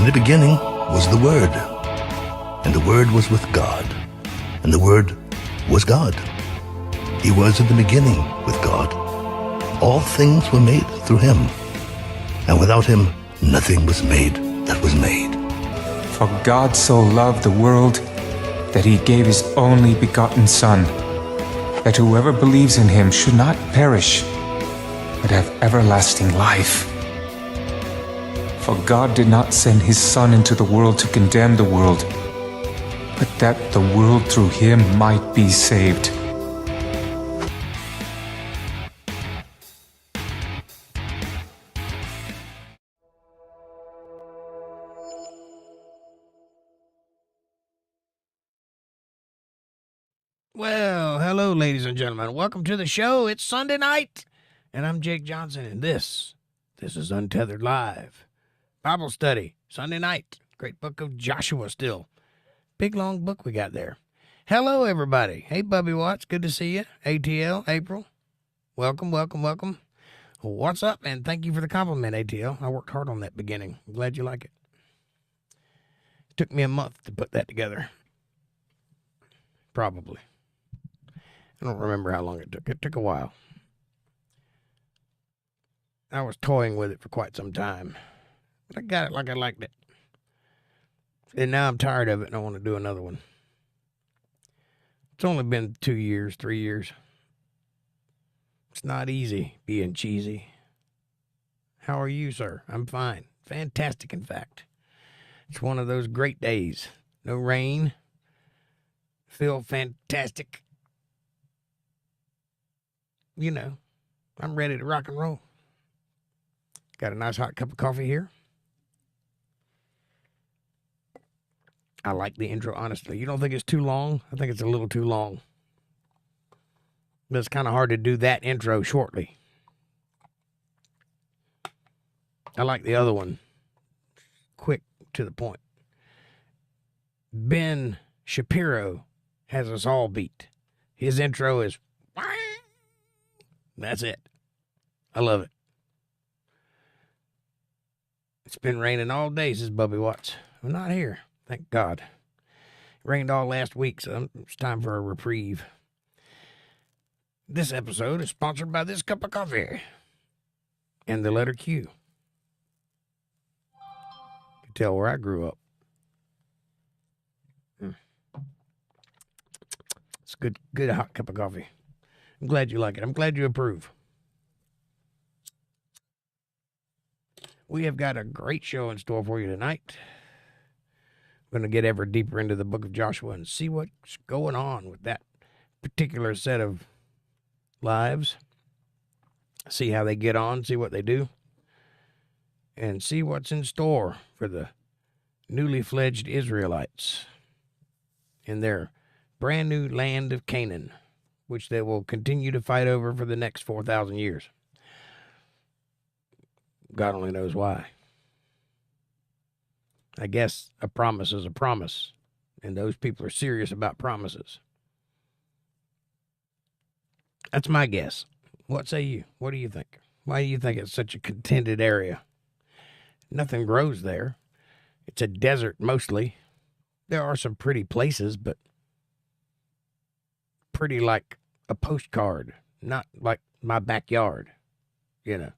In the beginning was the Word, and the Word was with God, and the Word was God. He was in the beginning with God. All things were made through him, and without him nothing was made that was made. For God so loved the world that he gave his only begotten Son, that whoever believes in him should not perish, but have everlasting life. For God did not send his Son into the world to condemn the world, but that the world through him might be saved. Well, hello, ladies and gentlemen. Welcome to the show. It's Sunday night, and I'm Jake Johnson, and this is Untethered Live. Bible study, Sunday night. Great book of Joshua still. Big, long book we got there. Hello, everybody. Hey, Bubby Watts. Good to see you. ATL, April. Welcome, welcome, welcome. What's up? And thank you for the compliment, ATL. I worked hard on that beginning. I'm glad you like it. It took me a month to put that together. Probably. I don't remember how long it took. It took a while. I was toying with it for quite some time. But I got it like I liked it. And now I'm tired of it and I want to do another one. It's only been 2 years, 3 years. It's not easy being cheesy. How are you, sir? I'm fine. Fantastic, in fact. It's one of those great days. No rain. Feel fantastic. You know, I'm ready to rock and roll. Got a nice hot cup of coffee here. I like the intro, honestly. You don't think it's too long? I think it's a little too long. But it's kind of hard to do that intro shortly. I like the other one. Quick, to the point. Ben Shapiro has us all beat. His intro is... That's it. I love it. It's been raining all day, says Bubby Watts. I'm not here. Thank God. It rained all last week, so it's time for a reprieve. This episode is sponsored by this cup of coffee and the letter Q. You can tell where I grew up. It's a good hot cup of coffee. I'm glad you like it. I'm glad you approve. We have got a great show in store for you tonight. We're going to get ever deeper into the book of Joshua and see what's going on with that particular set of lives. See how they get on, see what they do, and see what's in store for the newly fledged Israelites in their brand new land of Canaan, which they will continue to fight over for the next 4,000 years. God only knows why. I guess a promise is a promise, and those people are serious about promises. That's my guess. What say you? What do you think? Why do you think it's such a contended area? Nothing grows there. It's a desert mostly. There are some pretty places, but pretty like a postcard, not like my backyard, you know.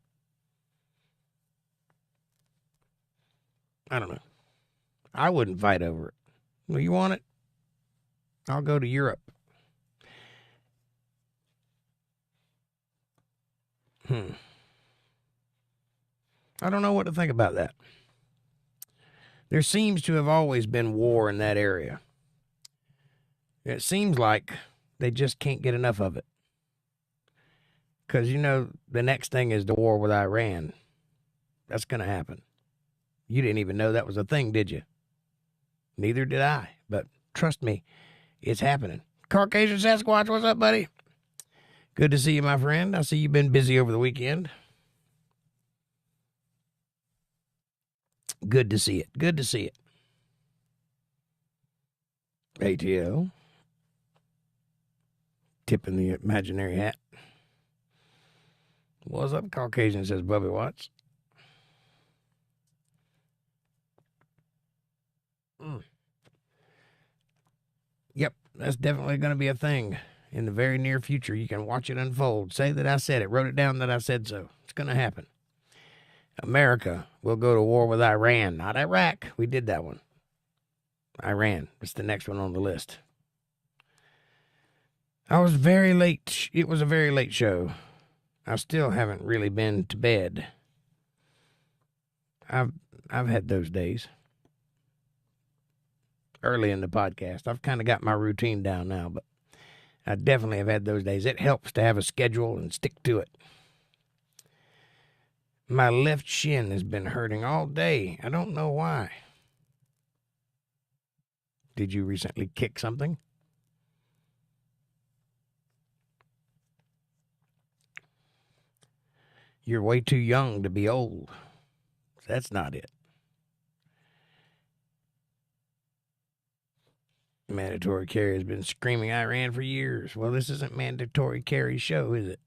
I don't know. I wouldn't fight over it. Well, you want it? I'll go to Europe. I don't know what to think about that. There seems to have always been war in that area. It seems like they just can't get enough of it. Because, you know, the next thing is the war with Iran. That's going to happen. You didn't even know that was a thing, did you? Neither did I. But trust me, it's happening. Caucasian Sasquatch, what's up, buddy? Good to see you, my friend. I see you've been busy over the weekend. Good to see it. Good to see it. ATL. Tipping the imaginary hat. What's up, Caucasian, says Bubby Watts. Yep, that's definitely going to be a thing in the very near future. You can watch it unfold. Say that I said it. Wrote it down that I said so. It's going to happen. America will go to war with Iran, not Iraq. We did that one. Iran. It's the next one on the list. I was very late. It was a very late show. I still haven't really been to bed. I've had those days. Early in the podcast. I've kind of got my routine down now, but I definitely have had those days. It helps to have a schedule and stick to it. My left shin has been hurting all day. I don't know why. Did you recently kick something? You're way too young to be old. That's not it. Mandatory carry has been screaming Iran for years. Well, this isn't Mandatory Carry's show, is it?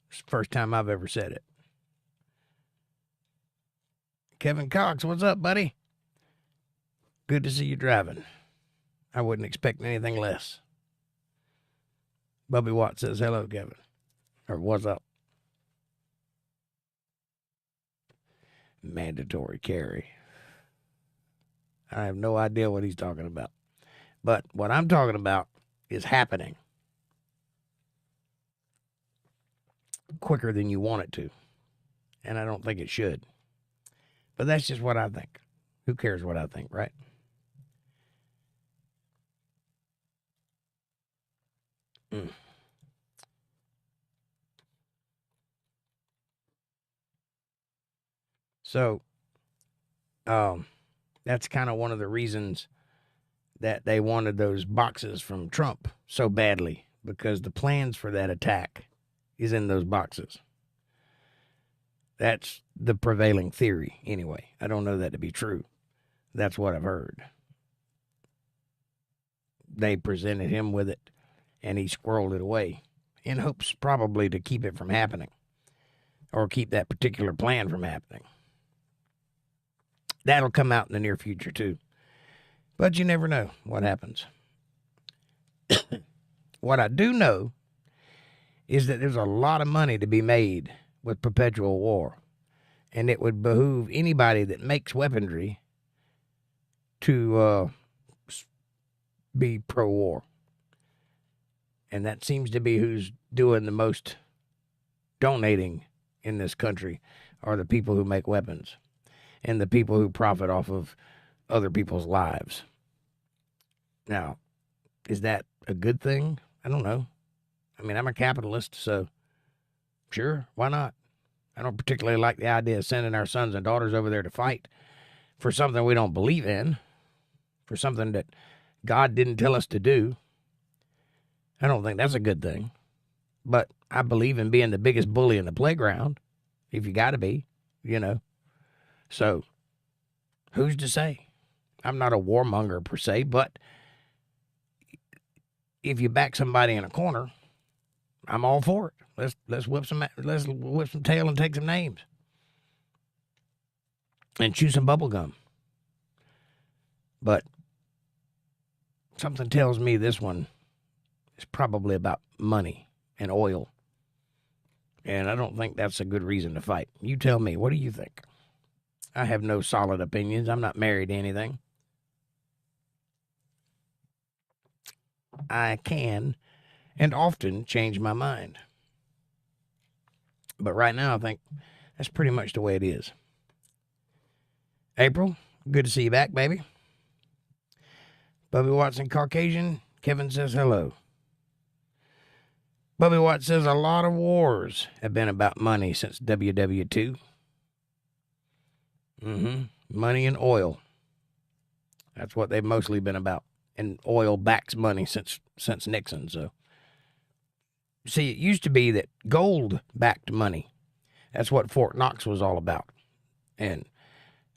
It's the first time I've ever said it. Kevin Cox, what's up, buddy? Good to see you driving. I wouldn't expect anything less. Bubby Watt says hello, Kevin. Or what's up? Mandatory carry. I have no idea what he's talking about. But what I'm talking about is happening quicker than you want it to. And I don't think it should. But that's just what I think. Who cares what I think, right? So, that's kind of one of the reasons that they wanted those boxes from Trump so badly, because the plans for that attack is in those boxes. That's the prevailing theory, anyway. I don't know that to be true. That's what I've heard. They presented him with it, and he squirreled it away in hopes probably to keep it from happening, or keep that particular plan from happening. That'll come out in the near future, too. But you never know what happens. What I do know is that there's a lot of money to be made with perpetual war. And it would behoove anybody that makes weaponry to be pro-war. And that seems to be who's doing the most donating in this country are the people who make weapons and the people who profit off of other people's lives. Now, is that a good thing? I don't know. I mean, I'm a capitalist, so sure, why not? I don't particularly like the idea of sending our sons and daughters over there to fight for something we don't believe in, for something that God didn't tell us to do. I don't think that's a good thing. But I believe in being the biggest bully in the playground, if you got to be, you know. So, who's to say? I'm not a warmonger per se, but if you back somebody in a corner, I'm all for it. Let's whip some tail and take some names. And chew some bubble gum. But something tells me this one is probably about money and oil. And I don't think that's a good reason to fight. You tell me, what do you think? I have no solid opinions. I'm not married to anything. I can and often change my mind. But right now, I think that's pretty much the way it is. April, good to see you back, baby. Bubby Watson, Caucasian. Kevin says hello. Bubby Watts says a lot of wars have been about money since WW2. Money and oil. That's what they've mostly been about. And oil backs money since Nixon. So, see, it used to be that gold backed money. That's what Fort Knox was all about. And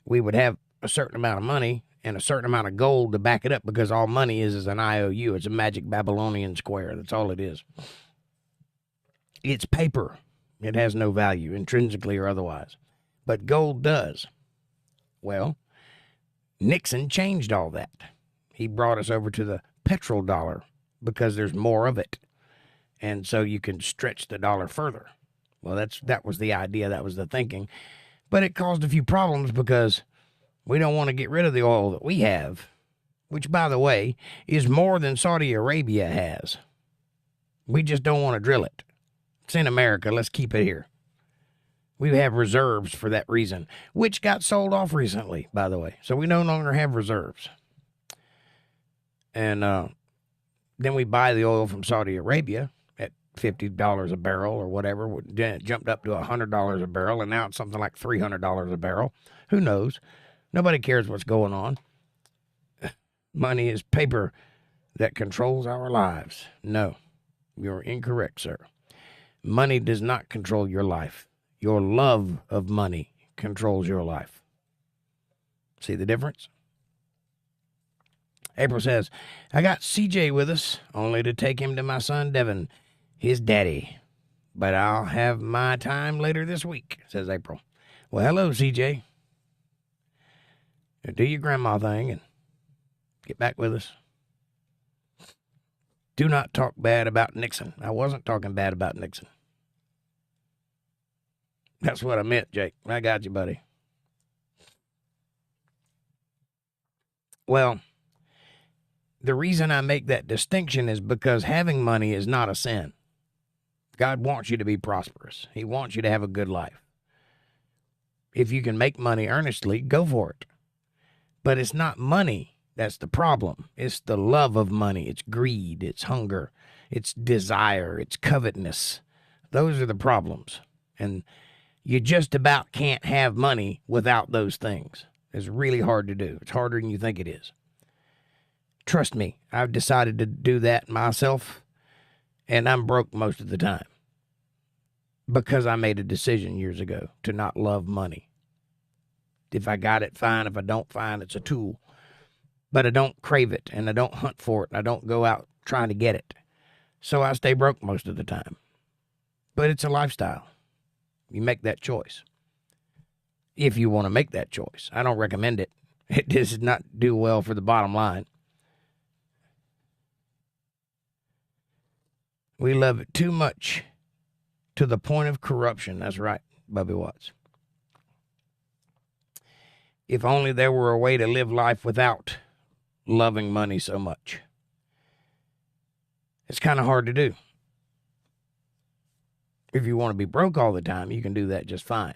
we would have a certain amount of money and a certain amount of gold to back it up, because all money is an IOU. It's a magic Babylonian square. That's all it is. It's paper. It has no value, intrinsically or otherwise. But gold does. Well, Nixon changed all that. He brought us over to the petrodollar because there's more of it. And so you can stretch the dollar further. Well, that was the idea. That was the thinking. But it caused a few problems because we don't want to get rid of the oil that we have, which, by the way, is more than Saudi Arabia has. We just don't want to drill it. It's in America. Let's keep it here. We have reserves for that reason, which got sold off recently, by the way. So we no longer have reserves. And then we buy the oil from Saudi Arabia at $50 a barrel or whatever. Then it jumped up to $100 a barrel, and now it's something like $300 a barrel. Who knows? Nobody cares what's going on. Money is paper that controls our lives. No, you're incorrect, sir. Money does not control your life. Your love of money controls your life. See the difference? April says, I got CJ with us, only to take him to my son Devin, his daddy. But I'll have my time later this week, says April. Well, hello, CJ. Do your grandma thing and get back with us. Do not talk bad about Nixon. I wasn't talking bad about Nixon. That's what I meant, Jake. I got you, buddy. Well, the reason I make that distinction is because having money is not a sin. God wants you to be prosperous. He wants you to have a good life. If you can make money earnestly, go for it. But it's not money that's the problem. It's the love of money. It's greed. It's hunger. It's desire. It's covetousness. Those are the problems. And you just about can't have money without those things. It's really hard to do. It's harder than you think it is. Trust me, I've decided to do that myself, and I'm broke most of the time because I made a decision years ago to not love money. If I got it, fine. If I don't, fine. It's a tool. But I don't crave it, and I don't hunt for it, and I don't go out trying to get it. So I stay broke most of the time. But it's a lifestyle. You make that choice. If you want to make that choice. I don't recommend it. It does not do well for the bottom line. We love it too much to the point of corruption. That's right, Bubby Watts. If only there were a way to live life without loving money so much. It's kind of hard to do. If you want to be broke all the time, you can do that just fine.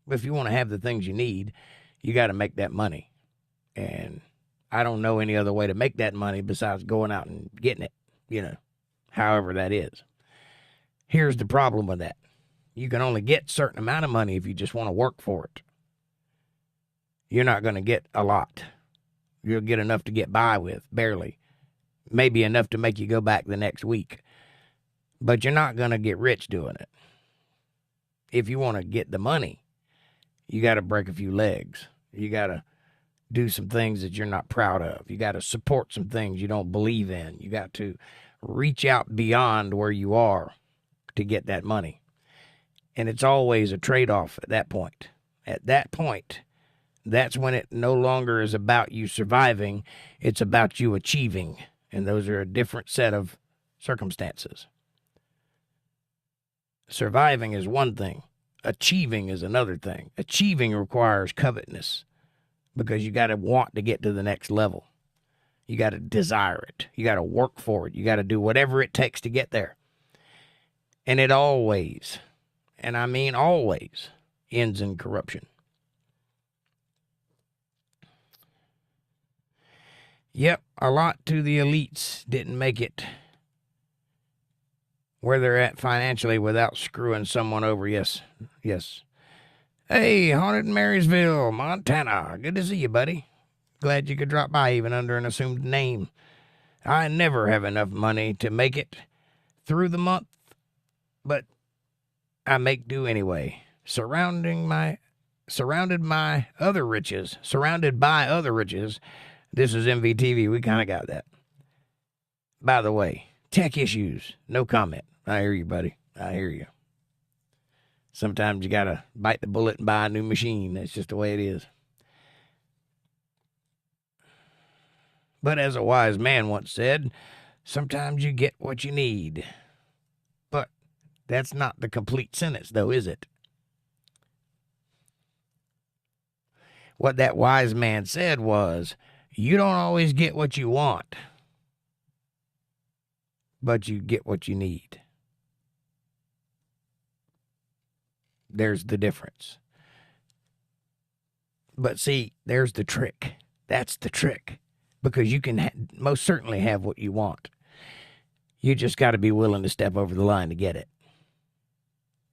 But if you want to have the things you need, you got to make that money. And I don't know any other way to make that money besides going out and getting it, however that is. Here's the problem with that. You can only get a certain amount of money if you just want to work for it. You're not going to get a lot. You'll get enough to get by with, barely. Maybe enough to make you go back the next week. But you're not going to get rich doing it. If you want to get the money, you got to break a few legs. You got to do some things that you're not proud of. You got to support some things you don't believe in. You got to reach out beyond where you are to get that money. And it's always a trade-off at that point. At that point, that's when it no longer is about you surviving. It's about you achieving. And those are a different set of circumstances. Surviving is one thing. Achieving is another thing. Achieving requires covetousness because you got to want to get to the next level. You got to desire it. You got to work for it. You got to do whatever it takes to get there. And it always, and I mean always, ends in corruption. Yep, a lot to the elites didn't make it where they're at financially without screwing someone over. Yes. Hey, Haunted in Marysville, Montana. Good to see you, buddy. Glad you could drop by even under an assumed name. I never have enough money to make it through the month, but I make do anyway. Surrounded by other riches. This is MVTV. We kind of got that. By the way, tech issues. No comment. I hear you, buddy. I hear you. Sometimes you got to bite the bullet and buy a new machine. That's just the way it is. But as a wise man once said, sometimes you get what you need. But that's not the complete sentence, though, is it? What that wise man said was, you don't always get what you want, but you get what you need. There's the difference. But see, there's the trick. That's the trick. Because you can most certainly have what you want. You just got to be willing to step over the line to get it.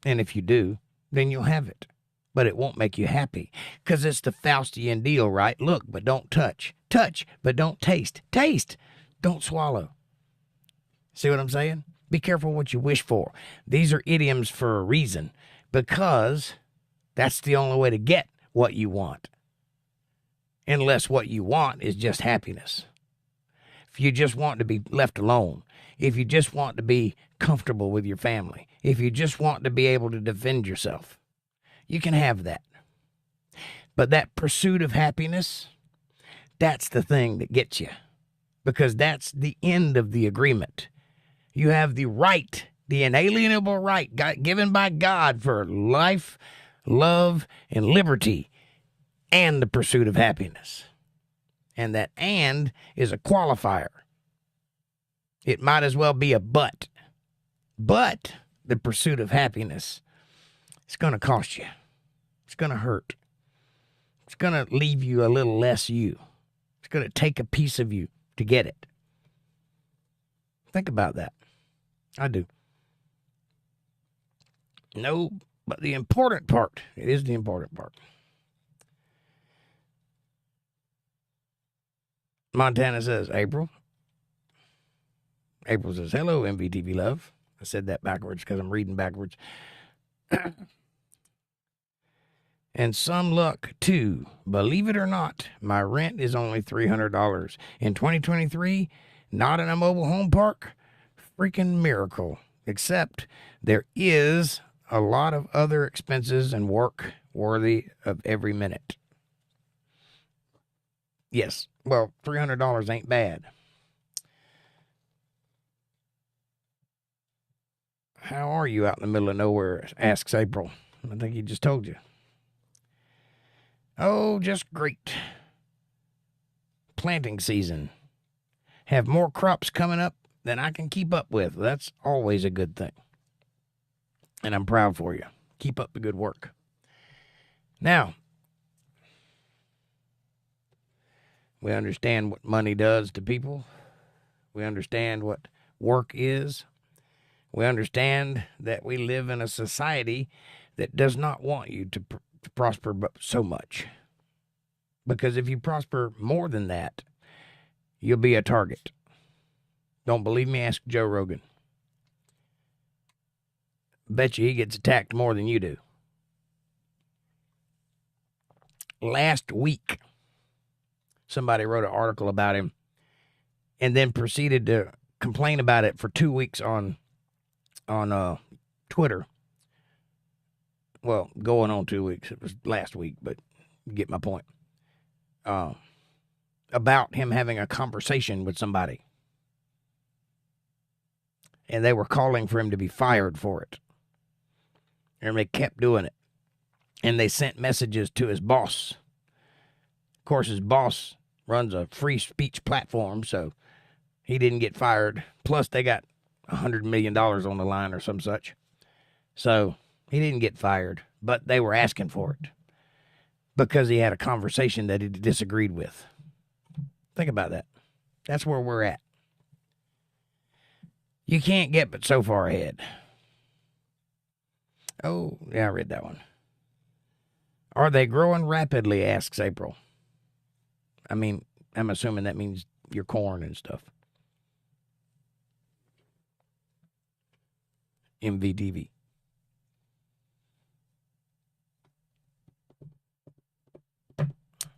And if you do, then you'll have it. But it won't make you happy. Because it's the Faustian deal, right? Look, but don't touch. Touch, but don't taste. Taste, don't swallow. See what I'm saying? Be careful what you wish for. These are idioms for a reason. Because that's the only way to get what you want. Unless what you want is just happiness. If you just want to be left alone. If you just want to be comfortable with your family. If you just want to be able to defend yourself. You can have that. But that pursuit of happiness, that's the thing that gets you. Because that's the end of the agreement. You have the right, the inalienable right given by God for life, love, and liberty, and the pursuit of happiness. And that "and" is a qualifier. It might as well be a "but." But the pursuit of happiness, it's going to cost you. It's going to hurt. It's going to leave you a little less you. It's going to take a piece of you to get it. Think about that. I do. No, but the important part, it is the important part. Montana says, April says, hello, MVTV love. I said that backwards because I'm reading backwards. And some luck, too. Believe it or not, my rent is only $300. In 2023, not in a mobile home park. Freaking miracle. Except there is a lot of other expenses and work worthy of every minute. Yes, well, $300 ain't bad. How are you out in the middle of nowhere? Asks April. I think he just told you. Oh, just great. Planting season. Have more crops coming up than I can keep up with. That's always a good thing. And I'm proud for you. Keep up the good work. Now, we understand what money does to people. We understand what work is. We understand that we live in a society that does not want you to prosper so much. Because if you prosper more than that, you'll be a target. Don't believe me? Ask Joe Rogan. Bet you he gets attacked more than you do. Last week, somebody wrote an article about him and then proceeded to complain about it for 2 weeks on Twitter. Well, going on 2 weeks. It was last week, but you get my point. About him having a conversation with somebody. And they were calling for him to be fired for it. And they kept doing it. And they sent messages to his boss. Of course, his boss runs a free speech platform, so he didn't get fired. Plus, they got $100 million on the line or some such. So he didn't get fired, but they were asking for it because he had a conversation that he disagreed with. Think about that. That's where we're at. You can't get but so far ahead. Oh, yeah, I read that one. Are they growing rapidly, asks April. I mean, I'm assuming that means your corn and stuff. MVDV.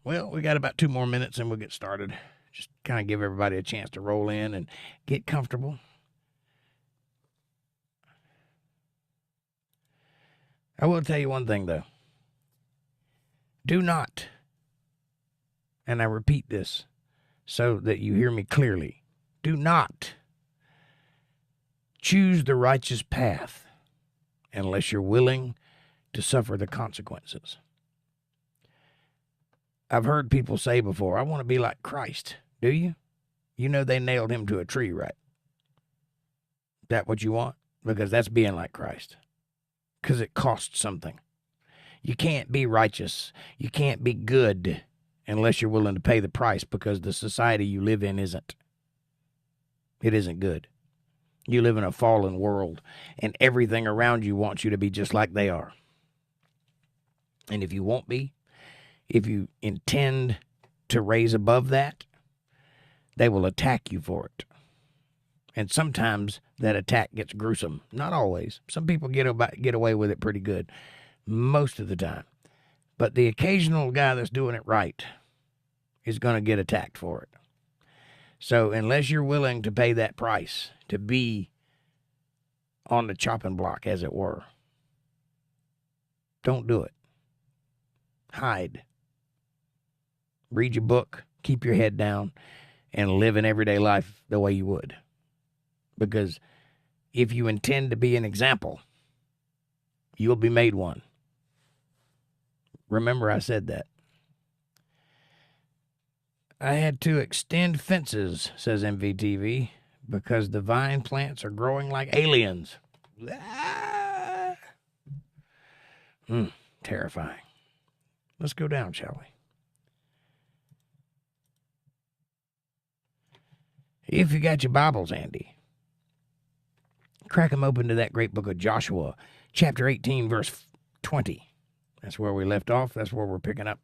Well, we got about 2 more minutes and we'll get started. Just kind of give everybody a chance to roll in and get comfortable. I will tell you one thing, though. Do not, and I repeat this, so that you hear me clearly. Do not choose the righteous path unless you're willing to suffer the consequences. I've heard people say before, I want to be like Christ. Do you? You know they nailed him to a tree, right? Is that what you want? Because that's being like Christ. Because it costs something. You can't be righteous. You can't be good unless you're willing to pay the price, because the society you live in isn't. It isn't good. You live in a fallen world, and everything around you wants you to be just like they are. And if you won't be, if you intend to raise above that, they will attack you for it. And sometimes that attack gets gruesome. Not always. Some people get away with it pretty good. Most of the time. But the occasional guy that's doing it right is going to get attacked for it. So unless you're willing to pay that price, to be on the chopping block, as it were, don't do it. Hide. Read your book, keep your head down, and live an everyday life the way you would. Because if you intend to be an example, you'll be made one. Remember I said that. I had to extend fences, says MVTV, because the vine plants are growing like aliens. Terrifying. Let's go down, shall we? If you got your Bibles, Andy, crack them open to that great book of Joshua, chapter 18, verse 20. That's where we left off. That's where we're picking up.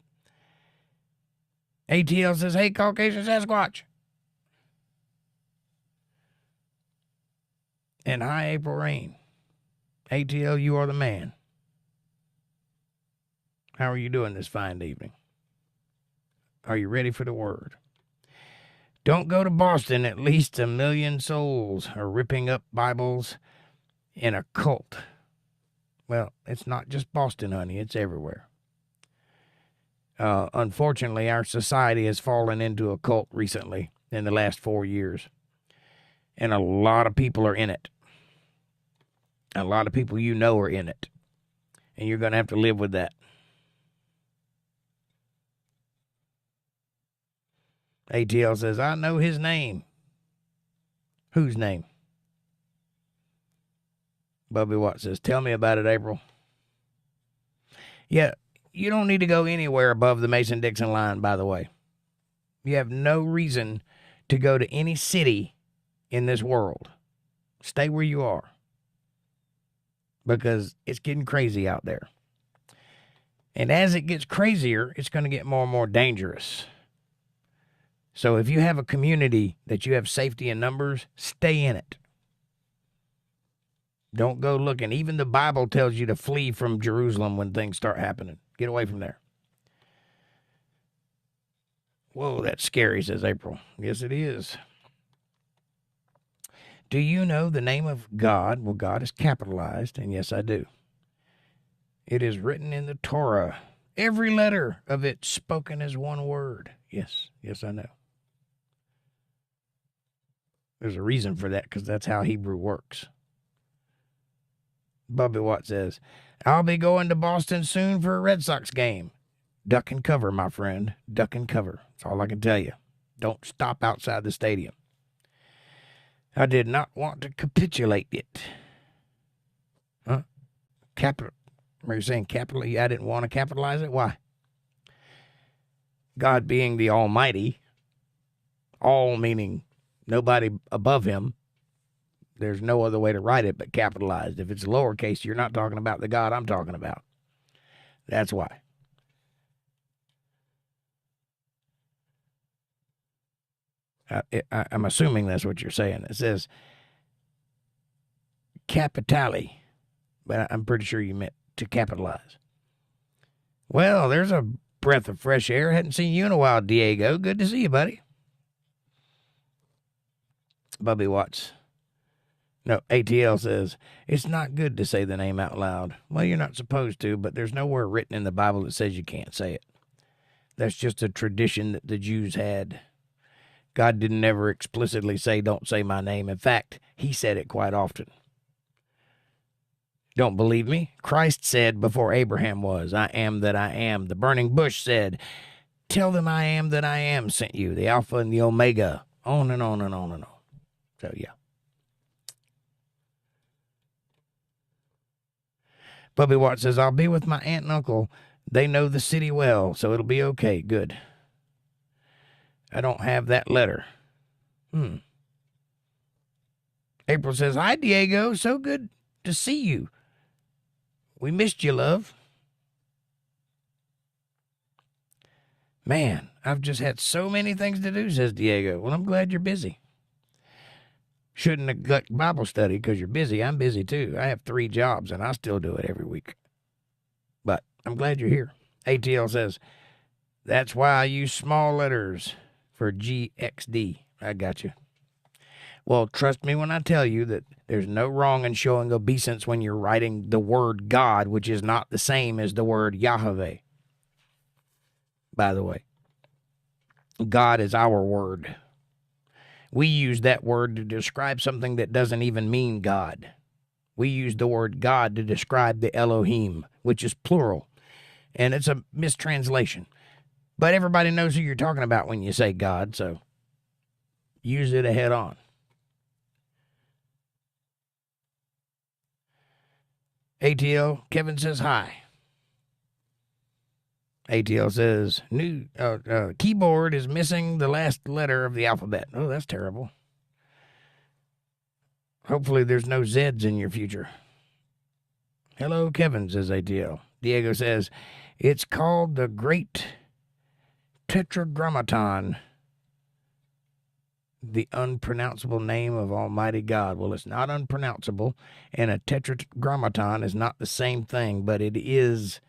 ATL says, hey, Caucasian Sasquatch. And hi, April Rain. ATL, you are the man. How are you doing this fine evening? Are you ready for the word? Don't go to Boston. At least 1 million souls are ripping up Bibles in a cult. Well, it's not just Boston, honey. It's everywhere. Unfortunately, our society has fallen into a cult recently in the last 4 years. And a lot of people are in it. A lot of people you know are in it. And you're going to have to live with that. ATL says, I know his name. Whose name? Bubby Watt says, tell me about it, April. Yeah, you don't need to go anywhere above the Mason-Dixon line, by the way. You have no reason to go to any city in this world. Stay where you are. Because it's getting crazy out there. And as it gets crazier, it's going to get more and more dangerous. So if you have a community that you have safety in numbers, stay in it. Don't go looking. Even the Bible tells you to flee from Jerusalem when things start happening. Get away from there. Whoa, that's scary, says April. Yes, it is. Do you know the name of God? Well, God is capitalized, and yes, I do. It is written in the Torah. Every letter of it spoken as one word. Yes, I know. There's a reason for that, because that's how Hebrew works. Bubby Watt says, I'll be going to Boston soon for a Red Sox game. Duck and cover, my friend. Duck and cover. That's all I can tell you. Don't stop outside the stadium. I did not want to capitulate it. Huh? Are you saying capital? I didn't want to capitalize it? Why? God being the Almighty, all meaning nobody above him, there's no other way to write it but capitalized. If it's lowercase, you're not talking about the God I'm talking about. That's why. I'm assuming that's what you're saying. It says capitali, but I'm pretty sure you meant to capitalize. Well, there's a breath of fresh air. Hadn't seen you in a while, Diego. Good to see you, buddy. Bubby Watts. No, ATL says, it's not good to say the name out loud. Well, you're not supposed to, but there's nowhere written in the Bible that says you can't say it. That's just a tradition that the Jews had. God didn't ever explicitly say, don't say my name. In fact, he said it quite often. Don't believe me? Christ said before Abraham was, I am that I am. The burning bush said, tell them I am that I am sent you. The Alpha and the Omega. On and on and on and on. So, yeah. Bubby Watt says, I'll be with my aunt and uncle. They know the city well, so it'll be okay. Good. I don't have that letter. April says, hi, Diego. So good to see you. We missed you, love. Man, I've just had so many things to do, says Diego. Well, I'm glad you're busy. Shouldn't neglect Bible study because you're busy. I'm busy too. I have 3 jobs and I still do it every week. But I'm glad you're here. ATL says, that's why I use small letters for GXD. I got you. Well, trust me when I tell you that there's no wrong in showing obeisance when you're writing the word God, which is not the same as the word Yahweh. By the way, God is our word. We use that word to describe something that doesn't even mean God. We use the word God to describe the Elohim, which is plural. And it's a mistranslation. But everybody knows who you're talking about when you say God, so use it head on. ATL, Kevin says hi. ATL says, new keyboard is missing the last letter of the alphabet. Oh, that's terrible. Hopefully there's no Z's in your future. Hello, Kevin, says ATL. Diego says, it's called the Great Tetragrammaton, the unpronounceable name of Almighty God. Well, it's not unpronounceable, and a tetragrammaton is not the same thing, but it is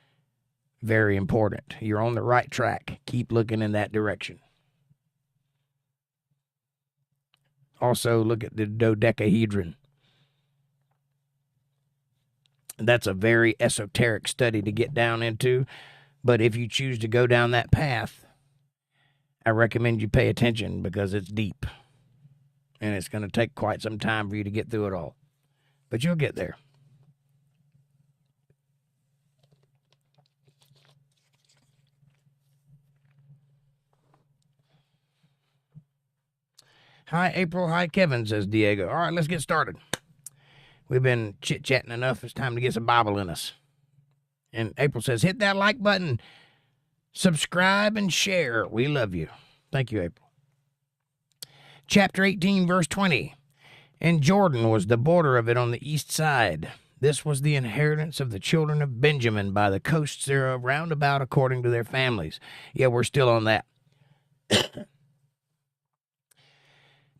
very important. You're on the right track. Keep looking in that direction. Also, look at the dodecahedron. That's a very esoteric study to get down into, but if you choose to go down that path, I recommend you pay attention because it's deep, and it's going to take quite some time for you to get through it all, but you'll get there. Hi, April. Hi, Kevin, says Diego. All right, let's get started. We've been chit-chatting enough. It's time to get some Bible in us. And April says, hit that like button, subscribe, and share. We love you. Thank you, April. Chapter 18, verse 20. And Jordan was the border of it on the east side. This was the inheritance of the children of Benjamin by the coasts thereof round about according to their families. Yeah, we're still on that.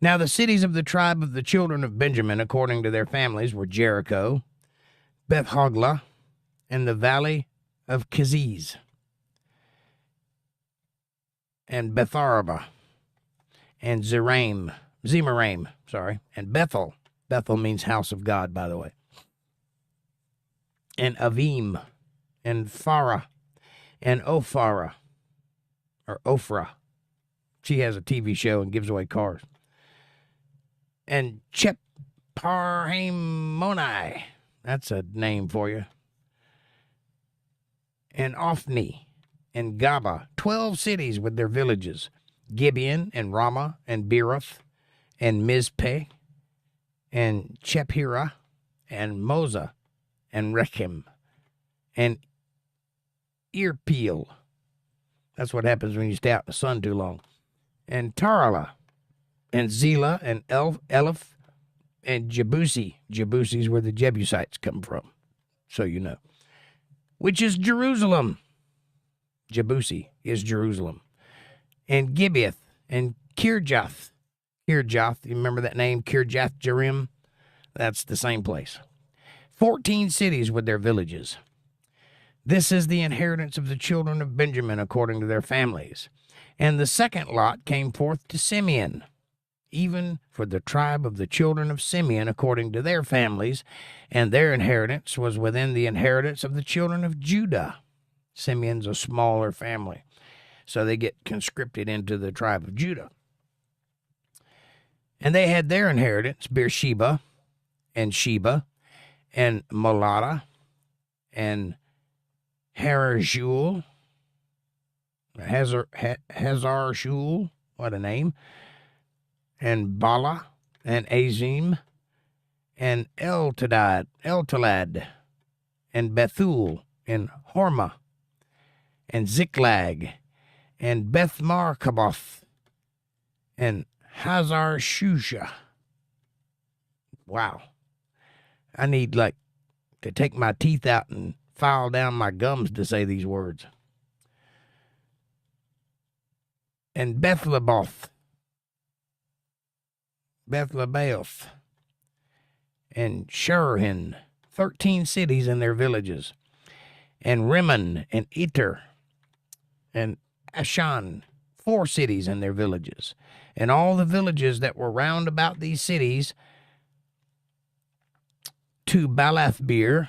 Now the cities of the tribe of the children of Benjamin, according to their families, were Jericho, Beth-Hoglah, and the valley of Keziz, and Betharaba, and Zemaraim, and Bethel. Bethel means house of God, by the way. And Avim, and Farah, and Ophrah, or Ophrah. She has a TV show and gives away cars. And Chepharhamoni, that's a name for you. And Ophni, and Gaba, 12 cities with their villages. Gibeon, and Ramah, and Beeroth, and Mizpeh, and Chephirah, and Moza, and Rechem, and Irpeel. That's what happens when you stay out in the sun too long. And Tarala, and Zelah, and Eleph, and Jebusi. Jebusi's where the Jebusites come from, so you know. Which is Jerusalem. Jebusi is Jerusalem. And Gibeath, and Kirjath. Kirjath, you remember that name, Kirjath Jearim? That's the same place. 14 cities with their villages. This is the inheritance of the children of Benjamin according to their families. And the second lot came forth to Simeon, even for the tribe of the children of Simeon according to their families, and their inheritance was within the inheritance of the children of Judah. Simeon's a smaller family, so they get conscripted into the tribe of Judah. And they had their inheritance, Beersheba, and Sheba, and Molada, and Hazar-Shul, what a name, and Bala, and Azim, and Eltalad, and Bethul, and Hormah, and Ziklag, and Beth-Markaboth, and Hazar-Shusha. Wow. I need, to take my teeth out and file down my gums to say these words. And Bethlebaoth, and Shurhin, 13 cities and their villages, and Rimmon, and Eter, and Ashan, 4 cities and their villages, and all the villages that were round about these cities, to Balathbeer,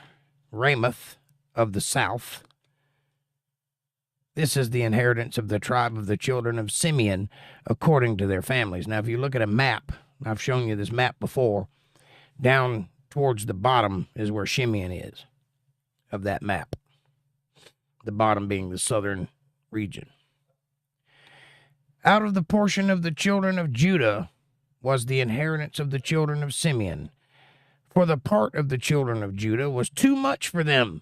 Ramoth of the south. This is the inheritance of the tribe of the children of Simeon, according to their families. Now, if you look at a map, I've shown you this map before, down towards the bottom is where Simeon is of that map, the bottom being the southern region. Out of the portion of the children of Judah was the inheritance of the children of Simeon. For the part of the children of Judah was too much for them.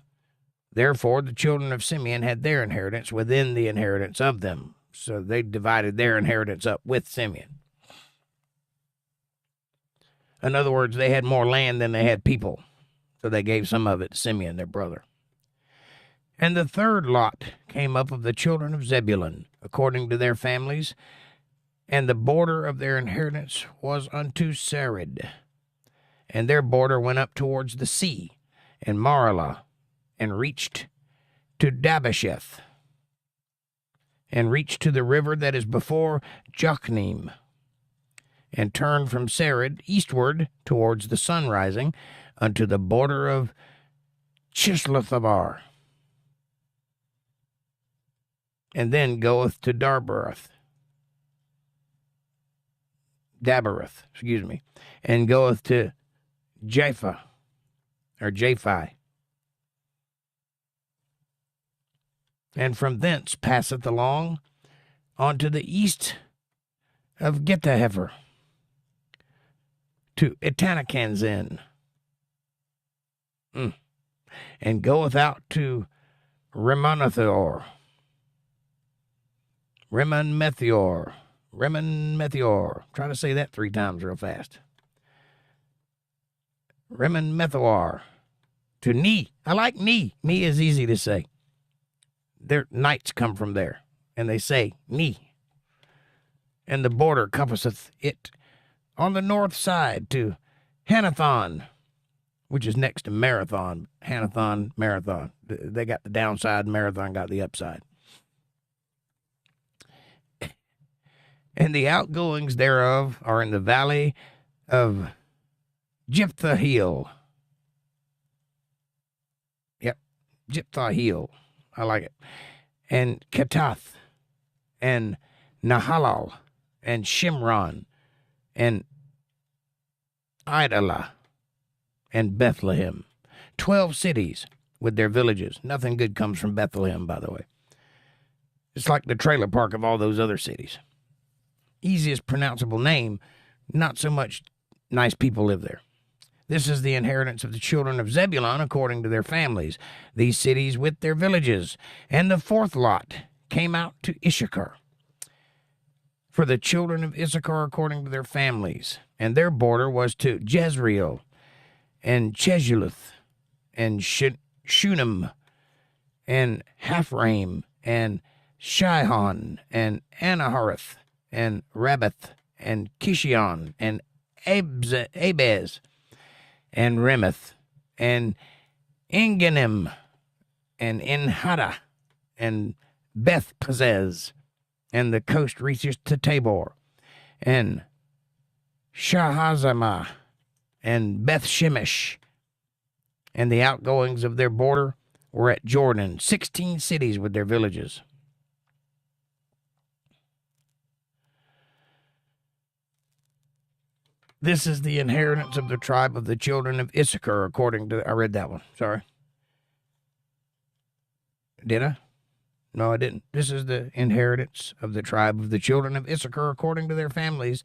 Therefore, the children of Simeon had their inheritance within the inheritance of them. So they divided their inheritance up with Simeon. In other words, they had more land than they had people. So they gave some of it to Simeon, their brother. And the third lot came up of the children of Zebulun, according to their families, and the border of their inheritance was unto Sarid. And their border went up towards the sea, and Maralah, and reached to Dabasheth, and reached to the river that is before Jokneam, and turned from Sarid eastward towards the sun rising unto the border of Chislathabar, and then goeth to Daberath, and goeth to Japhi, and from thence passeth along unto the east of Getahefer, to Etanakanzin, and goeth out to Rimmon-Methior, trying to say that 3 times real fast. Rimmon-Methior, to Ni. I like Ni. Ni is easy to say. Their knights come from there, and they say Ni. And the border compasseth it on the north side to Hanathon, which is next to Marathon. Hanathon, Marathon. They got the downside, Marathon got the upside. And the outgoings thereof are in the valley of Jephthahil. Yep, Jephthahil. I like it. And Katath, and Nahalal, and Shimron, and Idalah, and Bethlehem. 12 cities with their villages. Nothing good comes from Bethlehem, by the way. It's like the trailer park of all those other cities. Easiest pronounceable name, not so much nice people live there. This is the inheritance of the children of Zebulun according to their families, these cities with their villages. And the fourth lot came out to Issachar. For the children of Issachar according to their families, and their border was to Jezreel, and Chesulith, and Shunem, and Haphraim, and Shihon, and Anahareth, and Rabbath, and Kishion, and Abez, and Remeth, and Enganim, and Enhada, and Beth Pazez, and the coast reaches to Tabor, and Shahazamah, and Beth Shemesh, and the outgoings of their border were at Jordan, 16 cities with their villages. This is the inheritance of the tribe of the children of Issachar, according to... I read that one. Sorry. Did I? No, I didn't. This is the inheritance of the tribe of the children of Issachar, according to their families,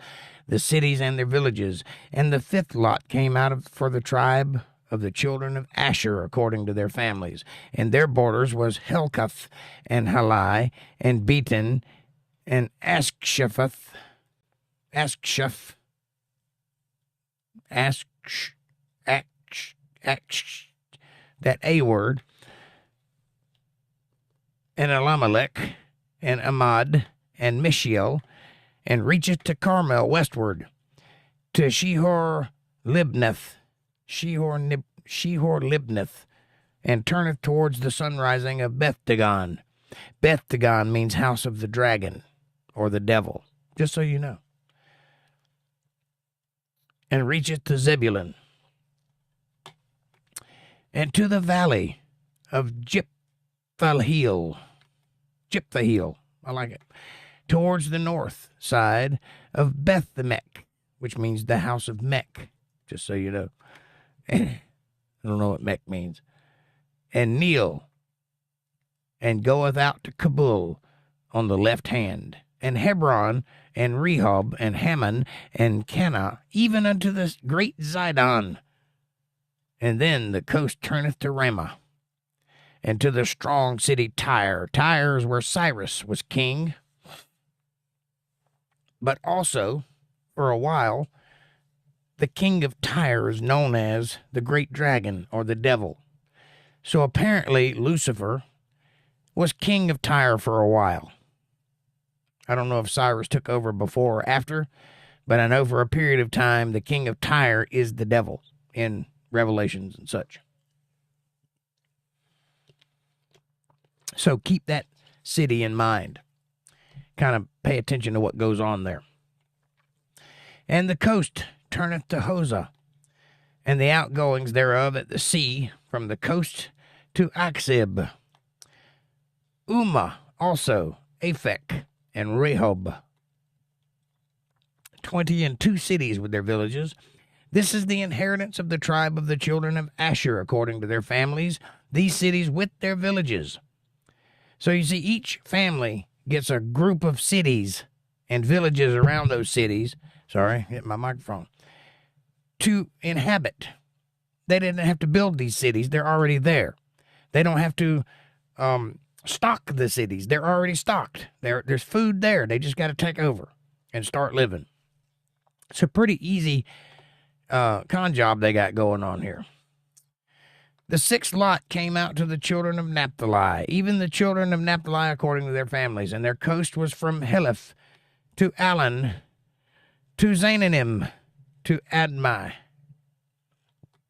the cities and their villages. And the fifth lot came out for the tribe of the children of Asher, according to their families. And their borders was Helkath, and Halai, and Beaton, and Askshaph, that A word, and Elimelech, and Amad, and Mishiel, and reacheth to Carmel westward, to Shihor Libnath, and turneth towards the sunrising of Beth Dagon. Beth Dagon means house of the dragon, or the devil, just so you know. And reacheth to Zebulun, and to the valley of Jephthaheel, I like it, towards the north side of Bethmech, which means the house of Mech, just so you know. I don't know what Mech means. And Neil, and goeth out to Kabul on the left hand, and Hebron, and Rehob, and Hammon, and Cana, even unto the great Zidon. And then the coast turneth to Ramah, and to the strong city Tyre. Tyre is where Cyrus was king. But also, for a while, the king of Tyre is known as the great dragon, or the devil. So apparently Lucifer was king of Tyre for a while. I don't know if Cyrus took over before or after, but I know for a period of time the king of Tyre is the devil in Revelations and such. So keep that city in mind. Kind of pay attention to what goes on there. And the coast turneth to Hosah, and the outgoings thereof at the sea, from the coast to Aksib. Umma also, Aphek, and Rehob. 22 cities with their villages. This is the inheritance of the tribe of the children of Asher, according to their families, these cities with their villages. So you see, each family gets a group of cities and villages around those cities. Sorry, hit my microphone. To inhabit. They didn't have to build these cities. They're already there. They don't have to stock the cities. They're already stocked. There's food there. They just got to take over and start living. It's a pretty easy con job they got going on here. The sixth lot came out to the children of Naphtali, even the children of Naphtali according to their families, and their coast was from Heleph to Alan, to Zananim, to Admai,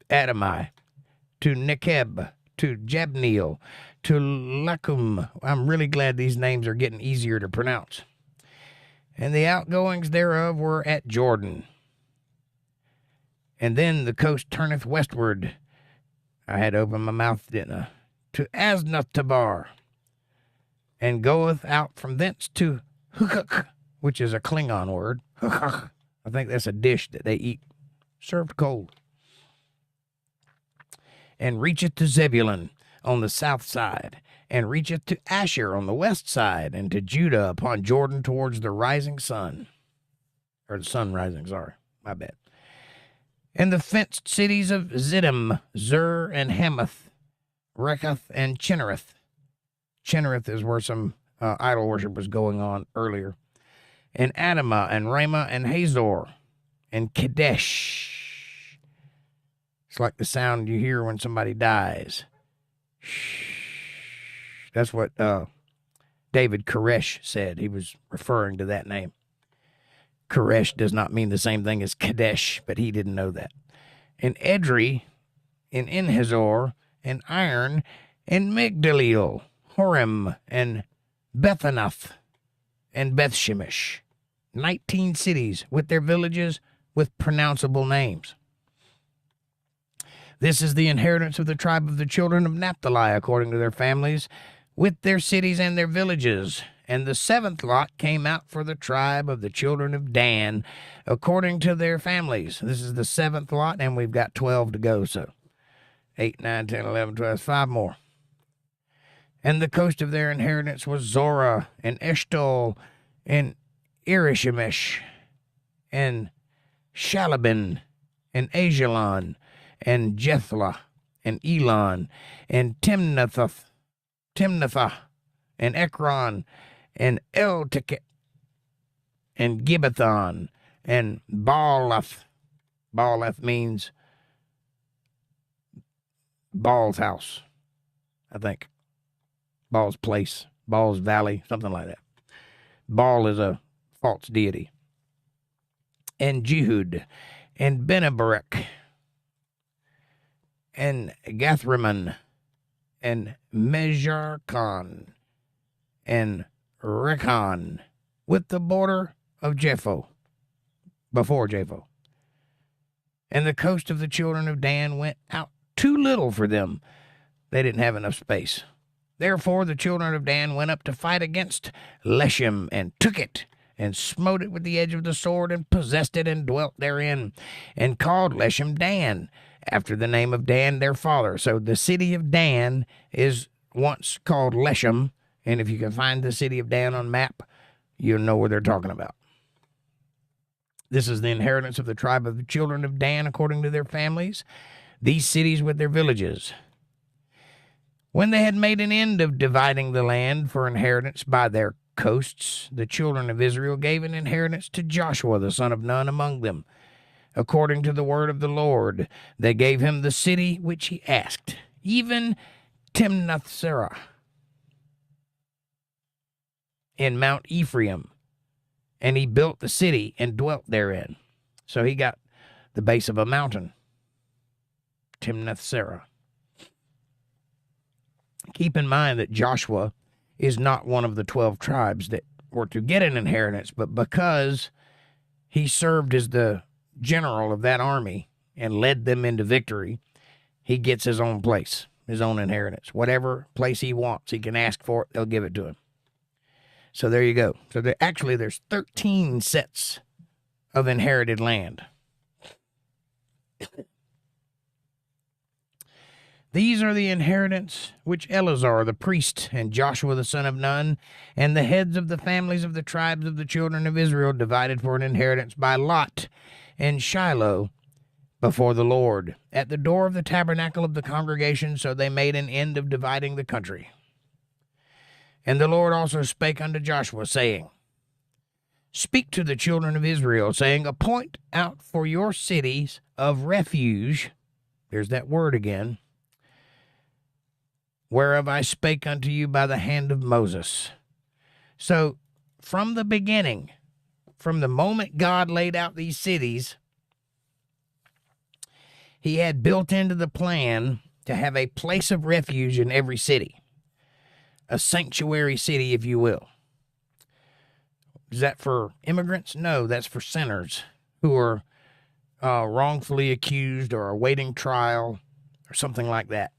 to Nekeb, to Jabneel, to Lakum. I'm really glad these names are getting easier to pronounce. And the outgoings thereof were at Jordan. And then the coast turneth westward. I had to open my mouth, didn't I? To Aznath-Tabar, and goeth out from thence to Hukuk, which is a Klingon word. Hukuk. I think that's a dish that they eat, served cold. And reacheth to Zebulun on the south side, and reacheth to Asher on the west side, and to Judah upon Jordan towards the rising sun. Or the sun rising, sorry, my bad. And the fenced cities of Ziddim, Zur, and Hamath, Rekath, and Chinnereth. Chinnereth is where some idol worship was going on earlier. And Adamah, and Ramah, and Hazor, and Kadesh. It's like the sound you hear when somebody dies. That's what David Koresh said. He was referring to that name. Koresh does not mean the same thing as Kadesh, but he didn't know that. And Edrei, and Enhazor, and Iron, and Migdaleel, Horem, and Bethanath, and Bethshemesh. 19 cities with their villages with pronounceable names. This is the inheritance of the tribe of the children of Naphtali, according to their families, with their cities and their villages. And the 7th lot came out for the tribe of the children of Dan, according to their families. This is the 7th lot, and we've got 12 to go, so 8, 9, 10, 11, 12, 5 more. And the coast of their inheritance was Zorah, and Eshtaol, and Irishemesh, and Shalabin, and Ajalon, and Jethlah, and Elon, and Timnathah, and Ekron, and Eltekeh, and Gibbethon, and Baalath. Baalath means Baal's house, I think. Baal's place, Baal's valley, something like that. Baal is a false deity. And Jehud, and Benabarek, and Gathrimmon, and Mejarkon, and Rekon, with the border of Japho, before Japho. And the coast of the children of Dan went out too little for them. They didn't have enough space. Therefore the children of Dan went up to fight against Leshem, and took it, and smote it with the edge of the sword, and possessed it, and dwelt therein, and called Leshem Dan, after the name of Dan their father. So the city of Dan is once called Leshem, and if you can find the city of Dan on map, you'll know where they're talking about. This is the inheritance of the tribe of the children of Dan according to their families, these cities with their villages. When they had made an end of dividing the land for inheritance by their coasts, the children of Israel gave an inheritance to Joshua the son of Nun among them. According to the word of the Lord, they gave him the city which he asked, even Timnath-serah in Mount Ephraim, and he built the city and dwelt therein. So he got the base of a mountain, Timnath-serah. Keep in mind that Joshua is not one of the 12 tribes that were to get an inheritance, but because he served as the general of that army and led them into victory, he gets his own place, his own inheritance. Whatever place he wants, he can ask for it, they'll give it to him. So there you go. So there's 13 sets of inherited land. These are the inheritance which Eleazar the priest and Joshua the son of Nun and the heads of the families of the tribes of the children of Israel divided for an inheritance by lot in Shiloh before the Lord at the door of the tabernacle of the congregation. So they made an end of dividing the country. And the Lord also spake unto Joshua, saying, Speak to the children of Israel, saying, Appoint out for your cities of refuge, there's that word again, whereof I spake unto you by the hand of Moses. So from the beginning, from the moment God laid out these cities, he had built into the plan to have a place of refuge in every city. A sanctuary city, if you will. Is that for immigrants? No, that's for sinners who are wrongfully accused or awaiting trial or something like that.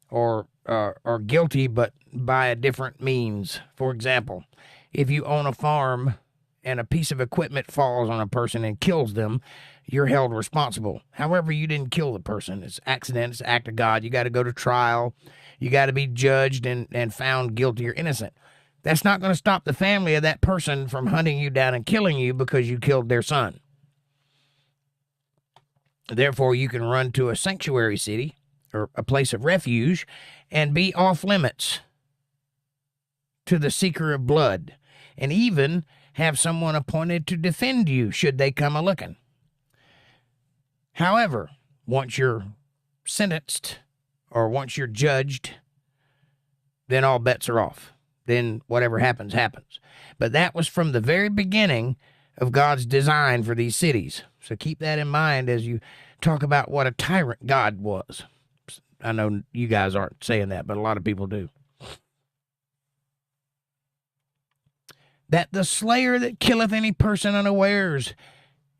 Or are guilty, but by a different means. For example, if you own a farm and a piece of equipment falls on a person and kills them, you're held responsible. However, you didn't kill the person. It's accident. It's an act of God. You got to go to trial. You got to be judged and found guilty or innocent. That's not going to stop the family of that person from hunting you down and killing you because you killed their son. Therefore, you can run to a sanctuary city or a place of refuge and be off limits to the seeker of blood, and even have someone appointed to defend you should they come a-looking. However, once you're sentenced or once you're judged, then all bets are off. Then whatever happens, happens. But that was from the very beginning of God's design for these cities. So keep that in mind as you talk about what a tyrant God was. I know you guys aren't saying that, but a lot of people do. That the slayer that killeth any person unawares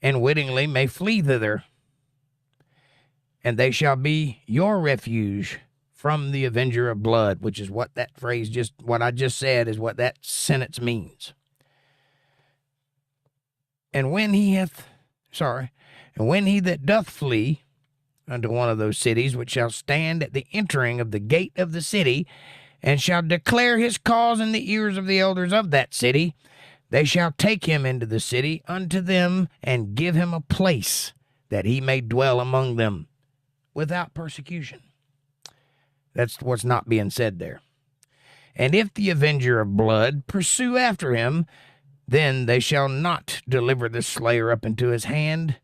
and wittingly may flee thither, and they shall be your refuge from the avenger of blood, which is what that phrase what I just said is what that sentence means. And when he that doth flee unto one of those cities, which shall stand at the entering of the gate of the city, and shall declare his cause in the ears of the elders of that city, they shall take him into the city unto them, and give him a place, that he may dwell among them without persecution. That's what's not being said there. And if the avenger of blood pursue after him, then they shall not deliver the slayer up into his hand,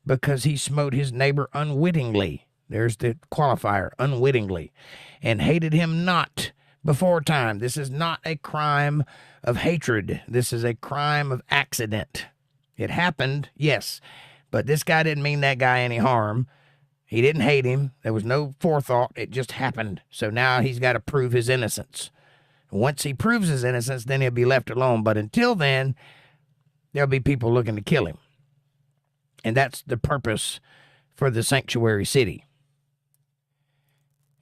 because he smote his neighbor unwittingly. There's the qualifier, unwittingly, and hated him not before time. This is not a crime of hatred. This is a crime of accident. It happened, yes, but this guy didn't mean that guy any harm. He didn't hate him. There was no forethought. It just happened. So now he's got to prove his innocence. Once he proves his innocence, then he'll be left alone. But until then, there'll be people looking to kill him. And that's the purpose for the sanctuary city.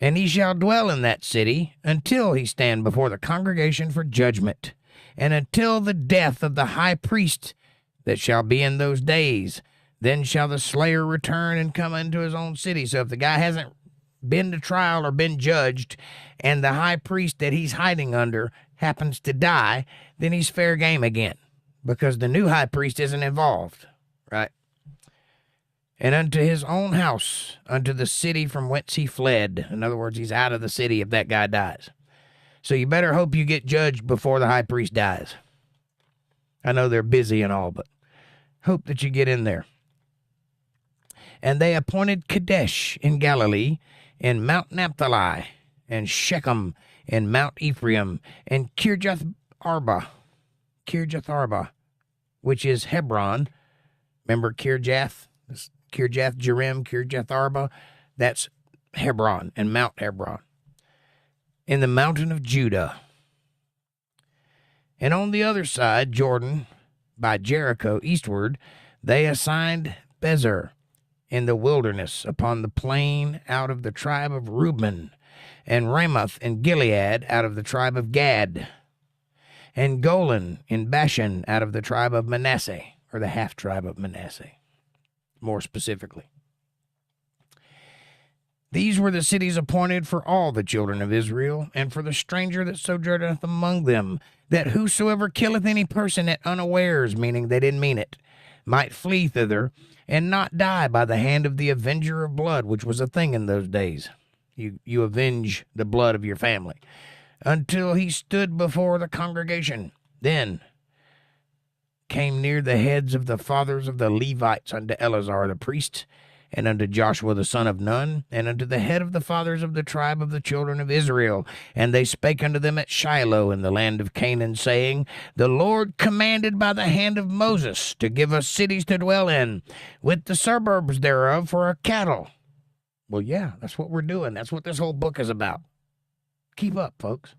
And he shall dwell in that city until he stand before the congregation for judgment, and until the death of the high priest that shall be in those days. Then shall the slayer return and come into his own city. So if the guy hasn't been to trial or been judged, and the high priest that he's hiding under happens to die, then he's fair game again, because the new high priest isn't involved, right? And unto his own house, unto the city from whence he fled. In other words, he's out of the city if that guy dies. So you better hope you get judged before the high priest dies. I know they're busy and all, but hope that you get in there. And they appointed Kadesh in Galilee, and Mount Naphtali, and Shechem, and Mount Ephraim, and Kirjath Arba, which is Hebron. Remember Kirjath? Kirjath Jearim, Kirjath Arba, that's Hebron and Mount Hebron, in the mountain of Judah. And on the other side, Jordan, by Jericho eastward, they assigned Bezer in the wilderness upon the plain out of the tribe of Reuben, and Ramoth in Gilead out of the tribe of Gad, and Golan in Bashan out of the tribe of Manasseh, or the half-tribe of Manasseh, more specifically. These were the cities appointed for all the children of Israel, and for the stranger that sojourneth among them, that whosoever killeth any person at unawares, meaning they didn't mean it, might flee thither, and not die by the hand of the avenger of blood, which was a thing in those days. You avenge the blood of your family, until he stood before the congregation. Then came near the heads of the fathers of the Levites unto Eleazar the priest, and unto Joshua the son of Nun, and unto the head of the fathers of the tribe of the children of Israel. And they spake unto them at Shiloh in the land of Canaan, saying, The Lord commanded by the hand of Moses to give us cities to dwell in, with the suburbs thereof for our cattle. Well, yeah, that's what we're doing. That's what this whole book is about. Keep up, folks.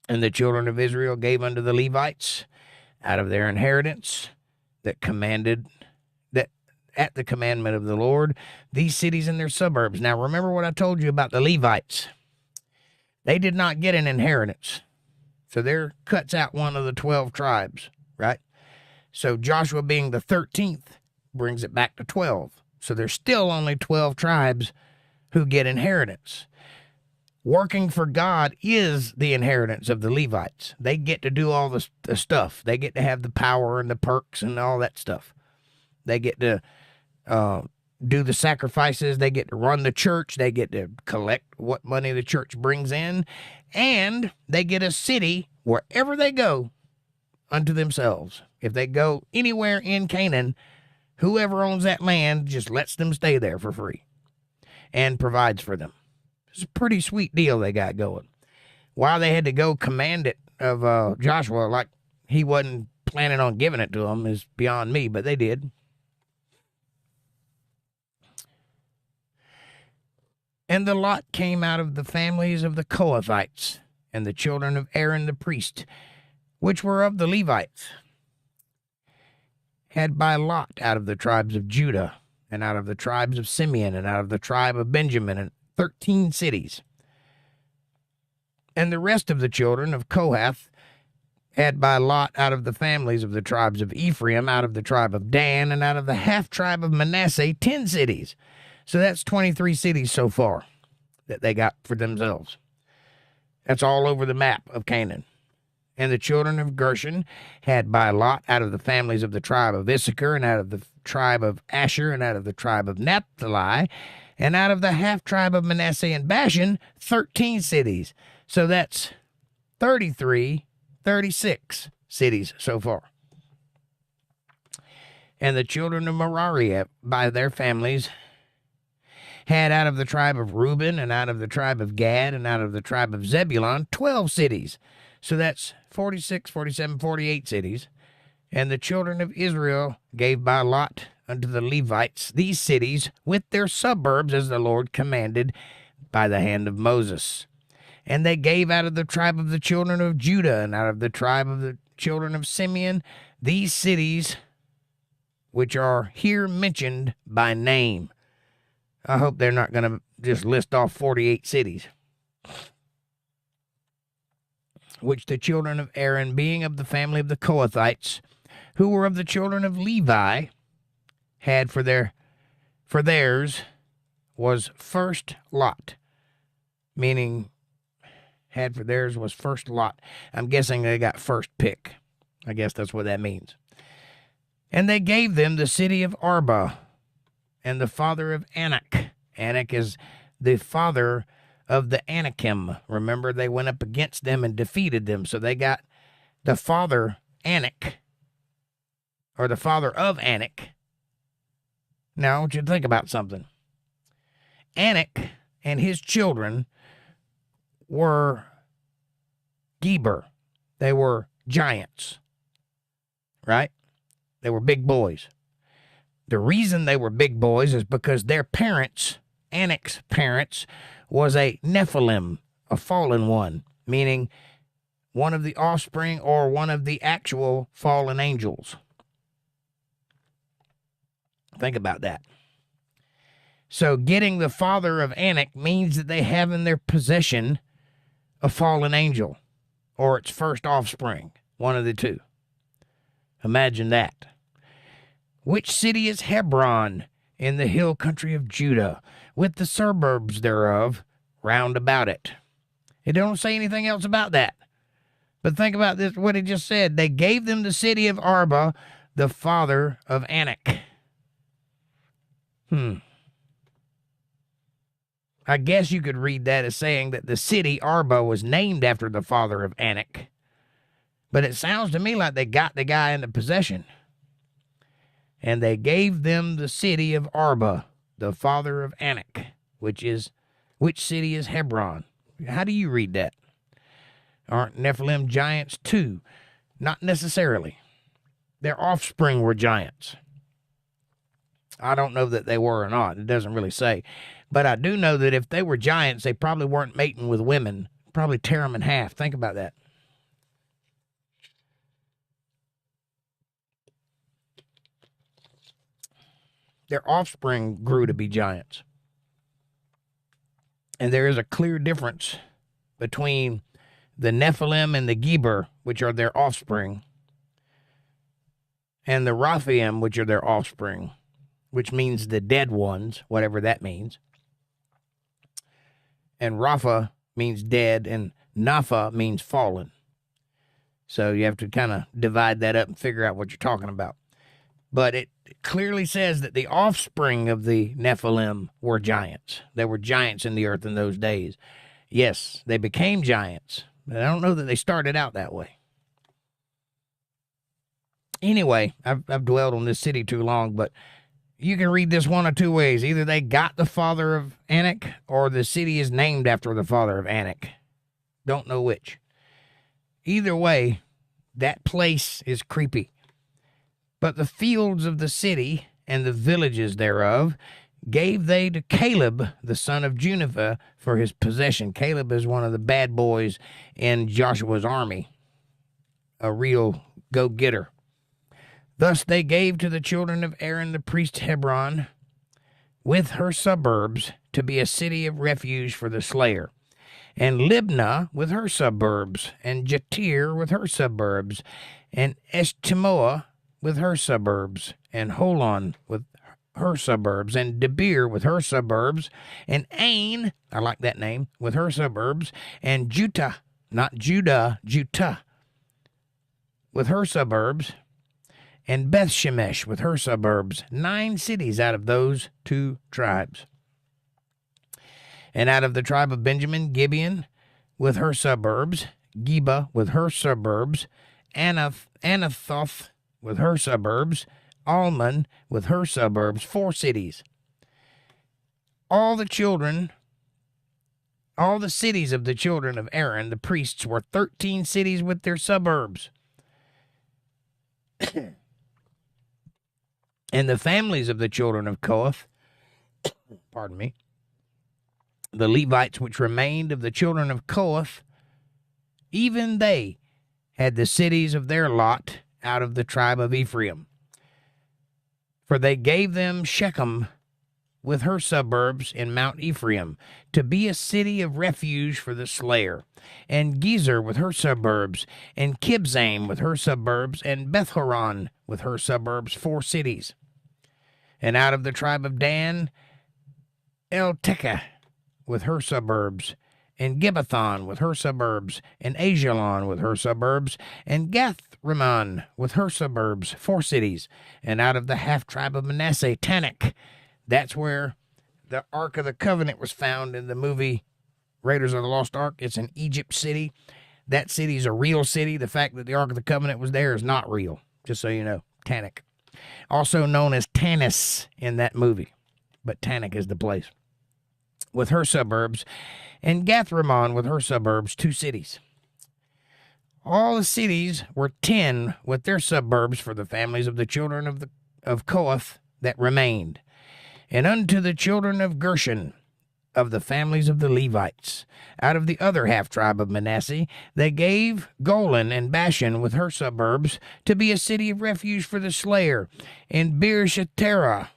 And the children of Israel gave unto the Levites out of their inheritance that commanded, that at the commandment of the Lord, these cities and their suburbs. Now, remember what I told you about the Levites. They did not get an inheritance. So there cuts out one of the 12 tribes, right? So Joshua being the 13th brings it back to 12. So there's still only 12 tribes who get inheritance. Working for God is the inheritance of the Levites. They get to do all the stuff. They get to have the power and the perks and all that stuff. They get to do the sacrifices. They get to run the church. They get to collect what money the church brings in. And they get a city wherever they go unto themselves. If they go anywhere in Canaan, whoever owns that land just lets them stay there for free and provides for them. It's a pretty sweet deal they got going. Why they had to go command it of Joshua like he wasn't planning on giving it to them is beyond me, but they did. And the lot came out of the families of the Kohathites and the children of Aaron the priest, which were of the Levites, had by lot out of the tribes of Judah, and out of the tribes of Simeon, and out of the tribe of Benjamin, and 13 cities. And the rest of the children of Kohath had by lot out of the families of the tribes of Ephraim, out of the tribe of Dan, and out of the half-tribe of Manasseh, 10 cities. So that's 23 cities so far that they got for themselves. That's all over the map of Canaan. And the children of Gershon had by lot out of the families of the tribe of Issachar, and out of the tribe of Asher, and out of the tribe of Naphtali, and out of the half-tribe of Manasseh and Bashan, 13 cities. So that's 36 cities so far. And the children of Merari, by their families, had out of the tribe of Reuben, and out of the tribe of Gad, and out of the tribe of Zebulun, 12 cities. So that's 46, 47, 48 cities. And the children of Israel gave by lot unto the Levites these cities with their suburbs, as the Lord commanded by the hand of Moses. And they gave out of the tribe of the children of Judah, and out of the tribe of the children of Simeon, these cities which are here mentioned by name. I hope they're not going to just list off 48 cities. Which the children of Aaron, being of the family of the Kohathites, who were of the children of Levi, had for theirs was first lot, meaning had for theirs was first lot. I'm guessing they got first pick. I guess that's what that means. And they gave them the city of Arba, and the father of Anak. Anak is the father of the Anakim. Remember, they went up against them and defeated them. So they got the father, Anak, or the father of Anak. Now, I want you to think about something. Anak and his children were Geber. They were giants, right? They were big boys. The reason they were big boys is because their parents, Anak's parents, was a Nephilim, a fallen one, meaning one of the offspring or one of the actual fallen angels. Think about that. So getting the father of Anak means that they have in their possession a fallen angel or its first offspring, one of the two. Imagine that. Which city is Hebron in the hill country of Judah, with the suburbs thereof round about it? It don't say anything else about that. But think about this, what it just said. They gave them the city of Arba, the father of Anak. I guess you could read that as saying that the city Arba was named after the father of Anak. But it sounds to me like they got the guy into possession. And they gave them the city of Arba, the father of Anak, which city is Hebron. How do you read that? Aren't Nephilim giants too? Not necessarily. Their offspring were giants. I don't know that they were or not. It doesn't really say. But I do know that if they were giants, they probably weren't mating with women. Probably tear them in half. Think about that. Their offspring grew to be giants. And there is a clear difference between the Nephilim and the Geber, which are their offspring, and the Raphaim, which are their offspring, which means the dead ones, whatever that means. And Rapha means dead, and Napha means fallen. So you have to kind of divide that up and figure out what you're talking about. But it clearly says that the offspring of the Nephilim were giants. There were giants in the earth in those days. Yes, they became giants, but I don't know that they started out that way. Anyway, I've dwelled on this city too long, but you can read this one of two ways. Either they got the father of Anak, or the city is named after the father of Anak. Don't know which. Either way, that place is creepy. But the fields of the city and the villages thereof gave they to Caleb, the son of Juniphah, for his possession. Caleb is one of the bad boys in Joshua's army, a real go-getter. Thus they gave to the children of Aaron the priest Hebron, with her suburbs to be a city of refuge for the slayer, and Libnah with her suburbs, and Jatir with her suburbs, and Eshtemoa with her suburbs, and Holon with her suburbs, and Debir with her suburbs, and Ain, I like that name, with her suburbs, and Juttah, not Judah, Juttah, with her suburbs, and Beth Shemesh with her suburbs, 9 cities out of those 2 tribes. And out of the tribe of Benjamin, Gibeon with her suburbs, Geba with her suburbs, Anathoth with her suburbs, Almon with her suburbs, 4 cities. All the cities of the children of Aaron, the priests, were 13 cities with their suburbs. And the families of the children of Kohath, pardon me, the Levites which remained of the children of Kohath, even they had the cities of their lot out of the tribe of Ephraim. For they gave them Shechem with her suburbs in Mount Ephraim, to be a city of refuge for the slayer, and Gezer with her suburbs, and Kibzaim with her suburbs, and Bethhoron with her suburbs, 4 cities. And out of the tribe of Dan, Eltekeh with her suburbs, and Gibbethon with her suburbs, and Ajalon with her suburbs, and Gath-Rimmon with her suburbs, 4 cities. And out of the half-tribe of Manasseh, Tanakh. That's where the Ark of the Covenant was found in the movie Raiders of the Lost Ark. It's an Egypt city. That city's a real city. The fact that the Ark of the Covenant was there is not real, just so you know. Tanakh. Also known as Tanis in that movie, but Tanakh is the place. With her suburbs, and Gath-Rimmon with her suburbs, 2 cities. All the cities were 10 with their suburbs for the families of the children of Kohath that remained. And unto the children of Gershon, of the families of the Levites, out of the other half-tribe of Manasseh, they gave Golan and Bashan with her suburbs to be a city of refuge for the slayer, and Beer-Shetera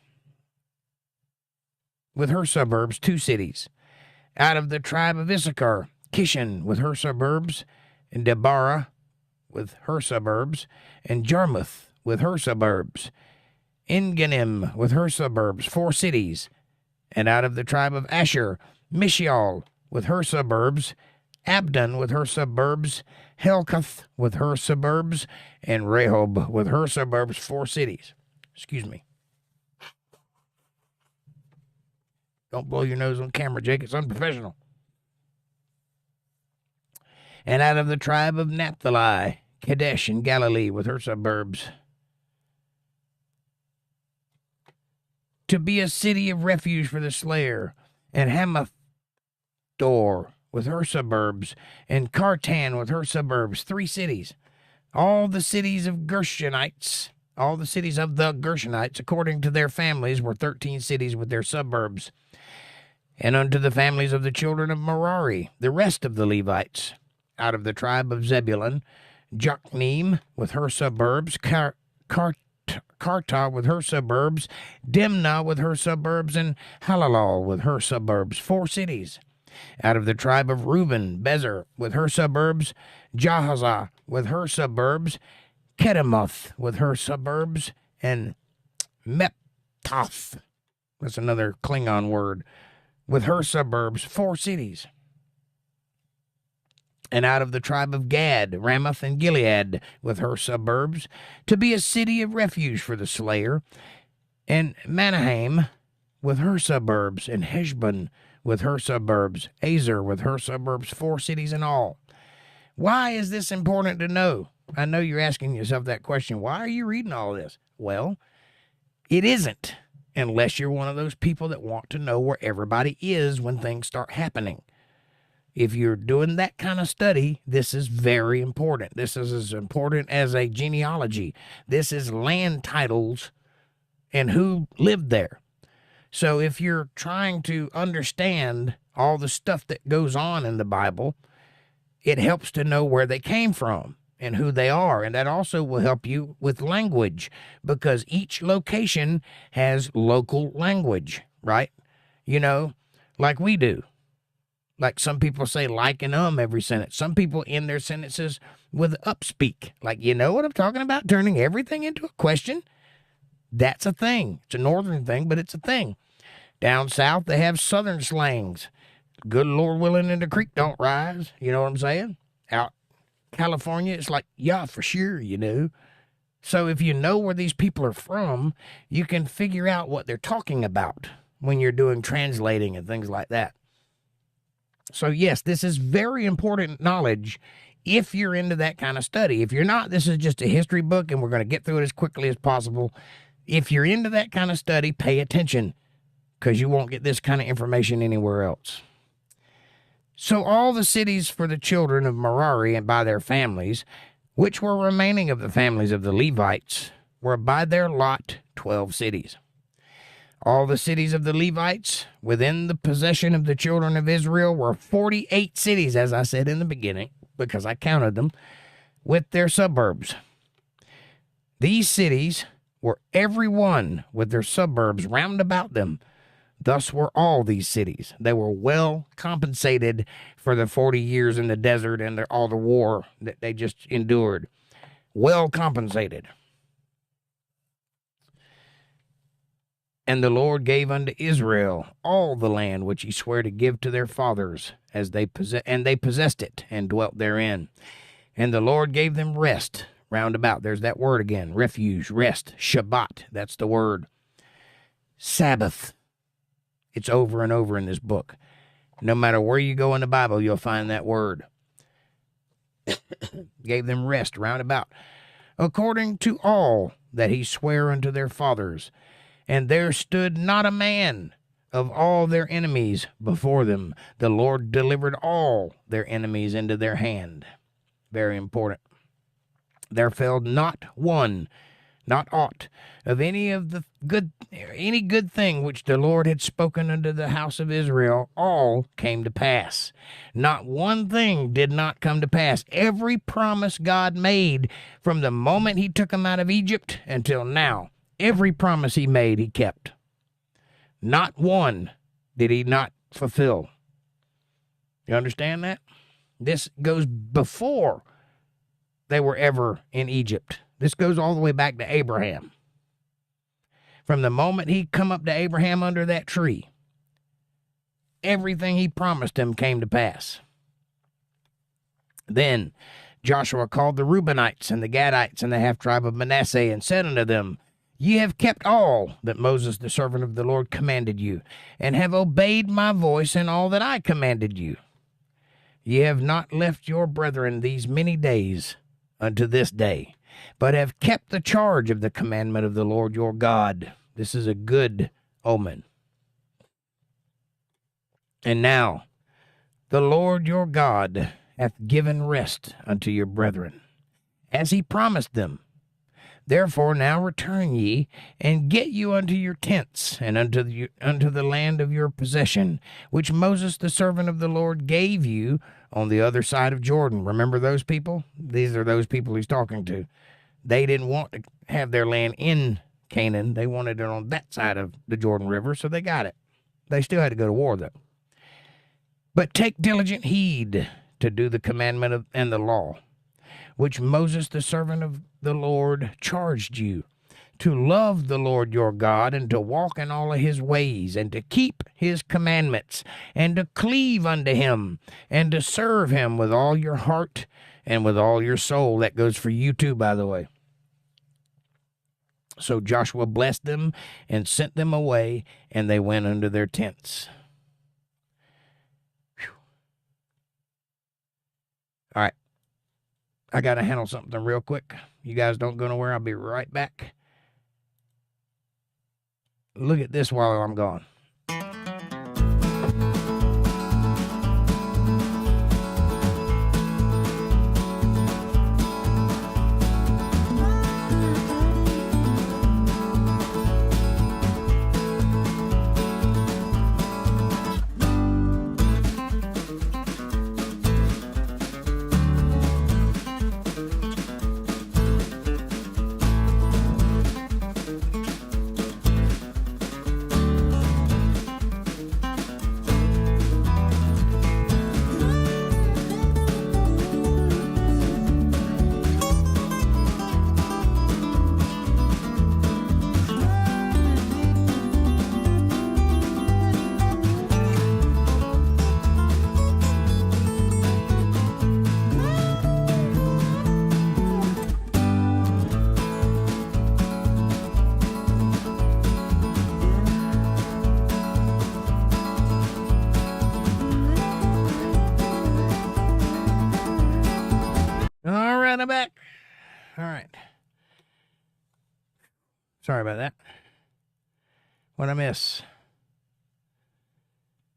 with her suburbs, 2 cities. Out of the tribe of Issachar, Kishon with her suburbs, and Deborah with her suburbs, and Jarmuth with her suburbs, Enganim with her suburbs, 4 cities. And out of the tribe of Asher, Mishael with her suburbs, Abdon with her suburbs, Helkath with her suburbs, and Rehob with her suburbs, 4 cities. Excuse me. Don't blow your nose on camera, Jake. It's unprofessional. And out of the tribe of Naphtali, Kadesh in Galilee with her suburbs, to be a city of refuge for the slayer, and Hamathor with her suburbs, and Kartan with her suburbs, 3 cities. All the cities of Gershonites, all the cities of the Gershonites, according to their families, were 13 cities with their suburbs. And unto the families of the children of Merari, the rest of the Levites, out of the tribe of Zebulun, Jokneam with her suburbs, Karta with her suburbs, Dimnah with her suburbs, and Halalal with her suburbs, 4 cities. Out of the tribe of Reuben, Bezer with her suburbs, Jahazah with her suburbs, Kedemoth with her suburbs, and Meptoth, that's another Klingon word, with her suburbs, 4 cities. And out of the tribe of Gad, Ramoth and Gilead with her suburbs, to be a city of refuge for the slayer, and Manahaim with her suburbs, and Heshbon with her suburbs, Azer with her suburbs, 4 cities in all. Why is this important to know? I know you're asking yourself that question. Why are you reading all this? Well, it isn't, unless you're one of those people that want to know where everybody is when things start happening. If you're doing that kind of study, this is very important. This is as important as a genealogy. This is land titles and who lived there. So if you're trying to understand all the stuff that goes on in the Bible, it helps to know where they came from and who they are. And that also will help you with language, because each location has local language. right? You know, like we do. Like some people say like and every sentence. Some people end their sentences with upspeak. Like, you know what I'm talking about? Turning everything into a question. That's a thing. It's a northern thing, but it's a thing. Down south, they have southern slangs. Good Lord willing and the creek don't rise. You know what I'm saying? Out California, it's like, yeah, for sure, you know. So if you know where these people are from, you can figure out what they're talking about when you're doing translating and things like that. So yes, this is very important knowledge if you're into that kind of study. If you're not, this is just a history book and we're going to get through it as quickly as possible. If you're into that kind of study, pay attention because you won't get this kind of information anywhere else. So all the cities for the children of Merari and by their families, which were remaining of the families of the Levites, were by their lot 12 cities. All the cities of the Levites within the possession of the children of Israel were 48 cities, as I said in the beginning, because I counted them, with their suburbs. These cities were every one with their suburbs round about them. Thus were all these cities. They were well compensated for the 40 years in the desert and all the war that they just endured. Well compensated. And the Lord gave unto Israel all the land which he sware to give to their fathers, and they possessed it, and dwelt therein. And the Lord gave them rest round about. There's that word again, refuge, rest, Shabbat, that's the word. Sabbath. It's over and over in this book. No matter where you go in the Bible, you'll find that word. Gave them rest round about, according to all that he sware unto their fathers. And there stood not a man of all their enemies before them. The Lord delivered all their enemies into their hand. Very important. There fell not one, not aught, of any good thing which the Lord had spoken unto the house of Israel. All came to pass. Not one thing did not come to pass. Every promise God made from the moment he took them out of Egypt until now, every promise he made, he kept. Not one did he not fulfill. You understand that? This goes before they were ever in Egypt. This goes all the way back to Abraham. From the moment he come up to Abraham under that tree, everything he promised him came to pass. Then Joshua called the Reubenites and the Gadites and the half-tribe of Manasseh, and said unto them, Ye have kept all that Moses the servant of the Lord commanded you, and have obeyed my voice in all that I commanded you. Ye have not left your brethren these many days unto this day, but have kept the charge of the commandment of the Lord your God. This is a good omen. And now the Lord your God hath given rest unto your brethren, as he promised them. Therefore now return ye, and get you unto your tents, and unto the land of your possession, which Moses the servant of the Lord gave you on the other side of Jordan. Remember those people? These are those people he's talking to. They didn't want to have their land in Canaan. They wanted it on that side of the Jordan River, so they got it. They still had to go to war, though. But take diligent heed to do the commandment and the law, which Moses the servant of the Lord charged you, to love the Lord your God, and to walk in all of his ways, and to keep his commandments, and to cleave unto him, and to serve him with all your heart and with all your soul. That goes for you too, by the way. So Joshua blessed them and sent them away, and they went unto their tents. Whew. All right. I got to handle something real quick. You guys don't go nowhere. I'll be right back. Look at this while I'm gone. I'm back. All right. Sorry about that. What'd I miss?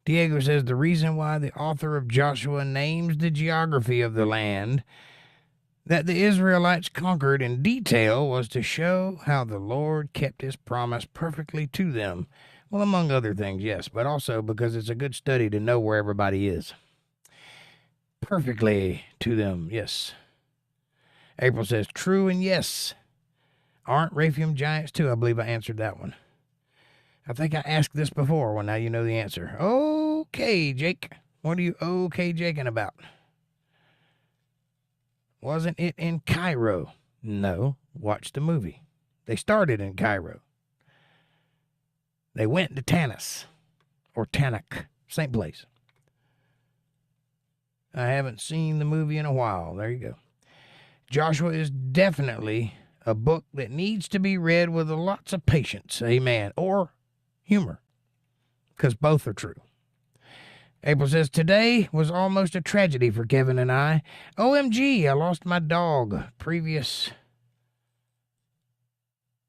Diego says the reason why the author of Joshua names the geography of the land that the Israelites conquered in detail was to show how the Lord kept his promise perfectly to them. Well, among other things, yes, but also because it's a good study to know where everybody is. Perfectly to them, yes. April says, true and yes. Aren't Raphium giants too? I believe I answered that one. I think I asked this before. Well, now you know the answer. Okay, Jake. What are you okay Jaking about? Wasn't it in Cairo? No. Watch the movie. They started in Cairo. They went to Tanis. Or Tanakh. Same place. I haven't seen the movie in a while. There you go. Joshua is definitely a book that needs to be read with lots of patience. Amen. Or humor. Because both are true. April says, today was almost a tragedy for Kevin and I. OMG, I lost my dog. Previous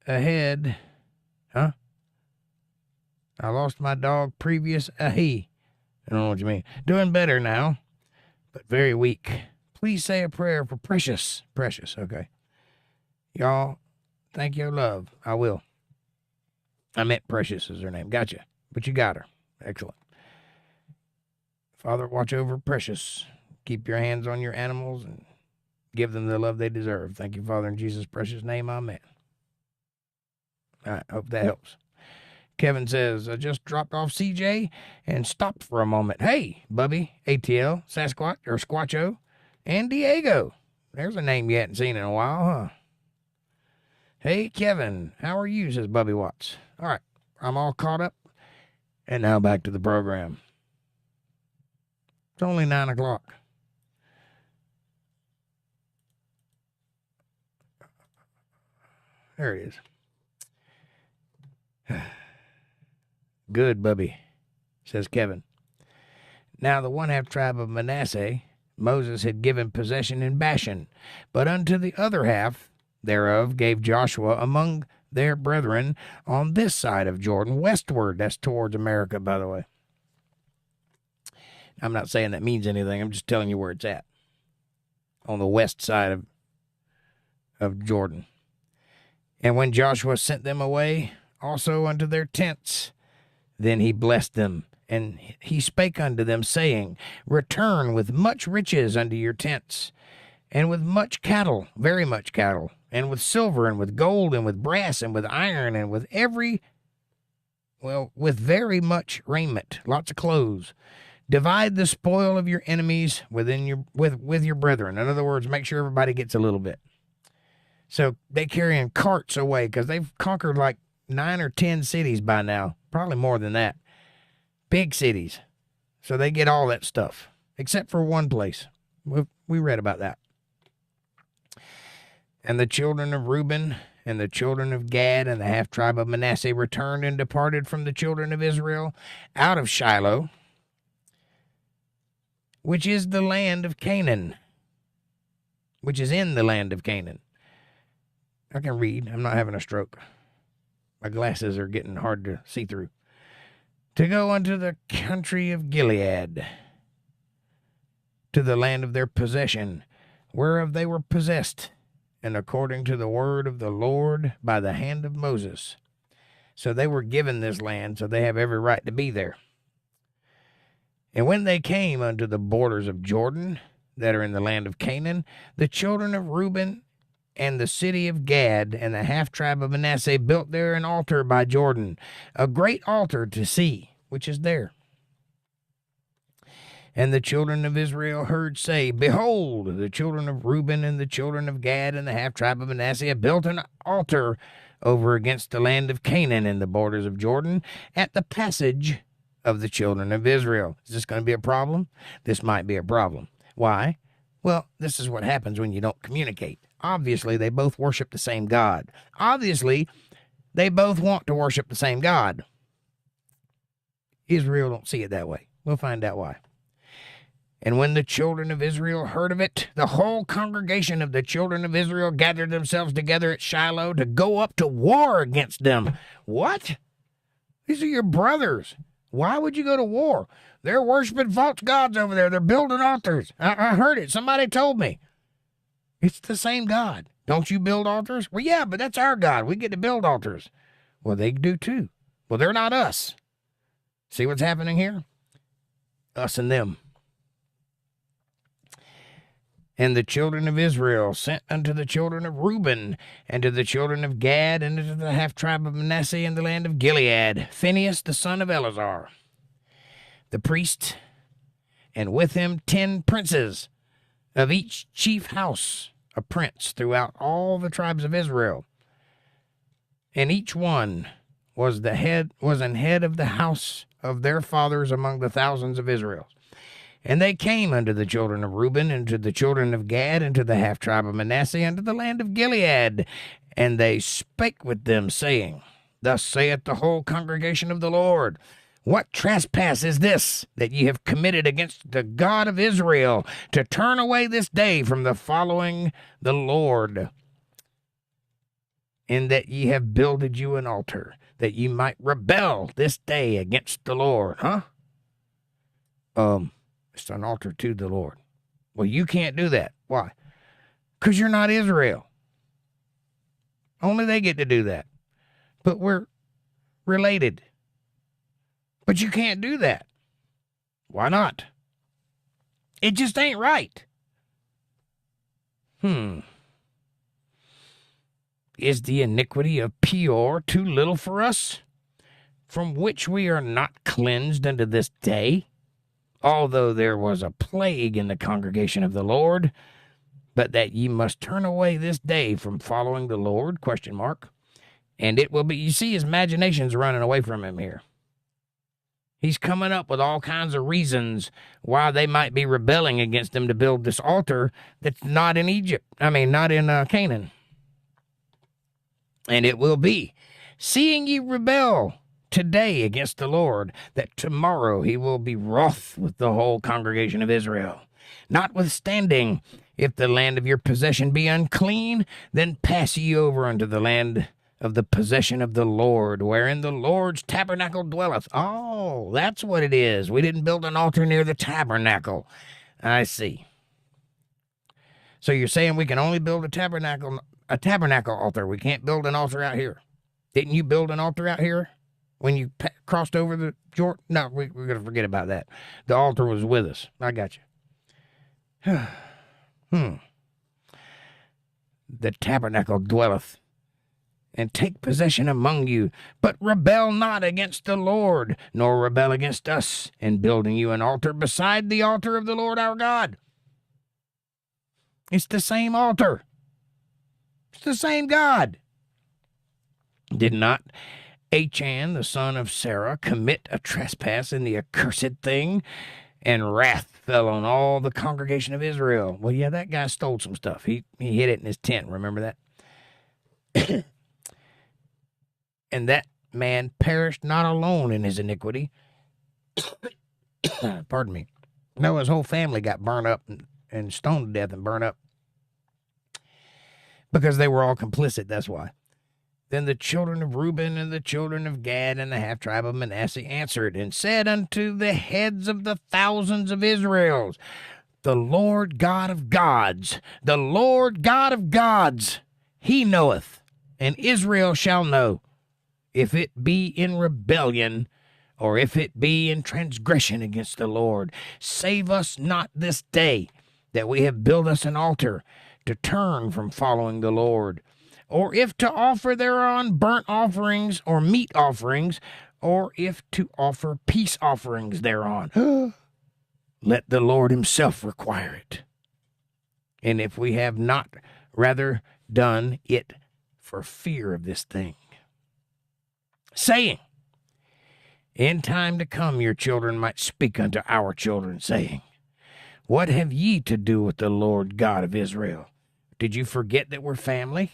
ahead. Huh? I lost my dog previous ahe. I don't know what you mean. Doing better now, but very weak. Please say a prayer for Precious. Precious, okay. Y'all, thank your love. I will. I meant Precious is her name. Gotcha. But you got her. Excellent. Father, watch over Precious. Keep your hands on your animals and give them the love they deserve. Thank you, Father, in Jesus' precious name. Amen. All right. Hope that helps. Kevin says, I just dropped off CJ and stopped for a moment. Hey, Bubby, ATL, Sasquatch, or Squatcho, and Diego. There's a name you hadn't seen in a while, huh? Hey, Kevin, how are you, says Bubby Watts. All right, I'm all caught up. And now back to the program. It's only 9 o'clock. There it is. Good, Bubby, says Kevin. Now the 1/2 tribe of Manasseh, Moses had given possession in Bashan, but unto the other half thereof gave Joshua among their brethren on this side of Jordan, westward. That's towards America, by the way. I'm not saying that means anything. I'm just telling you where it's at. On the west side of Jordan. And when Joshua sent them away also unto their tents, then he blessed them, and he spake unto them, saying, return with much riches unto your tents, and with much cattle, very much cattle, and with silver, and with gold, and with brass, and with iron, and with with very much raiment, lots of clothes. Divide the spoil of your enemies with your brethren. In other words, make sure everybody gets a little bit. So they carrying carts away, because they've conquered like 9 or 10 cities by now. Probably more than that. Big cities. So they get all that stuff. Except for one place. We read about that. And the children of Reuben and the children of Gad and the 1/2 tribe of Manasseh returned and departed from the children of Israel out of Shiloh, which is the land of Canaan. Which is in the land of Canaan. I can read. I'm not having a stroke. My glasses are getting hard to see through. To go unto the country of Gilead, to the land of their possession, whereof they were possessed, and according to the word of the Lord by the hand of Moses. So they were given this land, so they have every right to be there. And when they came unto the borders of Jordan, that are in the land of Canaan, the children of Reuben and the city of Gad and the 1/2 tribe of Manasseh built there an altar by Jordan, a great altar to see, which is there. And the children of Israel heard say, behold, the children of Reuben and the children of Gad and the 1/2 tribe of Manasseh have built an altar over against the land of Canaan in the borders of Jordan at the passage of the children of Israel. Is this going to be a problem? This might be a problem. Why? Well, this is what happens when you don't communicate. Obviously, they both worship the same God. Obviously, they both want to worship the same God. Israel don't see it that way. We'll find out why. And when the children of Israel heard of it, the whole congregation of the children of Israel gathered themselves together at Shiloh to go up to war against them. What? These are your brothers. Why would you go to war? They're worshiping false gods over there. They're building altars. I heard it. Somebody told me. It's the same God. Don't you build altars? Well, yeah, but that's our God. We get to build altars. Well, they do too. Well, they're not us. See what's happening here? Us and them. And the children of Israel sent unto the children of Reuben, and to the children of Gad, and to the half-tribe of Manasseh in the land of Gilead, Phinehas the son of Eleazar, the priest, and with him 10 princes, of each chief house a prince throughout all the tribes of Israel. And each one was an head of the house of their fathers among the thousands of Israel. And they came unto the children of Reuben, and to the children of Gad, and to the half-tribe of Manasseh, and to the land of Gilead. And they spake with them, saying, Thus saith the whole congregation of the Lord, What trespass is this that ye have committed against the God of Israel, to turn away this day from the following the Lord? In that ye have builded you an altar, that ye might rebel this day against the Lord. Huh? It's an altar to the Lord. Well, you can't do that. Why? Because you're not Israel. Only they get to do that. But we're related. But you can't do that. Why not? It just ain't right. Is the iniquity of Peor too little for us, from which we are not cleansed unto this day? Although there was a plague in the congregation of the Lord, but that ye must turn away this day from following the Lord, ? And it will be, you see, his imagination's running away from him here. He's coming up with all kinds of reasons why they might be rebelling against him to build this altar that's not in Egypt. Not in Canaan. And it will be, seeing ye rebel today against the Lord, that tomorrow he will be wroth with the whole congregation of Israel. Notwithstanding, if the land of your possession be unclean, then pass ye over unto the land of the possession of the Lord, wherein the Lord's tabernacle dwelleth. Oh, that's what it is. We didn't build an altar near the tabernacle. I see. So you're saying we can only build a tabernacle altar. We can't build an altar out here. Didn't you build an altar out here when you crossed over the Jordan? No, we're going to forget about that. The altar was with us. I got you. The tabernacle dwelleth, and take possession among you, but rebel not against the Lord, nor rebel against us, in building you an altar beside the altar of the Lord our God. It's the same altar. It's the same God. Did not Achan, the son of Sarah, commit a trespass in the accursed thing, and wrath fell on all the congregation of Israel? Well, yeah, that guy stole some stuff. He hid it in his tent. Remember that? And that man perished not alone in his iniquity. Pardon me. No, his whole family got burned up and stoned to death and burned up. Because they were all complicit, that's why. Then the children of Reuben and the children of Gad and the half-tribe of Manasseh answered and said unto the heads of the thousands of Israel, The Lord God of gods, the Lord God of gods, he knoweth, and Israel shall know, if it be in rebellion, or if it be in transgression against the Lord. Save us not this day, that we have built us an altar, to turn from following the Lord. Or if to offer thereon burnt offerings or meat offerings, or if to offer peace offerings thereon. Let the Lord himself require it. And if we have not rather done it for fear of this thing, saying, in time to come your children might speak unto our children, saying, What have ye to do with the Lord God of Israel? Did you forget that we're family?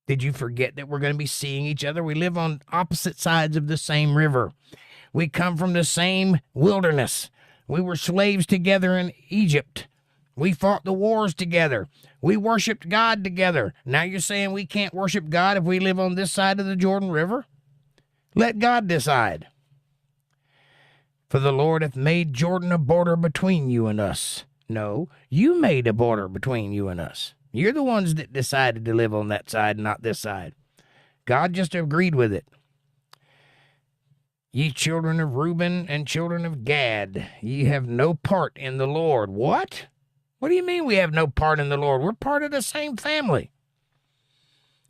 Did you forget that we're going to be seeing each other? We live on opposite sides of the same river. We come from the same wilderness. We were slaves together in Egypt. We fought the wars together. We worshiped God together. Now you're saying we can't worship God if we live on this side of the Jordan River? Let God decide. For the Lord hath made Jordan a border between you and us. No, you made a border between you and us. You're the ones that decided to live on that side, not this side. God just agreed with it. Ye children of Reuben and children of Gad, ye have no part in the Lord. What? What do you mean we have no part in the Lord? We're part of the same family.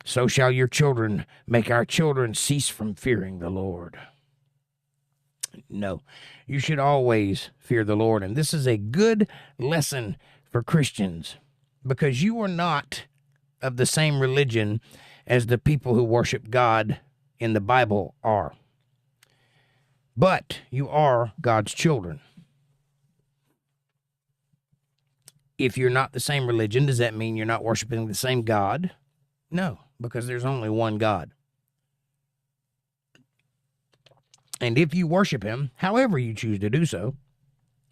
So shall your children make our children cease from fearing the Lord. No, you should always fear the Lord. And this is a good lesson for Christians, because you are not of the same religion as the people who worship God in the Bible are. But you are God's children. If you're not the same religion, does that mean you're not worshiping the same God? No, because there's only one God. And if you worship him, however you choose to do so,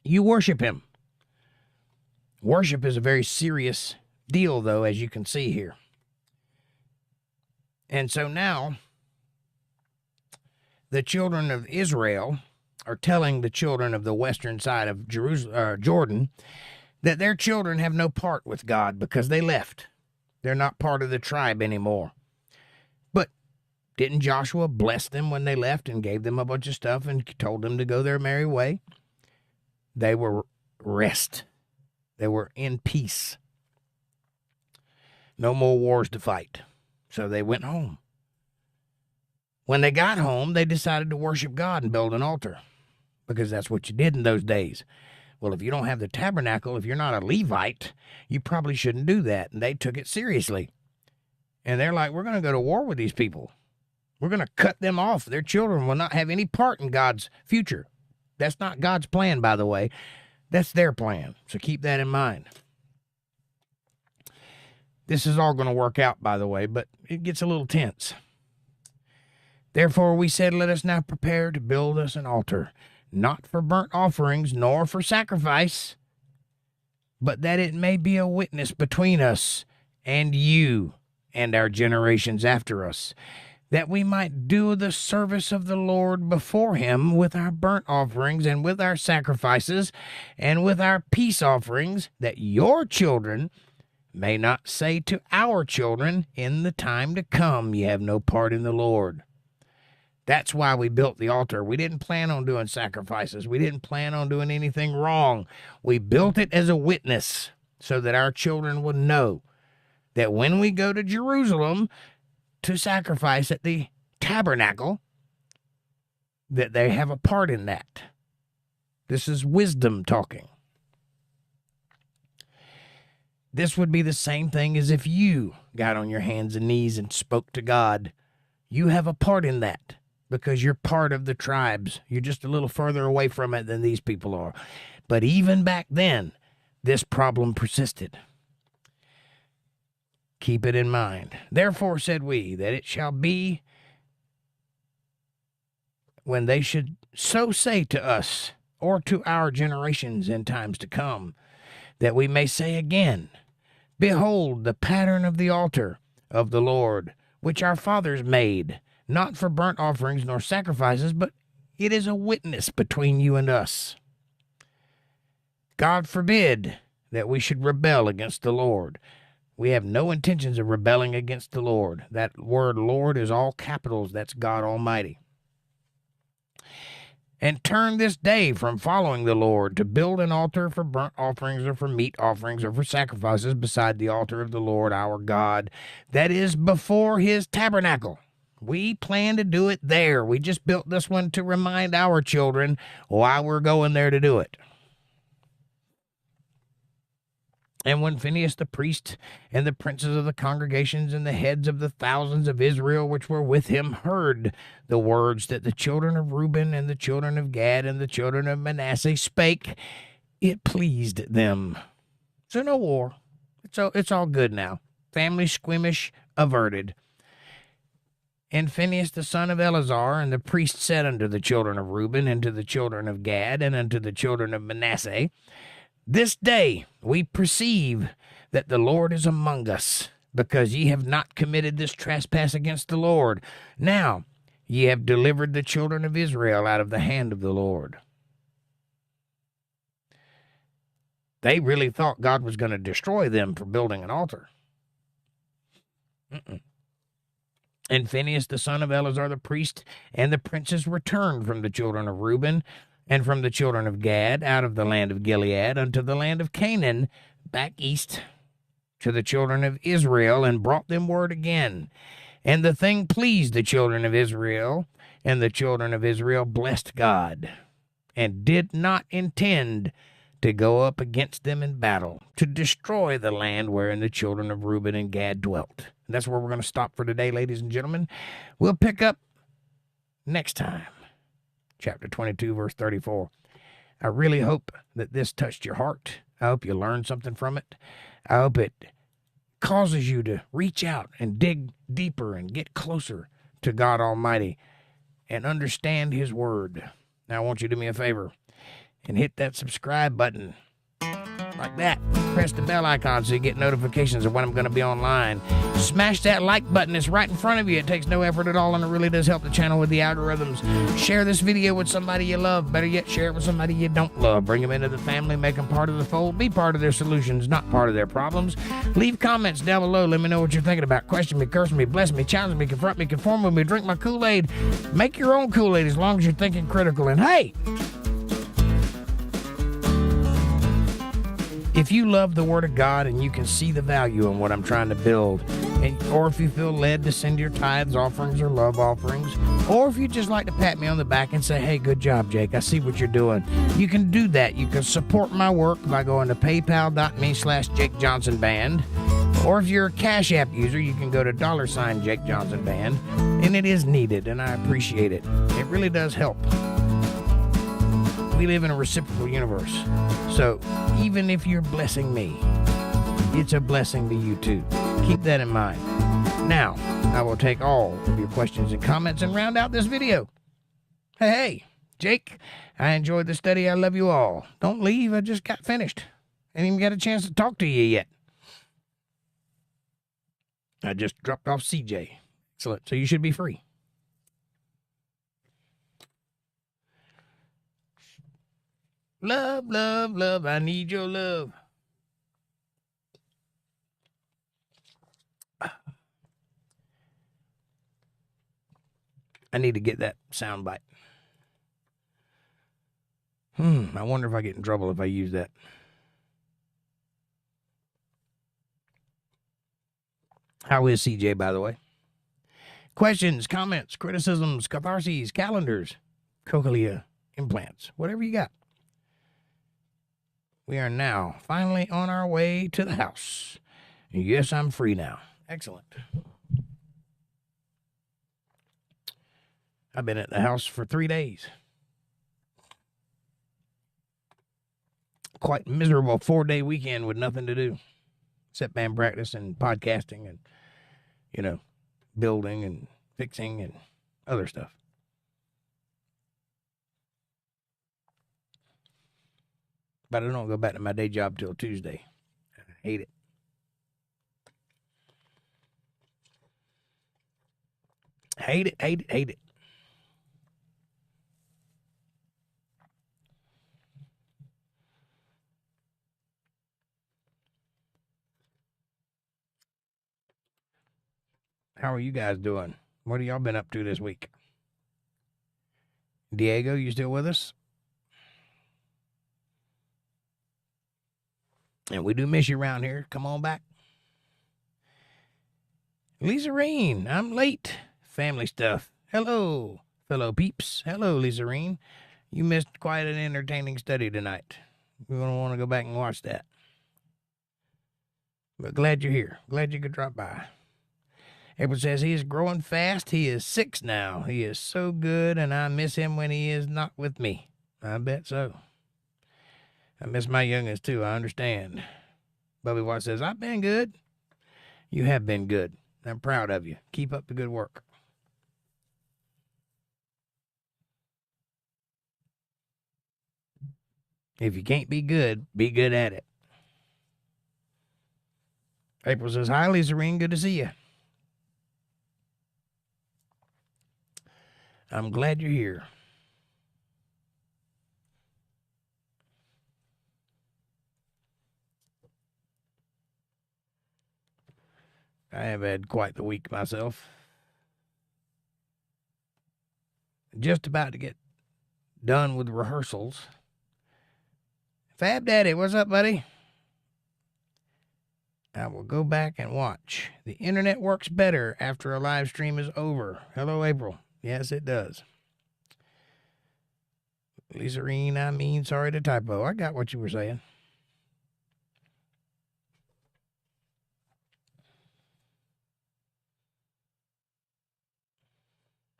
you worship him. Worship is a very serious deal, though, as you can see here. And so now, the children of Israel are telling the children of the western side of Jordan that their children have no part with God because they left. They're not part of the tribe anymore. But didn't Joshua bless them when they left and gave them a bunch of stuff and told them to go their merry way? They were rest. They were in peace. No more wars to fight. So they went home. When they got home, they decided to worship God and build an altar, because that's what you did in those days. Well, if you don't have the tabernacle, if you're not a Levite, you probably shouldn't do that. And they took it seriously. And they're like, we're going to go to war with these people. We're going to cut them off. Their children will not have any part in God's future. That's not God's plan, by the way. That's their plan. So keep that in mind. This is all going to work out, by the way, but it gets a little tense. Therefore we said, let us now prepare to build us an altar, not for burnt offerings, nor for sacrifice, but that it may be a witness between us and you and our generations after us, that we might do the service of the Lord before him with our burnt offerings and with our sacrifices and with our peace offerings, that your children may not say to our children in the time to come, ye have no part in the Lord. That's why we built the altar. We didn't plan on doing sacrifices. We didn't plan on doing anything wrong. We built it as a witness so that our children would know that when we go to Jerusalem to sacrifice at the tabernacle, that they have a part in that. This is wisdom talking. This would be the same thing as if you got on your hands and knees and spoke to God. You have a part in that because you're part of the tribes. You're just a little further away from it than these people are. But even back then, this problem persisted. Keep it in mind. Therefore said we, that it shall be when they should so say to us, or to our generations in times to come, that we may say again, behold the pattern of the altar of the Lord, which our fathers made, not for burnt offerings nor sacrifices, but it is a witness between you and us. God forbid that we should rebel against the Lord. We have no intentions of rebelling against the Lord. That word Lord is all capitals. That's God Almighty. And turn this day from following the Lord to build an altar for burnt offerings or for meat offerings or for sacrifices beside the altar of the Lord our God, that is before his tabernacle. We plan to do it there. We just built this one to remind our children why we're going there to do it. And when Phinehas the priest and the princes of the congregations and the heads of the thousands of Israel which were with him heard the words that the children of Reuben and the children of Gad and the children of Manasseh spake, it pleased them. So no war. It's all good now. Family squeamish averted. And Phinehas the son of Eleazar and the priest said unto the children of Reuben, and to the children of Gad, and unto the children of Manasseh, This day we perceive that the Lord is among us, because ye have not committed this trespass against the Lord. Now ye have delivered the children of Israel out of the hand of the Lord. They really thought God was going to destroy them for building an altar. And Phinehas the son of Eleazar the priest and the princes returned from the children of Reuben and from the children of Gad out of the land of Gilead unto the land of Canaan, back east to the children of Israel, and brought them word again. And the thing pleased the children of Israel, and the children of Israel blessed God, and did not intend to go up against them in battle, to destroy the land wherein the children of Reuben and Gad dwelt. And that's where we're going to stop for today, ladies and gentlemen. We'll pick up next time, chapter 22, verse 34. I really hope that this touched your heart. I hope you learned something from it. I hope it causes you to reach out and dig deeper and get closer to God Almighty and understand His Word. Now, I want you to do me a favor and hit that subscribe button like that. Press the bell icon so you get notifications of when I'm going to be online. Smash that like button. It's right in front of you. It takes no effort at all, and it really does help the channel with the algorithms. Share this video with somebody you love. Better yet, share it with somebody you don't love. Bring them into the family. Make them part of the fold. Be part of their solutions, not part of their problems. Leave comments down below. Let me know what you're thinking about. Question me, curse me, bless me, challenge me, confront me, conform with me, drink my Kool-Aid. Make your own Kool-Aid as long as you're thinking critical. And hey, if you love the Word of God and you can see the value in what I'm trying to build, or if you feel led to send your tithes, offerings, or love offerings, or if you just like to pat me on the back and say, hey, good job, Jake, I see what you're doing, you can do that. You can support my work by going to paypal.me/jakejohnsonband, or if you're a CashApp user, you can go to $jakejohnsonband, and it is needed, and I appreciate it. It really does help. We live in a reciprocal universe. So even if you're blessing me, it's a blessing to you too. Keep that in mind. Now, I will take all of your questions and comments and round out this video. Hey, Jake, I enjoyed the study. I love you all. Don't leave. I just got finished. Ain't even got a chance to talk to you yet. I just dropped off CJ. Excellent. So you should be free. Love, love, love, I need your love. I need to get that sound bite. I wonder if I get in trouble if I use that. How is CJ, by the way? Questions, comments, criticisms, catharses, calendars, cochlea implants, whatever you got. We are now finally on our way to the house. Yes, I'm free now. Excellent. I've been at the house for 3 days. Quite miserable 4-day weekend with nothing to do except band practice and podcasting and, building and fixing and other stuff. But I don't go back to my day job till Tuesday. I hate it. Hate it, hate it, hate it. How are you guys doing? What have y'all been up to this week? Diego, you still with us? And we do miss you around here. Come on back. Lisa-Reen, I'm late. Family stuff. Hello, fellow peeps. Hello, Lisa-Reen. You missed quite an entertaining study tonight. You're going to want to go back and watch that. But glad you're here. Glad you could drop by. Edward says he is growing fast. He is 6 now. He is so good, and I miss him when he is not with me. I bet so. I miss my youngest, too. I understand. Bubby White says, I've been good. You have been good. I'm proud of you. Keep up the good work. If you can't be good at it. April says, hi, Lisa Reen. Good to see you. I'm glad you're here. I have had quite the week myself. Just about to get done with rehearsals. Fab Daddy, what's up, buddy? I will go back and watch. The internet works better after a live stream is over. Hello, April. Yes, it does. Lisa Reen, I mean, sorry to typo. I got what you were saying.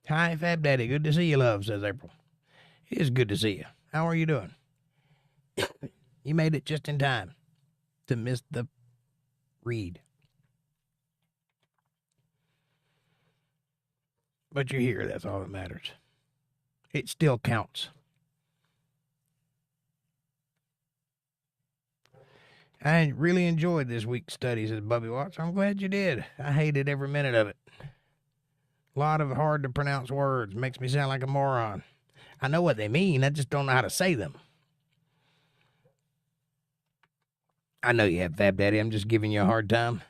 Hi, Fab Daddy. Good to see you, love, says April. It is good to see you. How are you doing? You made it just in time to miss the read. But you're here. That's all that matters. It still counts. I really enjoyed this week's studies at Bubby Watts. I'm glad you did. I hated every minute of it. A lot of hard to pronounce words. Makes me sound like a moron. I know what they mean. I just don't know how to say them. I know you have, Fab Daddy. I'm just giving you a hard time.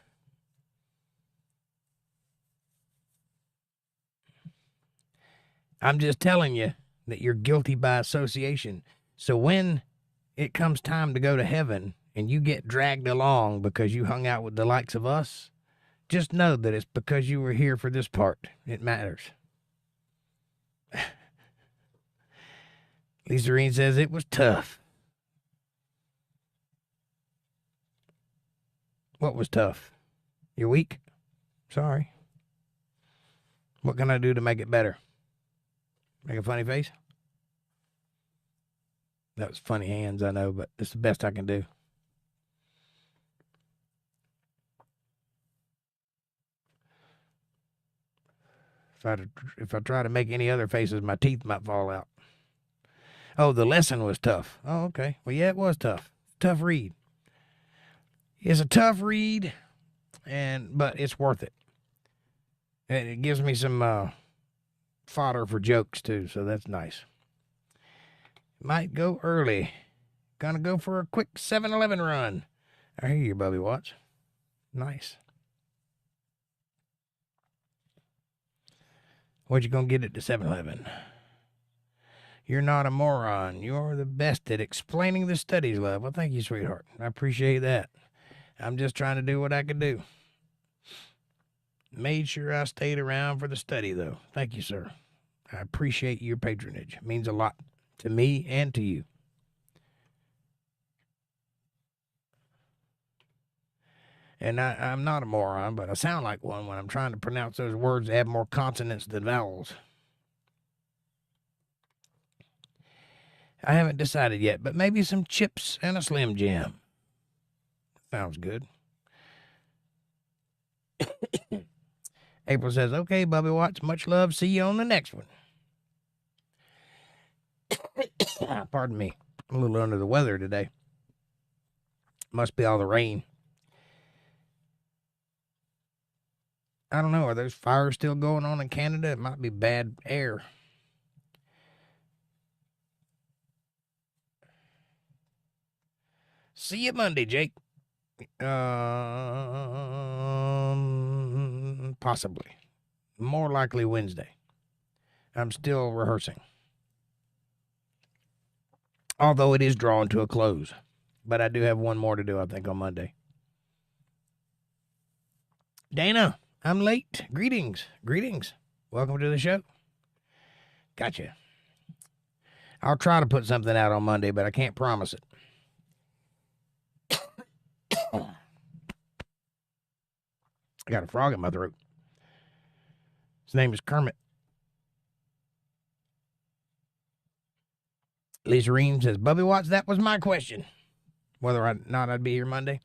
I'm just telling you that you're guilty by association. So when it comes time to go to heaven and you get dragged along because you hung out with the likes of us, just know that it's because you were here for this part. It matters. Lisa Reen says it was tough. What was tough? You're weak? Sorry. What can I do to make it better? Make a funny face? That was funny hands, I know, but it's the best I can do. If I try to make any other faces, my teeth might fall out. Oh, the lesson was tough. Oh, okay. Well, yeah, it was tough. Tough read. It's a tough read, but it's worth it. And it gives me some fodder for jokes, too, so that's nice. Might go early. Gonna go for a quick 7-Eleven run. I hear you, Bubby Watts. Nice. What you gonna get at the 7-Eleven? You're not a moron. You're the best at explaining the studies, love. Well, thank you, sweetheart. I appreciate that. I'm just trying to do what I could do. Made sure I stayed around for the study, though. Thank you, sir. I appreciate your patronage. It means a lot to me and to you. And I'm not a moron, but I sound like one when I'm trying to pronounce those words that have more consonants than vowels. I haven't decided yet, but maybe some chips and a Slim Jim. Sounds good. April says, okay, Bubby Watts, much love. See you on the next one. Pardon me. I'm a little under the weather today. Must be all the rain. I don't know. Are those fires still going on in Canada? It might be bad air. See you Monday, Jake. Possibly. More likely Wednesday. I'm still rehearsing. Although it is drawing to a close. But I do have one more to do, I think, on Monday. Dana, I'm late. Greetings. Welcome to the show. Gotcha. I'll try to put something out on Monday, but I can't promise it. I got a frog in my throat. His name is Kermit. Lisa Ream says, Bubby Watts, that was my question. Whether or not I'd be here Monday.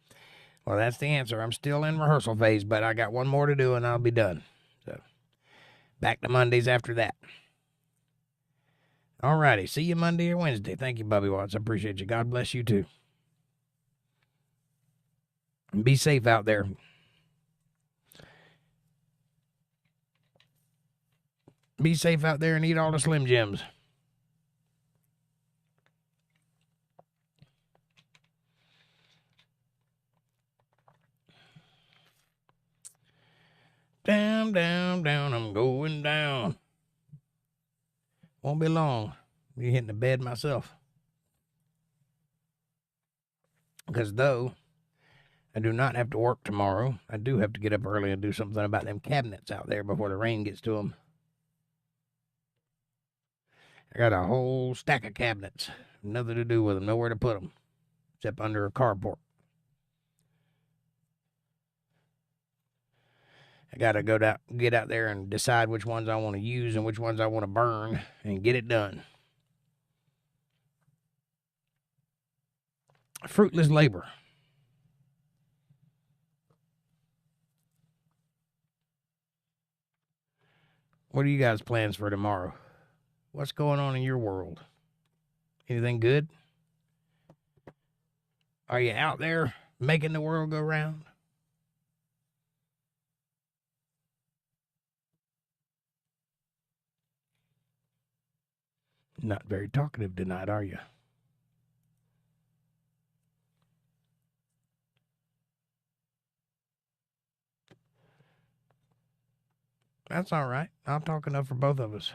Well, that's the answer. I'm still in rehearsal phase, but I got one more to do and I'll be done. So, back to Mondays after that. All righty. See you Monday or Wednesday. Thank you, Bubby Watts. I appreciate you. God bless you, too. And be safe out there. Be safe out there and eat all the Slim Jims. Down, down, down, I'm going down. Won't be long. I'll be hitting the bed myself. Because though I do not have to work tomorrow, I do have to get up early and do something about them cabinets out there before the rain gets to them. I got a whole stack of cabinets. Nothing to do with them. Nowhere to put them. Except under a carport. I got to get out there and decide which ones I want to use and which ones I want to burn and get it done. Fruitless labor. What are you guys' plans for tomorrow? What's going on in your world? Anything good? Are you out there making the world go round? Not very talkative tonight, are you? That's all right. I'll talk enough for both of us.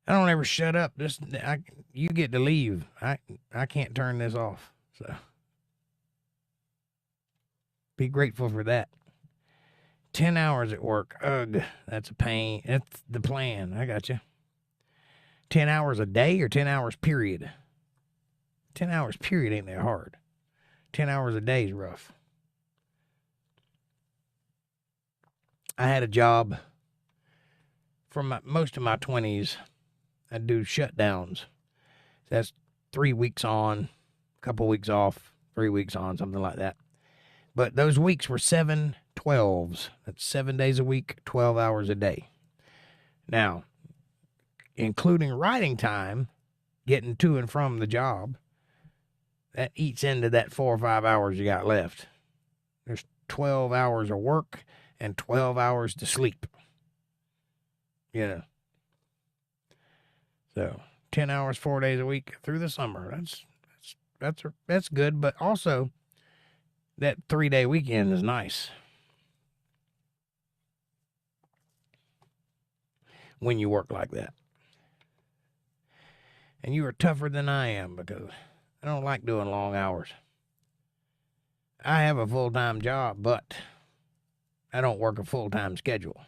I don't ever shut up. You get to leave. I can't turn this off. So be grateful for that. 10 hours at work. Ugh, that's a pain. That's the plan. I got you. 10 hours a day or 10 hours period? 10 hours period ain't that hard. 10 hours a day is rough. I had a job for most of my 20s. I'd do shutdowns. That's 3 weeks on, a couple weeks off, 3 weeks on, something like that. But those weeks were 7/12s. That's 7 days a week, 12 hours a day. Now, including writing time, getting to and from the job, that eats into that 4 or 5 hours you got left. There's 12 hours of work and 12 hours to sleep. You know. So 10 hours, 4 days a week through the summer. That's good, but also that 3-day weekend is nice. When you work like that. And you are tougher than I am because I don't like doing long hours. I have a full-time job, but I don't work a full-time schedule.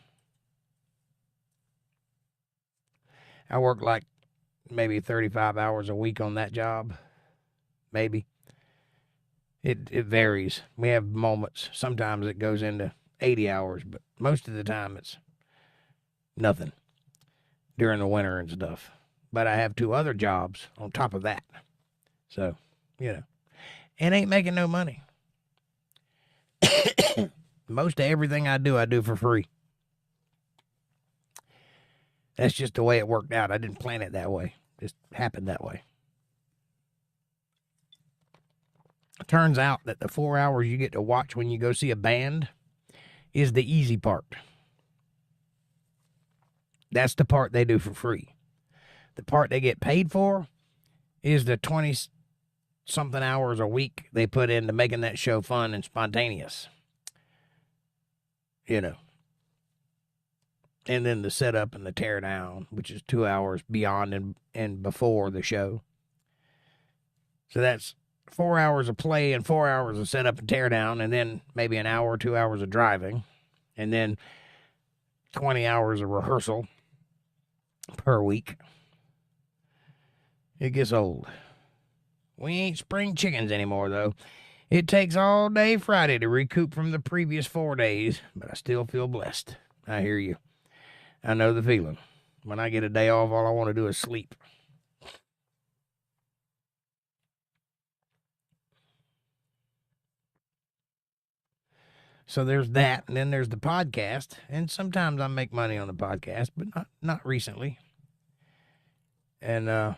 I work like maybe 35 hours a week on that job. Maybe. It varies. We have moments. Sometimes it goes into 80 hours, but most of the time it's nothing during the winter and stuff. But I have 2 other jobs on top of that. So, you know, and ain't making no money. Most of everything I do for free. That's just the way it worked out. I didn't plan it that way. It just happened that way. It turns out that the 4 hours you get to watch when you go see a band is the easy part. That's the part they do for free. The part they get paid for is the 20-something hours a week they put into making that show fun and spontaneous. You know. And then the setup and the tear down, which is 2 hours beyond and before the show. So that's 4 hours of play and 4 hours of setup and tear down, and then maybe an hour or 2 hours of driving, and then 20 hours of rehearsal per week. It gets old. We ain't spring chickens anymore, though. It takes all day Friday to recoup from the previous 4 days, but I still feel blessed. I hear you. I know the feeling. When I get a day off, all I want to do is sleep. So there's that, and then there's the podcast, and sometimes I make money on the podcast, but not recently. And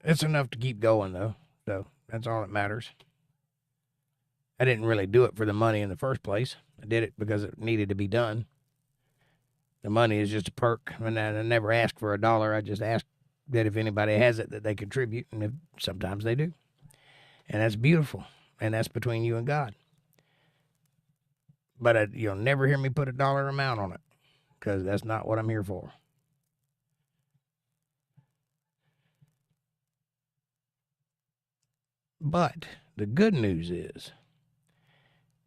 it's enough to keep going, though, so that's all that matters. I didn't really do it for the money in the first place. I did it because it needed to be done. The money is just a perk, and I never ask for $1. I just ask that if anybody has it, that they contribute, and sometimes they do. And that's beautiful. And that's between you and God. But you'll never hear me put a dollar amount on it, because that's not what I'm here for. But the good news is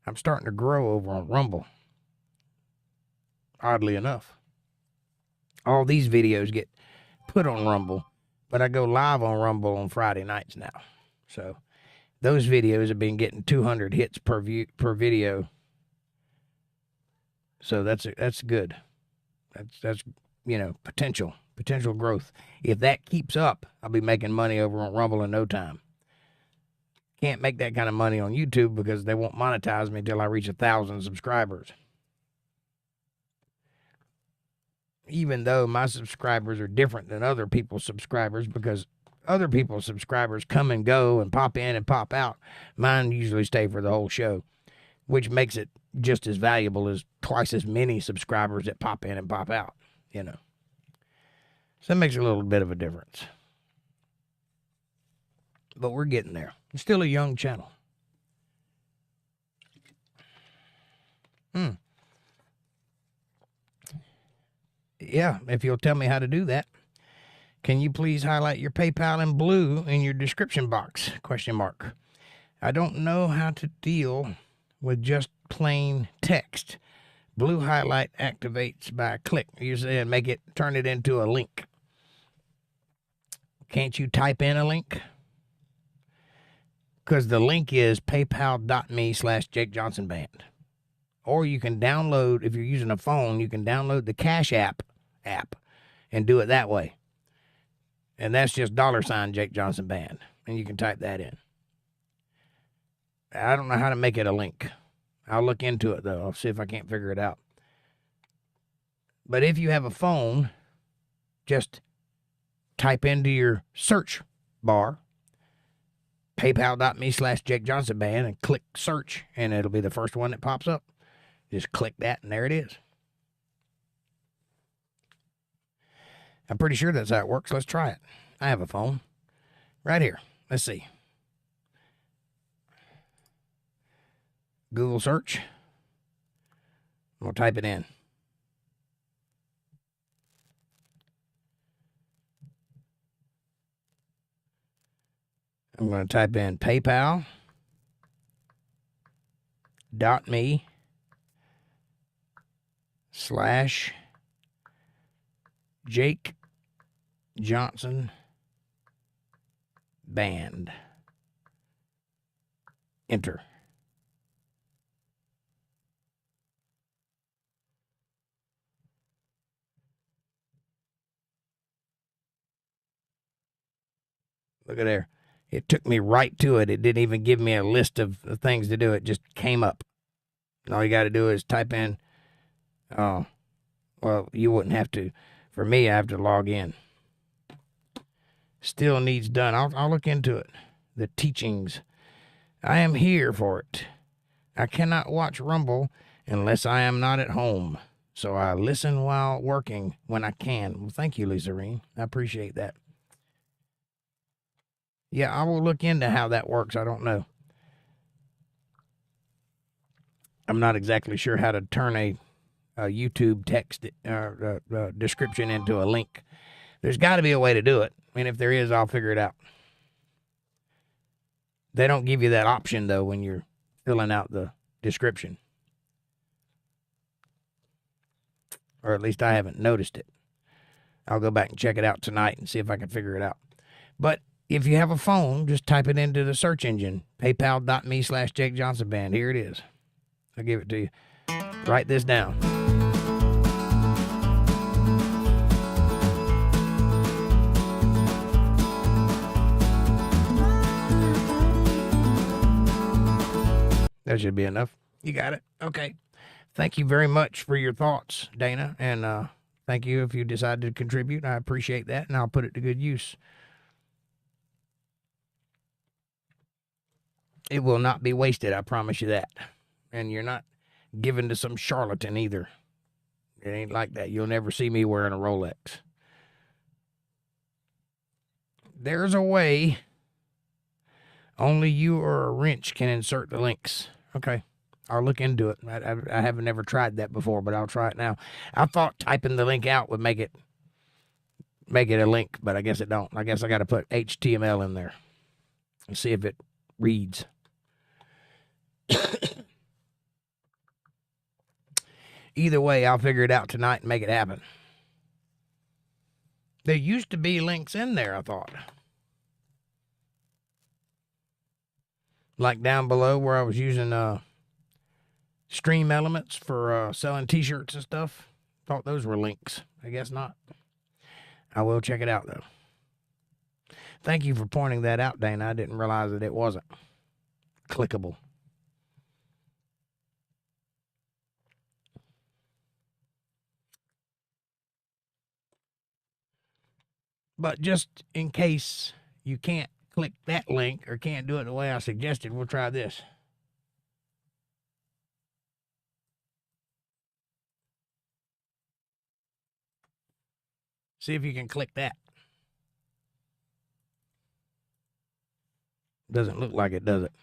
I'm starting to grow over on Rumble. Oddly enough. All these videos get put on Rumble, but I go live on Rumble on Friday nights now. So those videos have been getting 200 hits per video. So that's good. That's potential growth. If that keeps up, I'll be making money over on Rumble in no time. Can't make that kind of money on YouTube because they won't monetize me until I reach 1,000 subscribers. Even though my subscribers are different than other people's subscribers, because other people's subscribers come and go and pop in and pop out. Mine usually stay for the whole show, which makes it just as valuable as twice as many subscribers that pop in and pop out, So that makes a little bit of a difference. But we're getting there. It's still a young channel. Yeah, if you'll tell me how to do that. Can you please highlight your PayPal in blue in your description box? ? I don't know how to deal with just plain text. Blue highlight activates by a click. You say turn it into a link. Can't you type in a link? Because the link is paypal.me/jakejohnsonband. Or you can download, if you're using a phone, you can download the CashApp app and do it that way. And that's just $ Jake Johnson Band. And you can type that in. I don't know how to make it a link. I'll look into it, though. I'll see if I can't figure it out. But if you have a phone, just type into your search bar, paypal.me/jakejohnsonband, and click search, and it'll be the first one that pops up. Just click that, and there it is. I'm pretty sure that's how it works. Let's try it. I have a phone right here. Let's see. Google search. We'll type it in. I'm going to type in paypal.me/Jake Johnson Band. Enter. Look at there. It took me right to it. It didn't even give me a list of things to do. It just came up. And all you got to do is type in. Oh, well, you wouldn't have to. For me, I have to log in. Still needs done. I'll look into it. The teachings. I am here for it. I cannot watch Rumble unless I am not at home. So I listen while working when I can. Well, thank you, Lisa Reen. I appreciate that. Yeah, I will look into how that works. I don't know. I'm not exactly sure how to turn a YouTube text description into a link. There's got to be a way to do it. And if there is, I'll figure it out. They don't give you that option, though, when you're filling out the description. Or at least I haven't noticed it. I'll go back and check it out tonight and see if I can figure it out. But if you have a phone, just type it into the search engine, paypal.me/Jake Johnson Band. Here it is. I'll give it to you. Write this down. That should be enough. You got it. Okay. Thank you very much for your thoughts, Dana. And thank you if you decide to contribute. I appreciate that, and I'll put it to good use. It will not be wasted, I promise you that. And you're not given to some charlatan either. It ain't like that. You'll never see me wearing a Rolex. There's a way only you or a wrench can insert the links. Okay. I'll look into it. I haven't ever tried that before, but I'll try it now. I thought typing the link out would make it a link, but I guess it don't. I guess I got to put HTML in there and see if it reads. Either way, I'll figure it out tonight and make it happen. There used to be links in there, I thought. Like down below where I was using stream elements for selling t-shirts and stuff. Thought those were links. I guess not. I will check it out, though. Thank you for pointing that out, Dana. I didn't realize that it wasn't clickable. But just in case you can't click that link or can't do it the way I suggested, we'll try this. See if you can click that. Doesn't look like it, does it?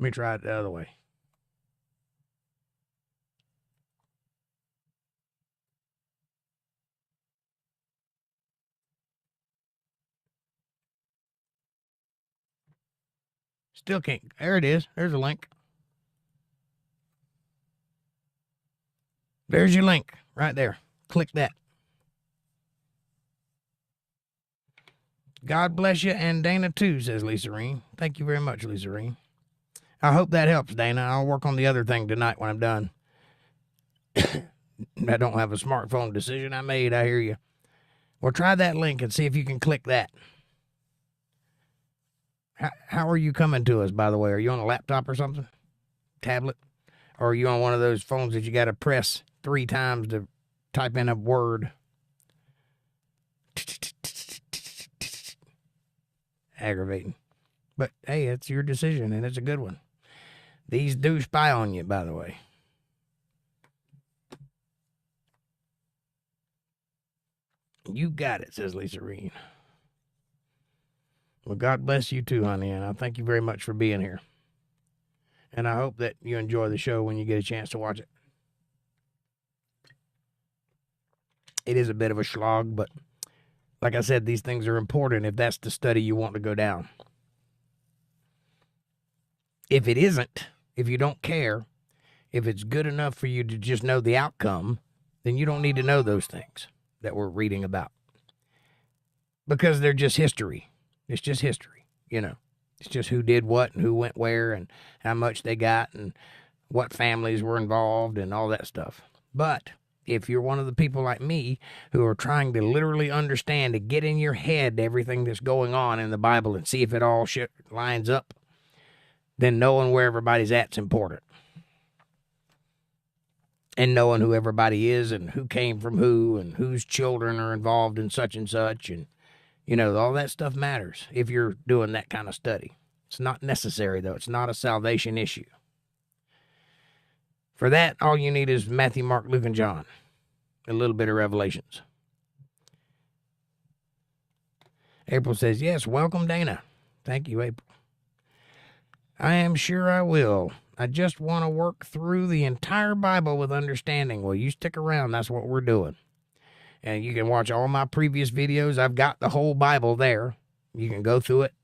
Let me try it the other way. Still can't. There it is. There's a link. There's your link right there. Click that. God bless you, and Dana too, says Lisa Reen. Thank you very much, Lisa Reen. I hope that helps, Dana. I'll work on the other thing tonight when I'm done. I don't have a smartphone decision I made, I hear you. Well, try that link and see if you can click that. How are you coming to us, by the way? Are you on a laptop or something? Tablet? Or are you on one of those phones that you got to press 3 times to type in a word? Aggravating. But, hey, it's your decision, and it's a good one. These do spy on you, by the way. You got it, says Lisa Reen. Well, God bless you too, honey, and I thank you very much for being here. And I hope that you enjoy the show when you get a chance to watch it. It is a bit of a slog, but like I said, these things are important if that's the study you want to go down. If it isn't, if you don't care, if it's good enough for you to just know the outcome, then you don't need to know those things that we're reading about. Because they're just history. It's just history, you know. It's just who did what and who went where and how much they got and what families were involved and all that stuff. But if you're one of the people like me who are trying to literally understand, to get in your head everything that's going on in the Bible and see if it all lines up, then knowing where everybody's at's important. And knowing who everybody is and who came from who and whose children are involved in such and such. And, you know, all that stuff matters if you're doing that kind of study. It's not necessary, though. It's not a salvation issue. For that, all you need is Matthew, Mark, Luke, and John. A little bit of Revelations. April says, yes, welcome, Dana. Thank you, April. I am sure I will. I just want to work through the entire Bible with understanding. Well, you stick around. That's what we're doing. And you can watch all my previous videos. I've got the whole Bible there. You can go through it.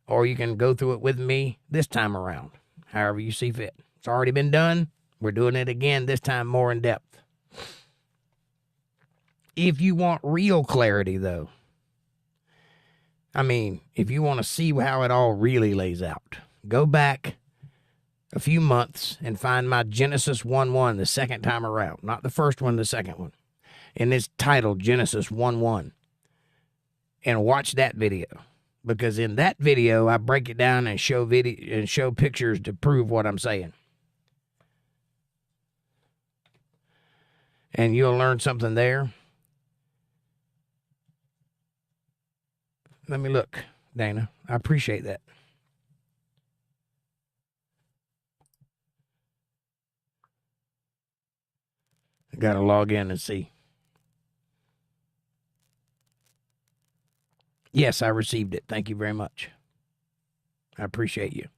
Or you can go through it with me this time around. However you see fit. It's already been done. We're doing it again, this time more in depth. If you want real clarity, though. I mean, if you want to see how it all really lays out. Go back a few months and find my Genesis 1:1 the second time around. Not the first one, the second one. And it's titled Genesis 1:1. And watch that video. because in that video I break it down and show pictures to prove what I'm saying. And you'll learn something there. Let me look, Dana. I appreciate that. I got to log in and see. Yes, I received it. Thank you very much. I appreciate you.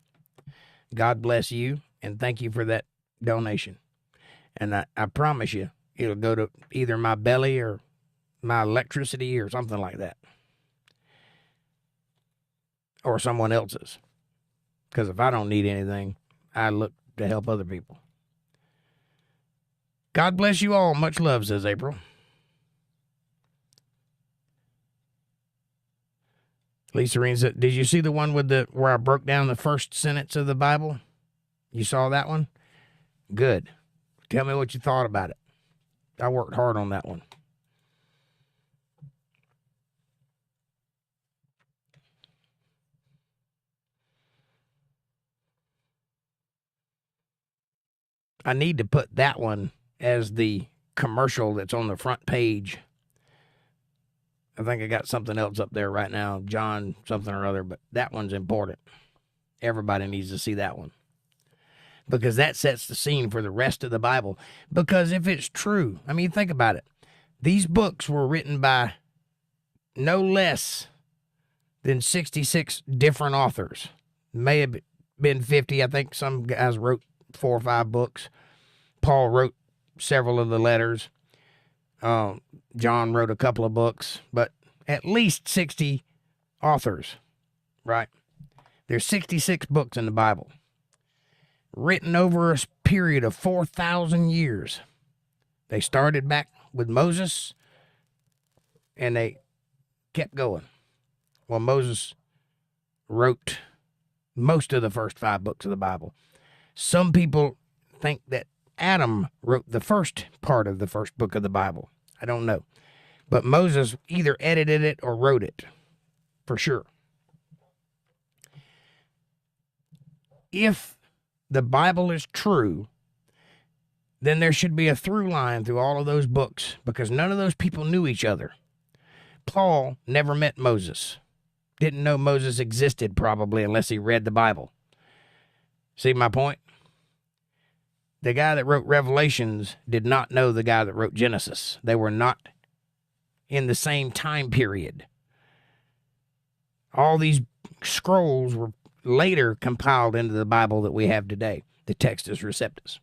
God bless you, and thank you for that donation. And I promise you, it'll go to either my belly or my electricity or something like that. Or someone else's. Because if I don't need anything, I look to help other people. God bless you all. Much love, says April. Lisa Reen said, did you see the one with where I broke down the first sentence of the Bible? You saw that one? Good. Tell me what you thought about it. I worked hard on that one. I need to put that one as the commercial that's on the front page. I think I got something else up there right now, John something or other, but that one's important. Everybody needs to see that one. Because that sets the scene for the rest of the Bible. Because if it's true, I mean, think about it. These books were written by no less than 66 different authors. May have been 50. I think some guys wrote 4 or 5 books. Paul wrote several of the letters. John wrote a couple of books, but at least 60 authors, right? There's 66 books in the Bible, written over a period of 4,000 years. They started back with Moses, and they kept going. Well, Moses wrote most of the first 5 books of the Bible. Some people think that Adam wrote the first part of the first book of the Bible. I don't know. But Moses either edited it or wrote it, for sure. If the Bible is true, then there should be a through line through all of those books, because none of those people knew each other. Paul never met Moses. Didn't know Moses existed, probably, unless he read the Bible. See my point? The guy that wrote Revelations did not know the guy that wrote Genesis. They were not in the same time period. All these scrolls were later compiled into the Bible that we have today, the Textus Receptus.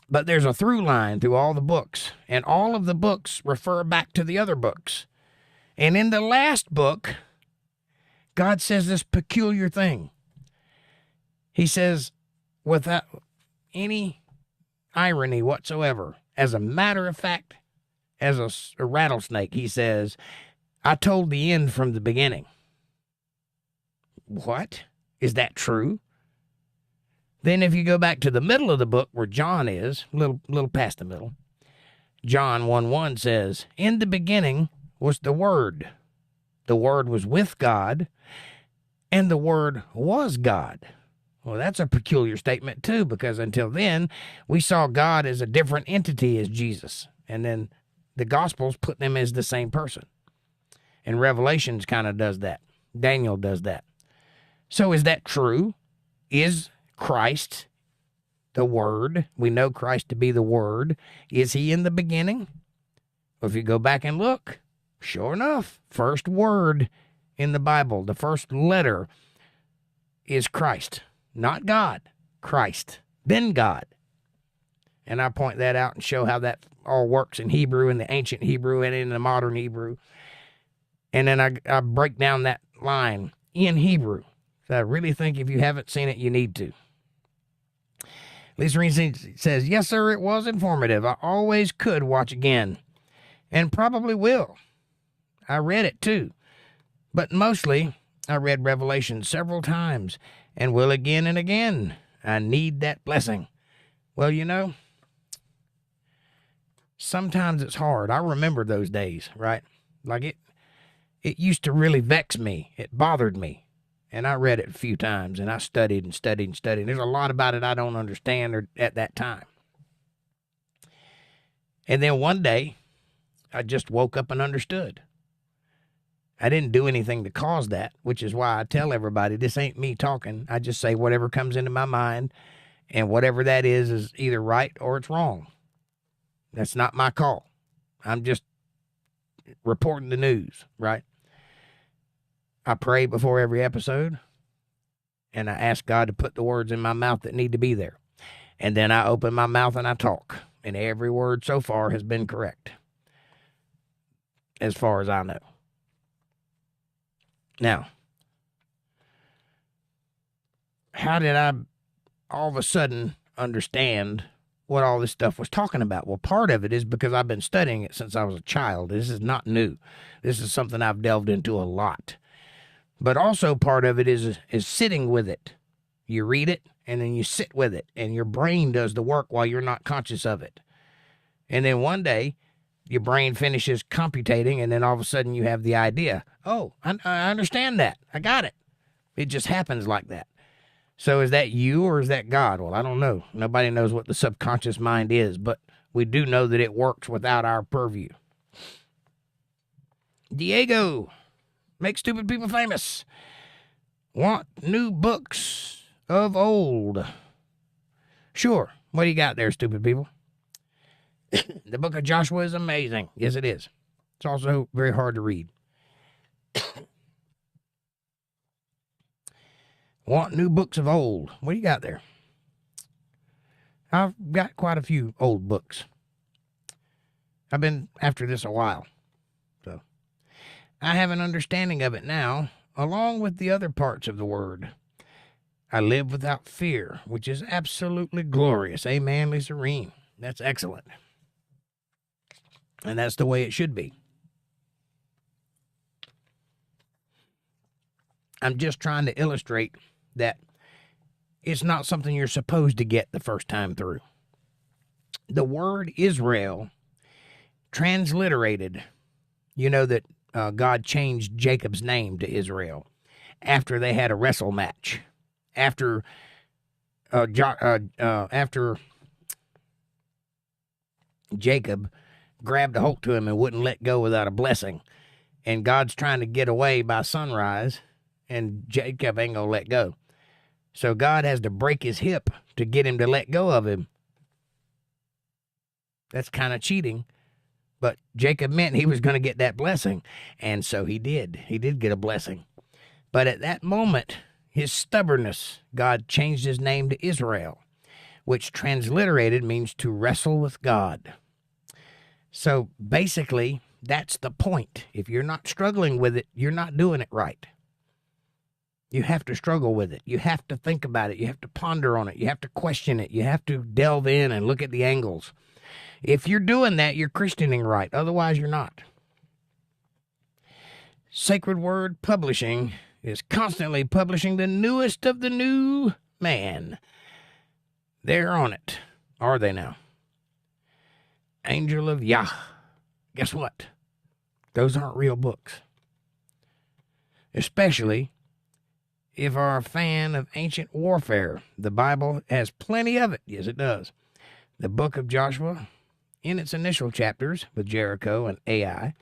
But there's a through line through all the books, and all of the books refer back to the other books. And in the last book, God says this peculiar thing. He says, without any irony whatsoever, as a matter of fact, as a rattlesnake, he says, I told the end from the beginning. What? Is that true? Then if you go back to the middle of the book where John is, a little past the middle, John 1:1 says, in the beginning was the Word. The Word was with God, and the Word was God. Well, that's a peculiar statement, too, because until then, we saw God as a different entity as Jesus. And then the Gospels put them as the same person. And Revelations kind of does that. Daniel does that. So is that true? Is Christ the Word? We know Christ to be the Word. Is he in the beginning? Well, if you go back and look, sure enough, first word in the Bible, the first letter is Christ. Not God, Christ, then God. And I point that out and show how that all works in Hebrew, in the ancient Hebrew and in the modern Hebrew. And then I break down that line in Hebrew. So I really think if you haven't seen it, you need to. Lisa Reen says, yes, sir, it was informative. I always could watch again, and probably will. I read it too. But mostly, I read Revelation several times, and will again and again. I need that blessing. Well, you know, sometimes it's hard. I remember those days, right? Like it used to really vex me. It bothered me. And I read it a few times, and I studied and studied and studied. There's a lot about it I don't understand at that time. And then one day, I just woke up and understood. I didn't do anything to cause that, which is why I tell everybody this ain't me talking. I just say whatever comes into my mind, and whatever that is either right or it's wrong. That's not my call. I'm just reporting the news, right? I pray before every episode, and I ask God to put the words in my mouth that need to be there. And then I open my mouth and I talk, and every word so far has been correct, as far as I know. Now, how did I all of a sudden understand what all this stuff was talking about? Well, part of it is because I've been studying it since I was a child. This is not new. This is something I've delved into a lot. But also part of it is sitting with it. You read it, and then you sit with it, and your brain does the work while you're not conscious of it. And then one day, your brain finishes computating, and then all of a sudden you have the idea. Oh, I understand that. I got it. It just happens like that. So is that you or is that God? Well, I don't know. Nobody knows what the subconscious mind is, but we do know that it works without our purview. Diego, make stupid people famous. Want new books of old. Sure. What do you got there, stupid people? The book of Joshua is amazing. Yes, it is. It's also very hard to read. Want new books of old. What do you got there? I've got quite a few old books. I've been after this a while. So I have an understanding of it now, along with the other parts of the word. I live without fear, which is absolutely glorious. Amen, Lisa Reen. That's excellent. And that's the way it should be. I'm just trying to illustrate that it's not something you're supposed to get the first time through. The word Israel, transliterated, you know that God changed Jacob's name to Israel after they had a wrestle match. After Jacob grabbed a hold to him and wouldn't let go without a blessing. And God's trying to get away by sunrise, and Jacob ain't going to let go. So God has to break his hip to get him to let go of him. That's kind of cheating. But Jacob meant he was going to get that blessing. And so he did. He did get a blessing. But at that moment, his stubbornness, God changed his name to Israel, which transliterated means to wrestle with God. So basically, that's the point. If you're not struggling with it, you're not doing it right. You have to struggle with it. You have to think about it. You have to ponder on it. You have to question it. You have to delve in and look at the angles. If you're doing that, you're Christianing right. Otherwise, you're not. Sacred Word Publishing is constantly publishing the newest of the new man. They're on it. Are they now? Angel of Yah. Guess what? Those aren't real books. Especially if you're a fan of ancient warfare. The Bible has plenty of it. Yes, it does. The book of Joshua, in its initial chapters with Jericho and Ai,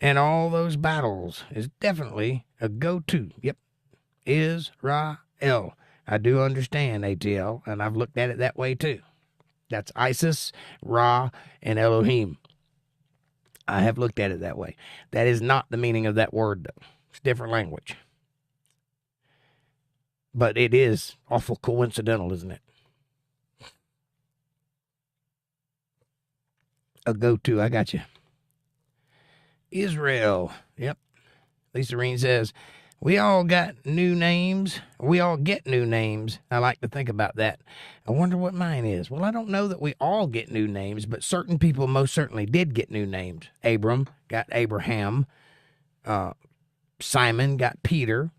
and all those battles, is definitely a go-to. Yep. Israel. I do understand ATL, and I've looked at it that way too. That's Isis, Ra, and Elohim. I have looked at it that way. That is not the meaning of that word, though. It's different language. But it is awful coincidental, isn't it? A go-to. I got you. Israel. Yep. Lisa Reen says, we all got new names. We all get new names. I like to think about that. I wonder what mine is. Well, I don't know that we all get new names, but certain people most certainly did get new names. Abram got Abraham. Simon got Peter.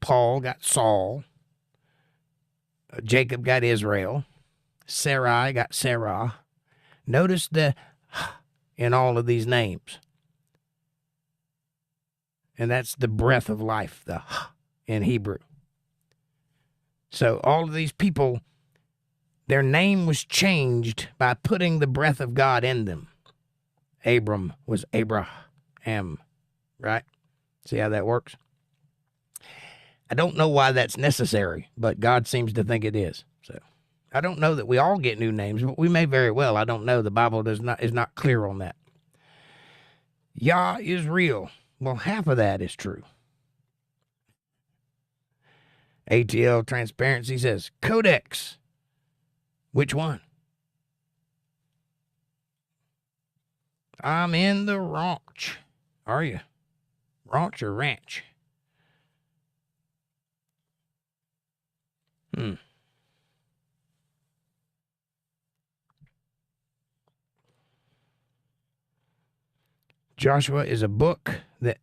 Paul got Saul. Jacob got Israel. Sarai got Sarah. Notice the in all of these names. And that's the breath of life, the in Hebrew. So all of these people, their name was changed by putting the breath of God in them. Abram was Abraham, right? See how that works? I don't know why that's necessary, but God seems to think it is. So I don't know that we all get new names, but we may very well. I don't know. The Bible is not clear on that. Yah is real. Well, half of that is true. ATL Transparency says, Codex. Which one? I'm in the ranch. Are you? Ranch or ranch? Joshua is a book that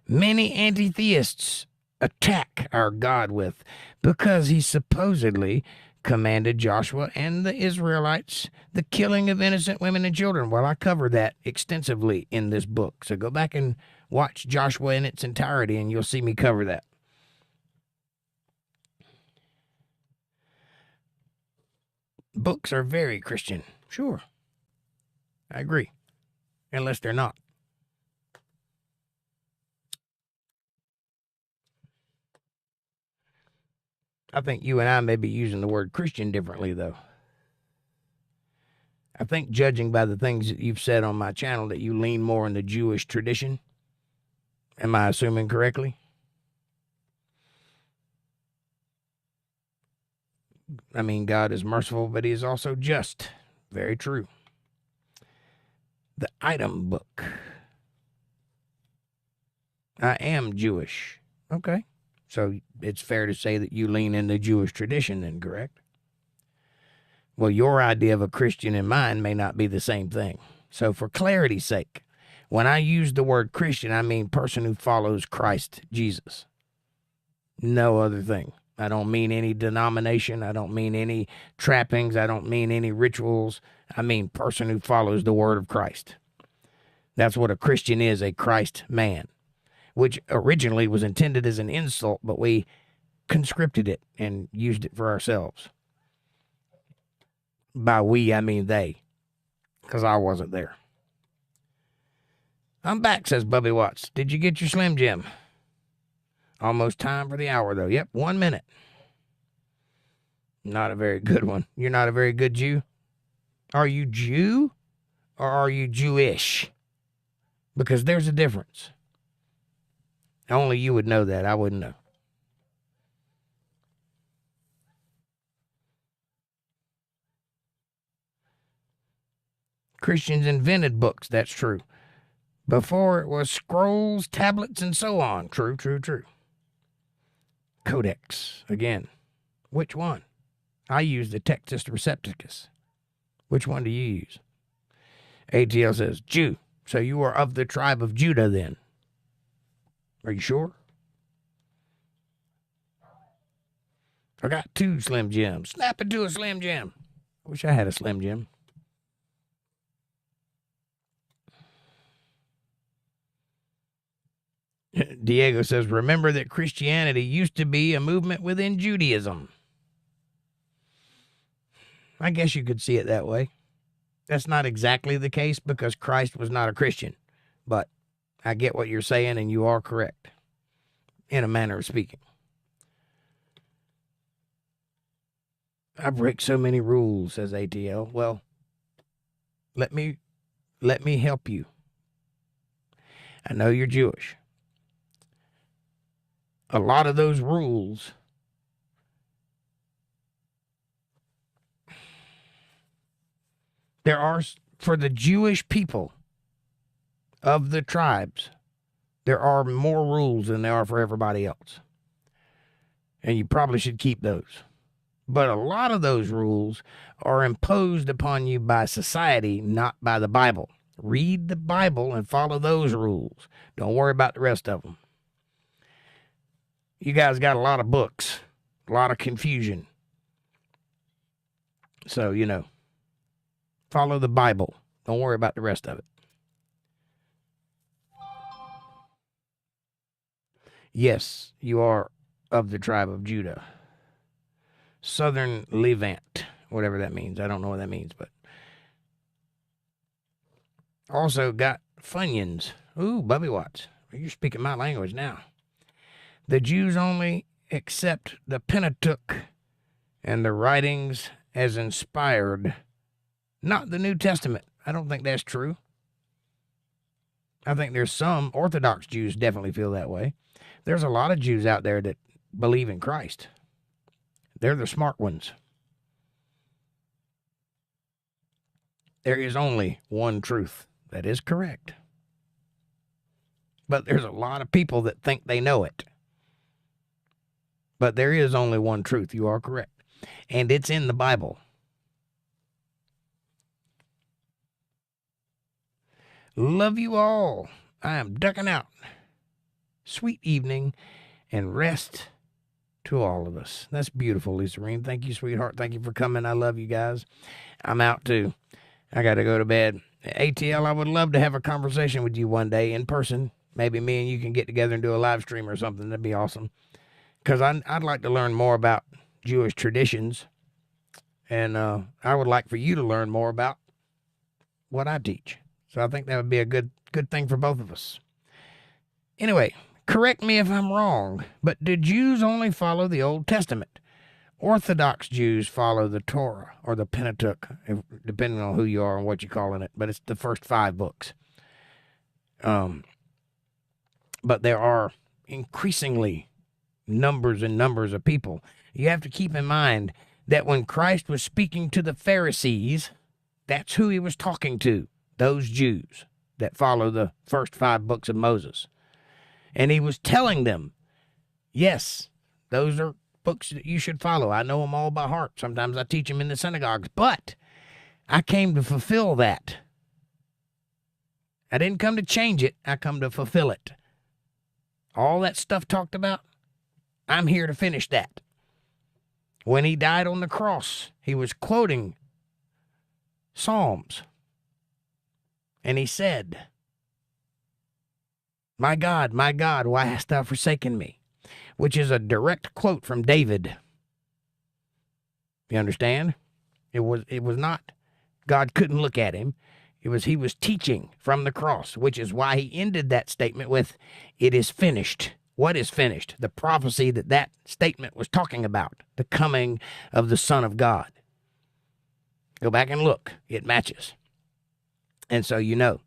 many anti-theists attack our God with because he supposedly commanded Joshua and the Israelites the killing of innocent women and children. Well, I cover that extensively in this book. So go back and watch Joshua in its entirety and you'll see me cover that. Books are very Christian. Sure. I agree. Unless they're not. I think you and I may be using the word Christian differently, though. I think judging by the things that you've said on my channel that you lean more in the Jewish tradition. Am I assuming correctly? I mean, God is merciful, but he is also just. Very true. The item book. I am Jewish. Okay. So it's fair to say that you lean in the Jewish tradition then, correct? Well, your idea of a Christian and mine may not be the same thing. So for clarity's sake, when I use the word Christian, I mean person who follows Christ Jesus. No other thing. I don't mean any denomination. I don't mean any trappings. I don't mean any rituals. I mean person who follows the word of Christ. That's what a Christian is, a Christ man, which originally was intended as an insult, but we conscripted it and used it for ourselves. By we, I mean they, because I wasn't there. I'm back, says Bubby Watts. Did you get your Slim Jim? Almost time for the hour, though. Yep, 1 minute. Not a very good one. You're not a very good Jew? Are you Jew or are you Jewish? Because there's a difference. Only you would know that. I wouldn't know. Christians invented books. That's true. Before it was scrolls, tablets, and so on. True, true, true. Codex. Again. Which one? I use the Textus Recepticus. Which one do you use? ATL says, Jew. So you are of the tribe of Judah then. Are you sure? I got 2 Slim Jims. Snap into a Slim Jim. I wish I had a Slim Jim. Diego says, remember that Christianity used to be a movement within Judaism. I guess you could see it that way. That's not exactly the case because Christ was not a Christian. But I get what you're saying, and you are correct, in a manner of speaking. I break so many rules, says ATL. Well, let me help you. I know you're Jewish. A lot of those rules there are, for the Jewish people of the tribes, there are more rules than there are for everybody else. And you probably should keep those. But a lot of those rules are imposed upon you by society, not by the Bible. Read the Bible and follow those rules. Don't worry about the rest of them. You guys got a lot of books, a lot of confusion. So, follow the Bible. Don't worry about the rest of it. Yes, you are of the tribe of Judah. Southern Levant, whatever that means. I don't know what that means, but also got Funyuns. Ooh, Bubby Watts. You're speaking my language now. The Jews only accept the Pentateuch and the writings as inspired, not the New Testament. I don't think that's true. I think there's some Orthodox Jews definitely feel that way. There's a lot of Jews out there that believe in Christ. They're the smart ones. There is only one truth. That is correct. But there's a lot of people that think they know it. But there is only one truth. You are correct. And it's in the Bible. Love you all. I am ducking out. Sweet evening and rest to all of us. That's beautiful, Lisa Reen. Thank you, sweetheart. Thank you for coming. I love you guys. I'm out too. I got to go to bed. ATL, I would love to have a conversation with you one day in person. Maybe me and you can get together and do a live stream or something. That'd be awesome. Because I'd like to learn more about Jewish traditions. And I would like for you to learn more about what I teach. So I think that would be a good thing for both of us. Anyway, correct me if I'm wrong, but do Jews only follow the Old Testament? Orthodox Jews follow the Torah or the Pentateuch, depending on who you are and what you're calling it, but it's the first 5 books. But there are increasingly numbers and numbers of people. You have to keep in mind that when Christ was speaking to the Pharisees, that's who he was talking to, those Jews that follow the first 5 books of Moses. And he was telling them, yes, those are books that you should follow. I know them all by heart. Sometimes I teach them in the synagogues, but I came to fulfill that. I didn't come to change it. I come to fulfill it. All that stuff talked about, I'm here to finish that. When he died on the cross, he was quoting Psalms. And he said, my God, why hast thou forsaken me? Which is a direct quote from David. You understand? It was not, God couldn't look at him. He was teaching from the cross, which is why he ended that statement with, it is finished. What is finished? The prophecy that statement was talking about, the coming of the Son of God. Go back and look. It matches. And so you know.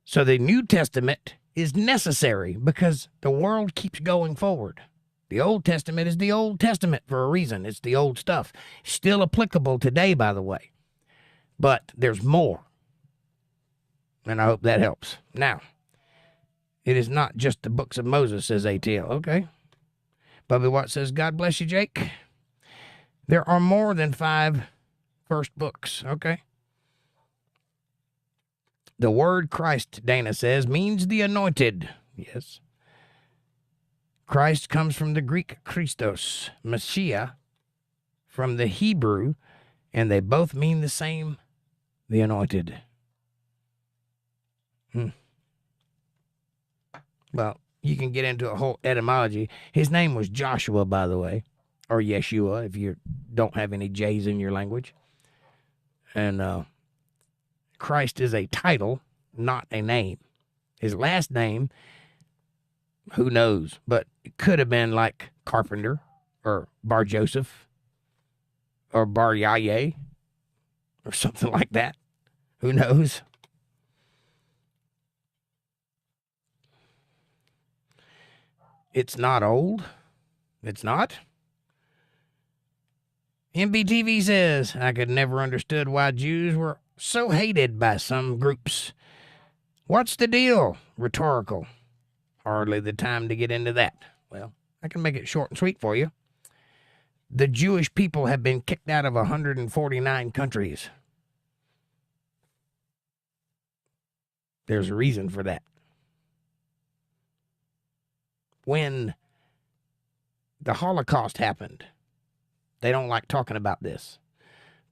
So the New Testament is necessary because the world keeps going forward. The Old Testament is the Old Testament for a reason. It's the old stuff. Still applicable today, by the way. But there's more. And I hope that helps. Now, it is not just the books of Moses, says ATL. Okay. Bubby Watt says, God bless you, Jake. There are more than 5 first books. Okay. The word Christ, Dana says, means the anointed. Yes. Christ comes from the Greek Christos, Messiah, from the Hebrew, and they both mean the same, the anointed. Well, you can get into a whole etymology. His name was Joshua, by the way, or Yeshua, if you don't have any J's in your language. And Christ is a title, not a name. His last name, who knows, but it could have been like Carpenter or Bar Joseph or Bar Yahweh or something like that. Who knows? It's not old. It's not. MBTV says, I could never understood why Jews were so hated by some groups. What's the deal? Rhetorical. Hardly the time to get into that. Well, I can make it short and sweet for you. The Jewish people have been kicked out of 149 countries. There's a reason for that. When the Holocaust happened, they don't like talking about this.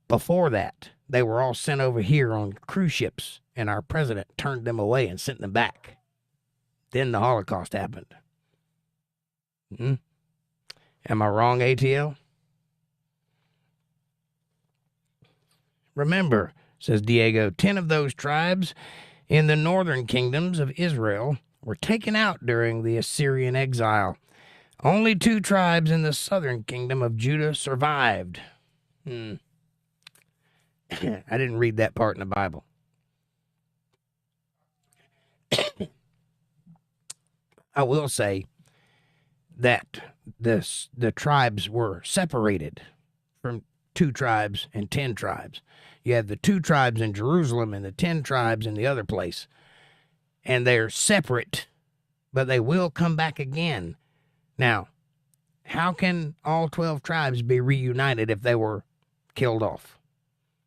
Before that, they were all sent over here on cruise ships, and our president turned them away and sent them back. Then the Holocaust happened. Hmm? Am I wrong, ATL? Remember, says Diego, 10 of those tribes in the northern kingdoms of Israel were taken out during the Assyrian exile. Only 2 tribes in the southern kingdom of Judah survived. I didn't read that part in the Bible. I will say that the tribes were separated from 2 tribes and 10 tribes. You have the 2 tribes in Jerusalem and the 10 tribes in the other place. And they're separate, but they will come back again. Now, how can all 12 tribes be reunited if they were killed off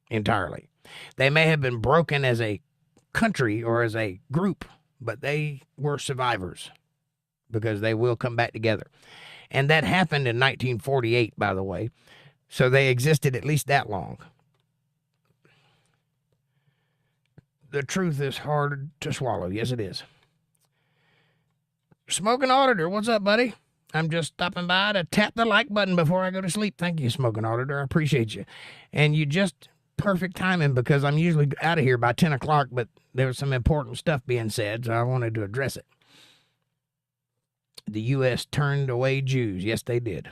entirely? They may have been broken as a country or as a group, but they were survivors because they will come back together. And that happened in 1948, by the way. So they existed at least that long. The truth is hard to swallow. Yes, it is. Smoking Auditor, what's up, buddy? I'm just stopping by to tap the like button before I go to sleep. Thank you, Smoking Auditor. I appreciate you. And you just perfect timing because I'm usually out of here by 10 o'clock, but there was some important stuff being said, so I wanted to address it. The U.S. turned away Jews. Yes, they did.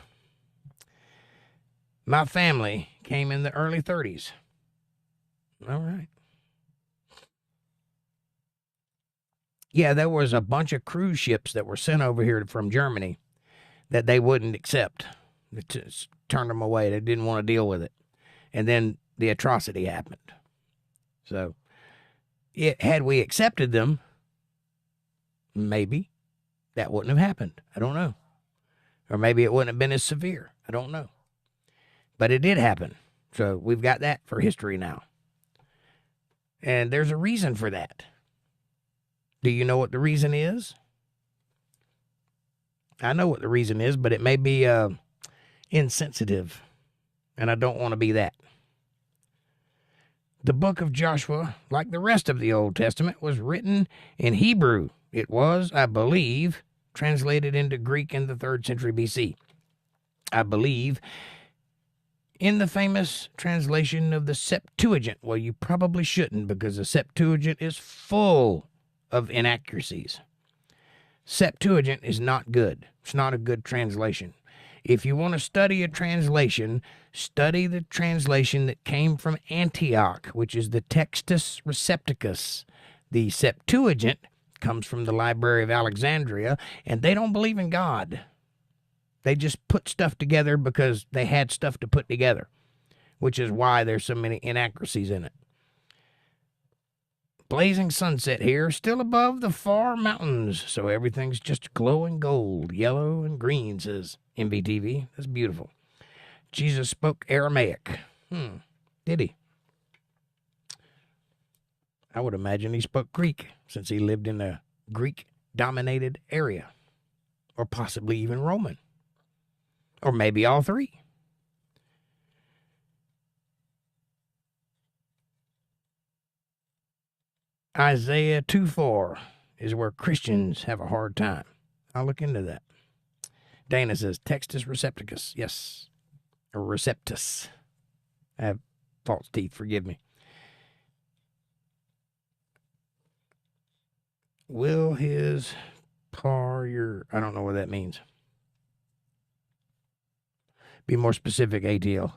My family came in the early 30s. All right. Yeah, there was a bunch of cruise ships that were sent over here from Germany that they wouldn't accept. They turned them away. They didn't want to deal with it. And then the atrocity happened. So, had we accepted them, maybe that wouldn't have happened. I don't know. Or maybe it wouldn't have been as severe. I don't know. But it did happen. So we've got that for history now. And there's a reason for that. Do you know what the reason is? I know what the reason is, but it may be insensitive. And I don't want to be that. The book of Joshua, like the rest of the Old Testament, was written in Hebrew. It was, I believe, translated into Greek in the 3rd century BC. I believe in the famous translation of the Septuagint. Well, you probably shouldn't because the Septuagint is full of inaccuracies. Septuagint is not good. It's not a good translation. If you want to study a translation, study the translation that came from Antioch, which is the Textus Recepticus. The Septuagint comes from the Library of Alexandria, and they don't believe in God. They just put stuff together because they had stuff to put together, which is why there's so many inaccuracies in it. Blazing sunset here, still above the far mountains, so everything's just glowing gold, yellow and green, says MBTV. That's beautiful. Jesus spoke Aramaic. Did he? I would imagine he spoke Greek, since he lived in a Greek-dominated area. Or possibly even Roman. Or maybe all 3. Isaiah 2:4 is where Christians have a hard time. I'll look into that. Dana says, Textus Recepticus. Yes. Or Receptus. I have false teeth. Forgive me. Will his I don't know what that means. Be more specific, ATL.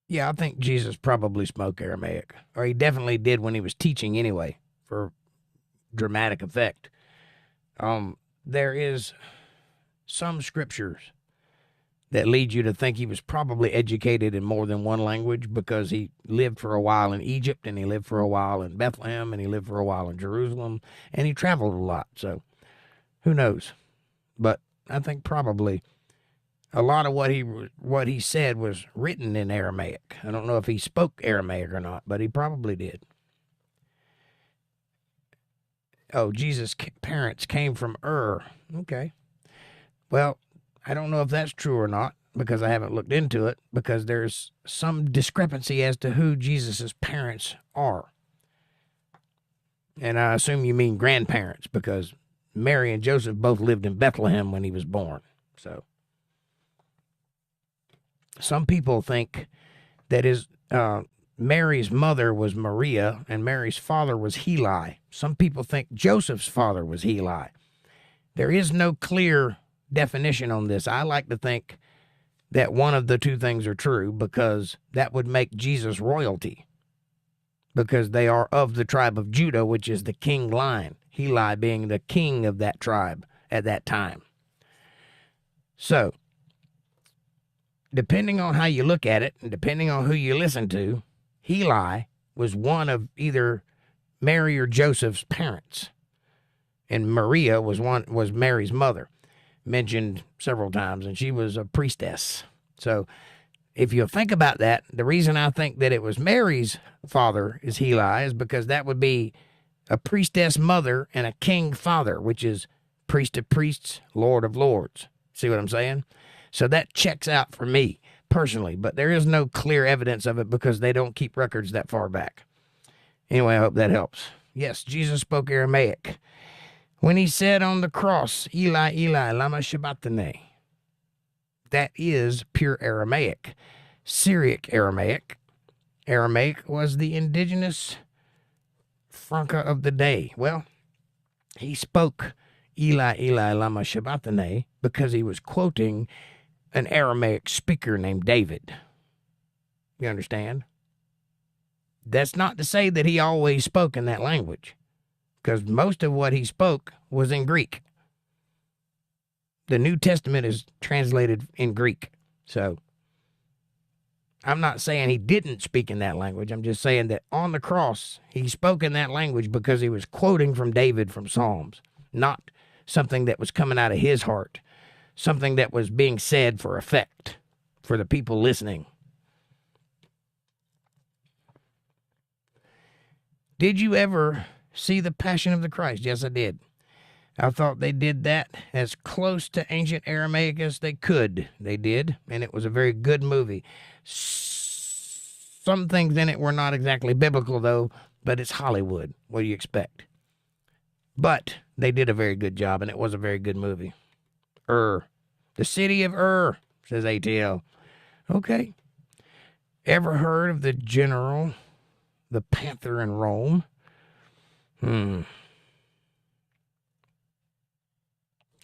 Yeah, I think Jesus probably spoke Aramaic. Or he definitely did when he was teaching anyway, for dramatic effect. There is some scriptures that lead you to think he was probably educated in more than one language because he lived for a while in Egypt, and he lived for a while in Bethlehem, and he lived for a while in Jerusalem, and he traveled a lot. So who knows? But I think probably a lot of what he said was written in Aramaic. I don't know if he spoke Aramaic or not, but he probably did. Oh, Jesus' parents came from Ur. Okay. Well, I don't know if that's true or not. because I haven't looked into it, because there's some discrepancy as to who Jesus's parents are. And I assume you mean grandparents, because Mary and Joseph both lived in Bethlehem when he was born. So some people think that Mary's mother was Maria and Mary's father was Heli. Some people think Joseph's father was Heli. There is no clear definition on this. I like to think that one of the two things are true, because that would make Jesus royalty, because they are of the tribe of Judah, which is the king line, Heli being the king of that tribe at that time. So, depending on how you look at it, and depending on who you listen to, Heli was one of either Mary or Joseph's parents, and Maria was Mary's mother, mentioned several times, and she was a priestess. So, if you think about that, the reason I think that it was Mary's father is Heli is because that would be a priestess mother and a king father, which is priest of priests, lord of lords. See what I'm saying? So that checks out for me personally, but there is no clear evidence of it because they don't keep records that far back. Anyway, I hope that helps. Yes, Jesus spoke Aramaic. When he said on the cross, Eli, Eli, lama sabachthani, that is pure Aramaic. Syriac Aramaic. Aramaic was the indigenous Franca of the day. Well, he spoke Eli, Eli, lama sabachthani because he was quoting an Aramaic speaker named David. You understand? That's not to say that he always spoke in that language, because most of what he spoke was in Greek. The New Testament is translated in Greek. So I'm not saying he didn't speak in that language. I'm just saying that on the cross, he spoke in that language because he was quoting from David from Psalms, not something that was coming out of his heart, something that was being said for effect, for the people listening. Did you ever see The Passion of the Christ? Yes, I did. I thought they did that as close to ancient Aramaic as they could. They did, and it was a very good movie. Some things in it were not exactly biblical, though, but it's Hollywood. What do you expect? But they did a very good job, and it was a very good movie. The city of says ATL. Okay. Ever heard of the general, the Panther in Rome?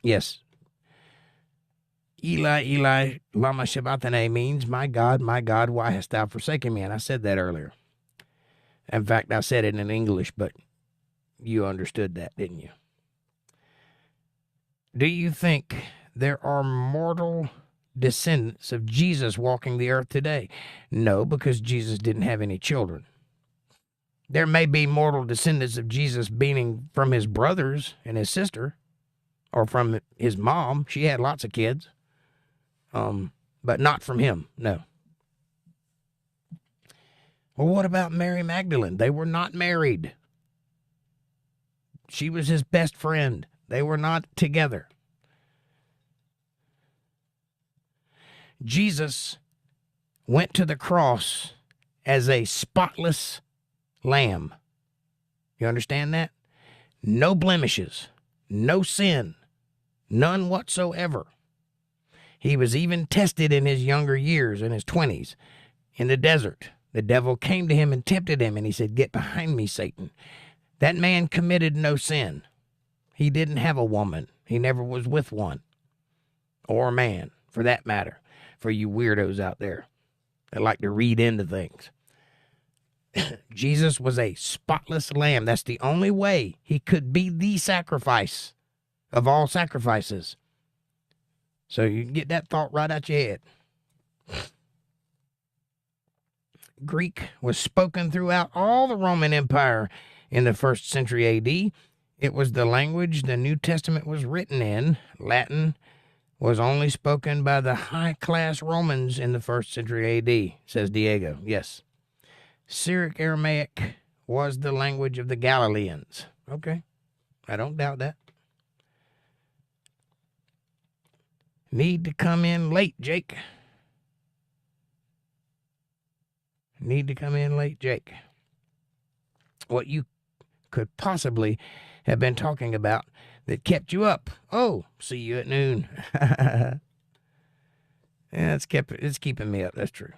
Yes. Eli, Eli, lama sabachthani means, my God, why hast thou forsaken me? And I said that earlier. In fact, I said it in English, but you understood that, didn't you? Do you think there are mortal descendants of Jesus walking the earth today? No, because Jesus didn't have any children. There may be mortal descendants of Jesus being from his brothers and his sister, or from his mom. She had lots of kids, but not from him, no. Well, what about Mary Magdalene? They were not married. She was his best friend. They were not together. Jesus went to the cross as a spotless lamb. You understand that? No blemishes, no sin, none whatsoever. He was even tested in his younger years, in his 20s, in the desert. The devil came to him and tempted him, and he said, "Get behind me, Satan." That man committed no sin. He didn't have a woman. He never was with one. Or a man, for that matter, for you weirdos out there that like to read into things. Jesus was a spotless lamb. That's the only way he could be the sacrifice of all sacrifices. So you can get that thought right out your head. Greek was spoken throughout all the Roman Empire in the 1st century AD. It was the language the New Testament was written in. Latin was only spoken by the high-class Romans in the 1st century AD, says Diego. Yes. Syriac Aramaic was the language of the Galileans. Okay, I don't doubt that. Need to come in late, Jake. need to come in late, Jake. What you could possibly have been talking about that kept you up. Oh, see you at noon. Yeah, it's keeping me up. That's true.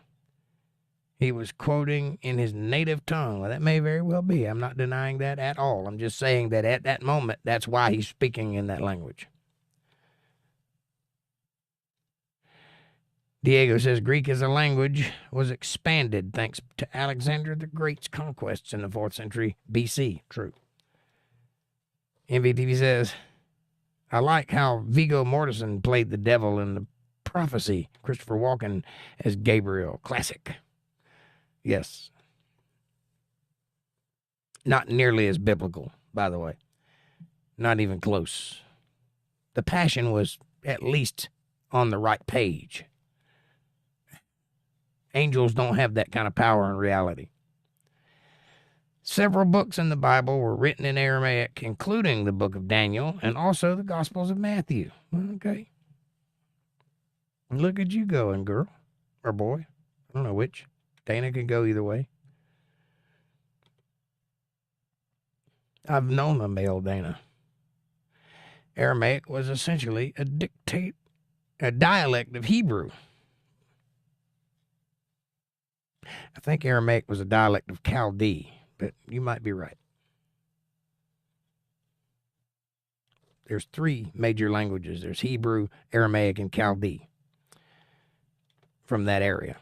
He was quoting in his native tongue. Well, that may very well be. I'm not denying that at all. I'm just saying that at that moment, that's why he's speaking in that language. Diego says Greek as a language was expanded thanks to Alexander the Great's conquests in the 4th century BC. True. MVTV says, I like how Viggo Mortensen played the devil in The Prophecy. Christopher Walken as Gabriel. Classic. Yes. Not nearly as biblical, by the way. Not even close. The Passion was at least on the right page. Angels don't have that kind of power in reality. Several books in the Bible were written in Aramaic, including the book of Daniel and also the Gospels of Matthew. Okay. Look at you going, girl. Or boy. I don't know which. Dana can go either way. I've known a male Dana. Aramaic was essentially a dialect of Hebrew. I think Aramaic was a dialect of Chaldee, but you might be right. There's 3 major languages. There's Hebrew, Aramaic, and Chaldee from that area.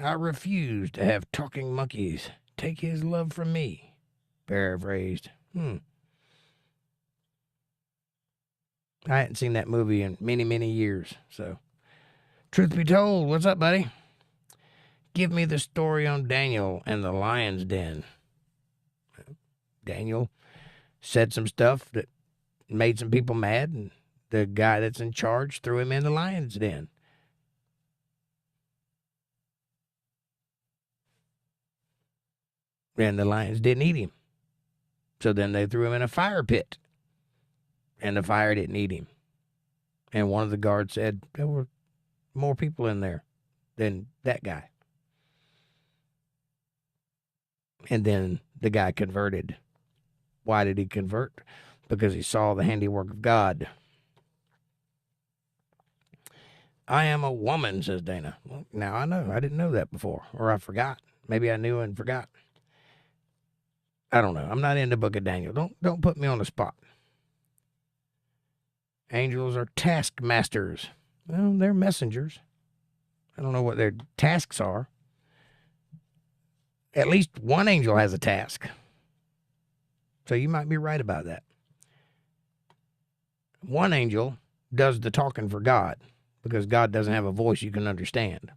I refuse to have talking monkeys take his love from me. Paraphrased. I hadn't seen that movie in many, many years, so. Truth be told, what's up, buddy? Give me the story on Daniel and the lion's den. Daniel said some stuff that made some people mad, and the guy that's in charge threw him in the lion's den. And the lions didn't eat him. So then they threw him in a fire pit. And the fire didn't eat him. And one of the guards said, there were more people in there than that guy. And then the guy converted. Why did he convert? Because he saw the handiwork of God. I am a woman, says Dana. Well, now I know. I didn't know that before. Or I forgot. Maybe I knew and forgot. I don't know. I'm not in the book of Daniel. Don't put me on the spot. Angels are taskmasters. Well, they're messengers. I don't know what their tasks are. At least one angel has a task. So you might be right about that. One angel does the talking for God because God doesn't have a voice you can understand.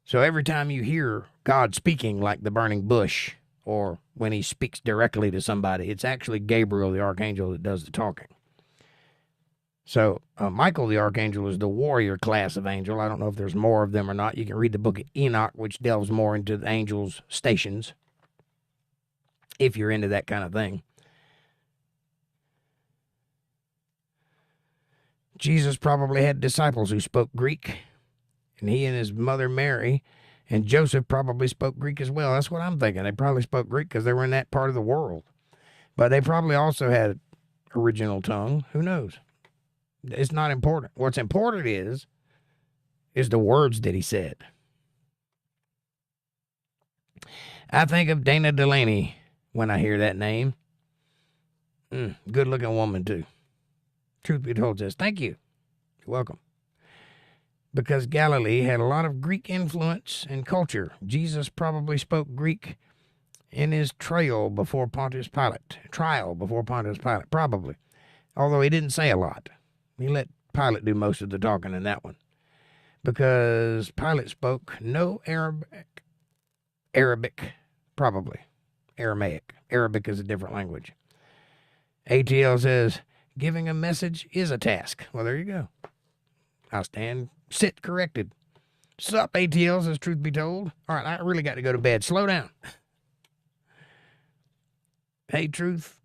So every time you hear God speaking like the burning bush or when he speaks directly to somebody, it's actually Gabriel, the archangel, that does the talking. So Michael, the archangel, is the warrior class of angel. I don't know if there's more of them or not. You can read the book of Enoch, which delves more into the angels' stations, if you're into that kind of thing. Jesus probably had disciples who spoke Greek, and he and his mother Mary and Joseph probably spoke Greek as well. That's what I'm thinking. They probably spoke Greek because they were in that part of the world. But they probably also had original tongue. Who knows? It's not important. What's important is the words that he said. I think of Dana Delaney when I hear that name. Good-looking woman, too. Truth be told, says, thank you. You're welcome. Because Galilee had a lot of Greek influence and culture. Jesus probably spoke Greek in his trial before Pontius Pilate. Probably. Although he didn't say a lot. He let Pilate do most of the talking in that one. Because Pilate spoke no Arabic, probably. Aramaic. Arabic is a different language. ATL says, giving a message is a task. Well, there you go. I'll sit corrected. Sup, ATL, says truth be told. All right, I really got to go to bed. Slow down. Hey, Truth.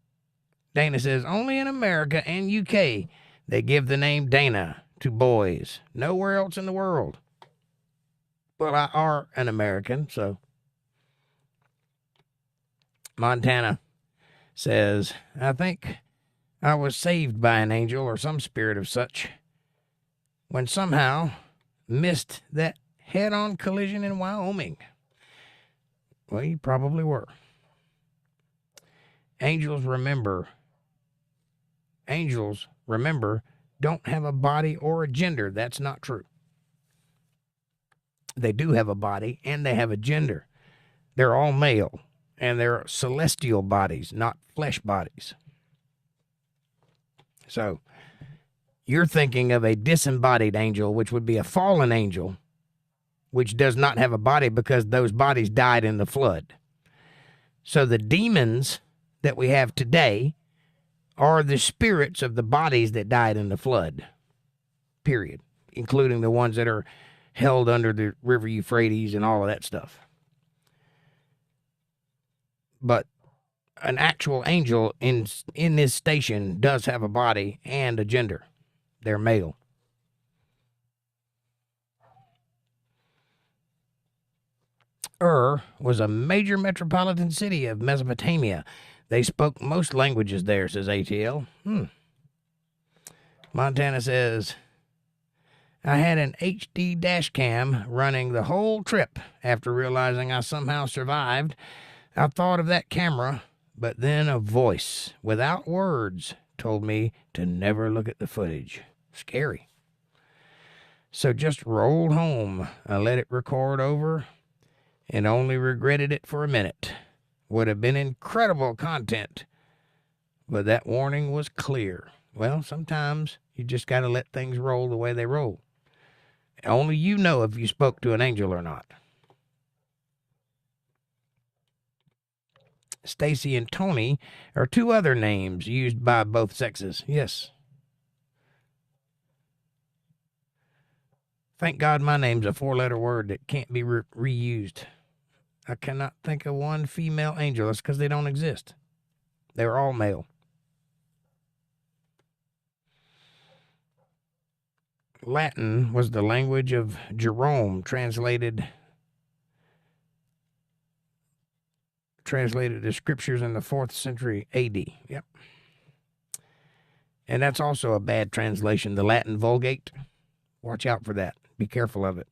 Dana says, only in America and UK they give the name Dana to boys. Nowhere else in the world. Well, I are an American, so. Montana says, I think I was saved by an angel or some spirit of such when somehow missed that head-on collision in Wyoming. Well, you probably were. Angels, remember, don't have a body or a gender. That's not true. They do have a body and they have a gender. They're all male, and they're celestial bodies, not flesh bodies. So, you're thinking of a disembodied angel, which would be a fallen angel, which does not have a body because those bodies died in the flood. So the demons that we have today are the spirits of the bodies that died in the flood, period, including the ones that are held under the river Euphrates and all of that stuff. But an actual angel in this station does have a body and a gender. They're male. Was a major metropolitan city of Mesopotamia. They spoke most languages there, says ATL. Montana says, I had an HD dash cam running the whole trip. After realizing I somehow survived, I thought of that camera, but then a voice, without words, told me to never look at the footage. Scary. So just rolled home. I let it record over and only regretted it for a minute. Would have been incredible content, but that warning was clear. Well, sometimes you just got to let things roll the way they roll. Only you know if you spoke to an angel or not. Stacy and Tony are two other names used by both sexes. Yes. Thank God my name's a four-letter word that can't be reused. I cannot think of one female angel. That's because they don't exist. They're all male. Latin was the language of Jerome, translated the scriptures in the 4th century AD. Yep. And that's also a bad translation, the Latin Vulgate. Watch out for that. Be careful of it.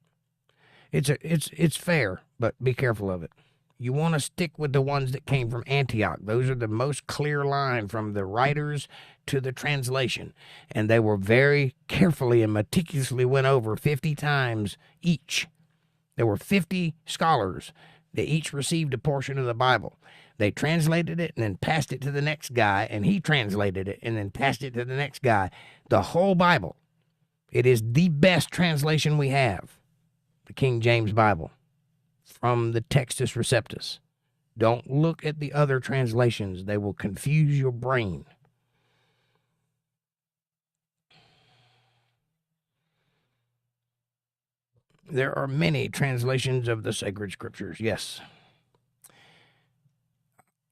It's fair, but be careful of it. You want to stick with the ones that came from Antioch. Those are the most clear line from the writers to the translation. And they were very carefully and meticulously went over 50 times each. There were 50 scholars. They each received a portion of the Bible. They translated it and then passed it to the next guy, and he translated it and then passed it to the next guy. The whole Bible. It is the best translation we have, the King James Bible, from the Textus Receptus. Don't look at the other translations. They will confuse your brain. There are many translations of the sacred scriptures, yes.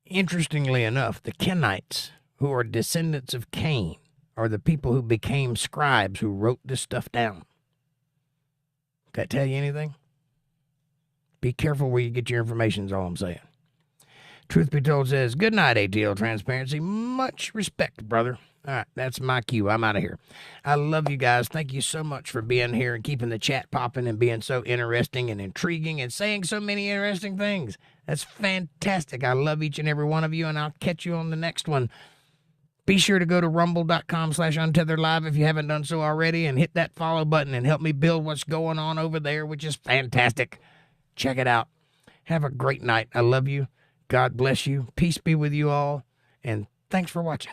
Interestingly enough, the Kenites, who are descendants of Cain, are the people who became scribes who wrote this stuff down. Does that tell you anything? Be careful where you get your information is all I'm saying. Truth Be Told says, good night, ATL Transparency. Much respect, brother. All right, that's my cue. I'm out of here. I love you guys. Thank you so much for being here and keeping the chat popping and being so interesting and intriguing and saying so many interesting things. That's fantastic. I love each and every one of you, and I'll catch you on the next one. Be sure to go to rumble.com/UntetheredLive if you haven't done so already, and hit that follow button and help me build what's going on over there, which is fantastic. Check it out. Have a great night. I love you. God bless you. Peace be with you all, and thanks for watching.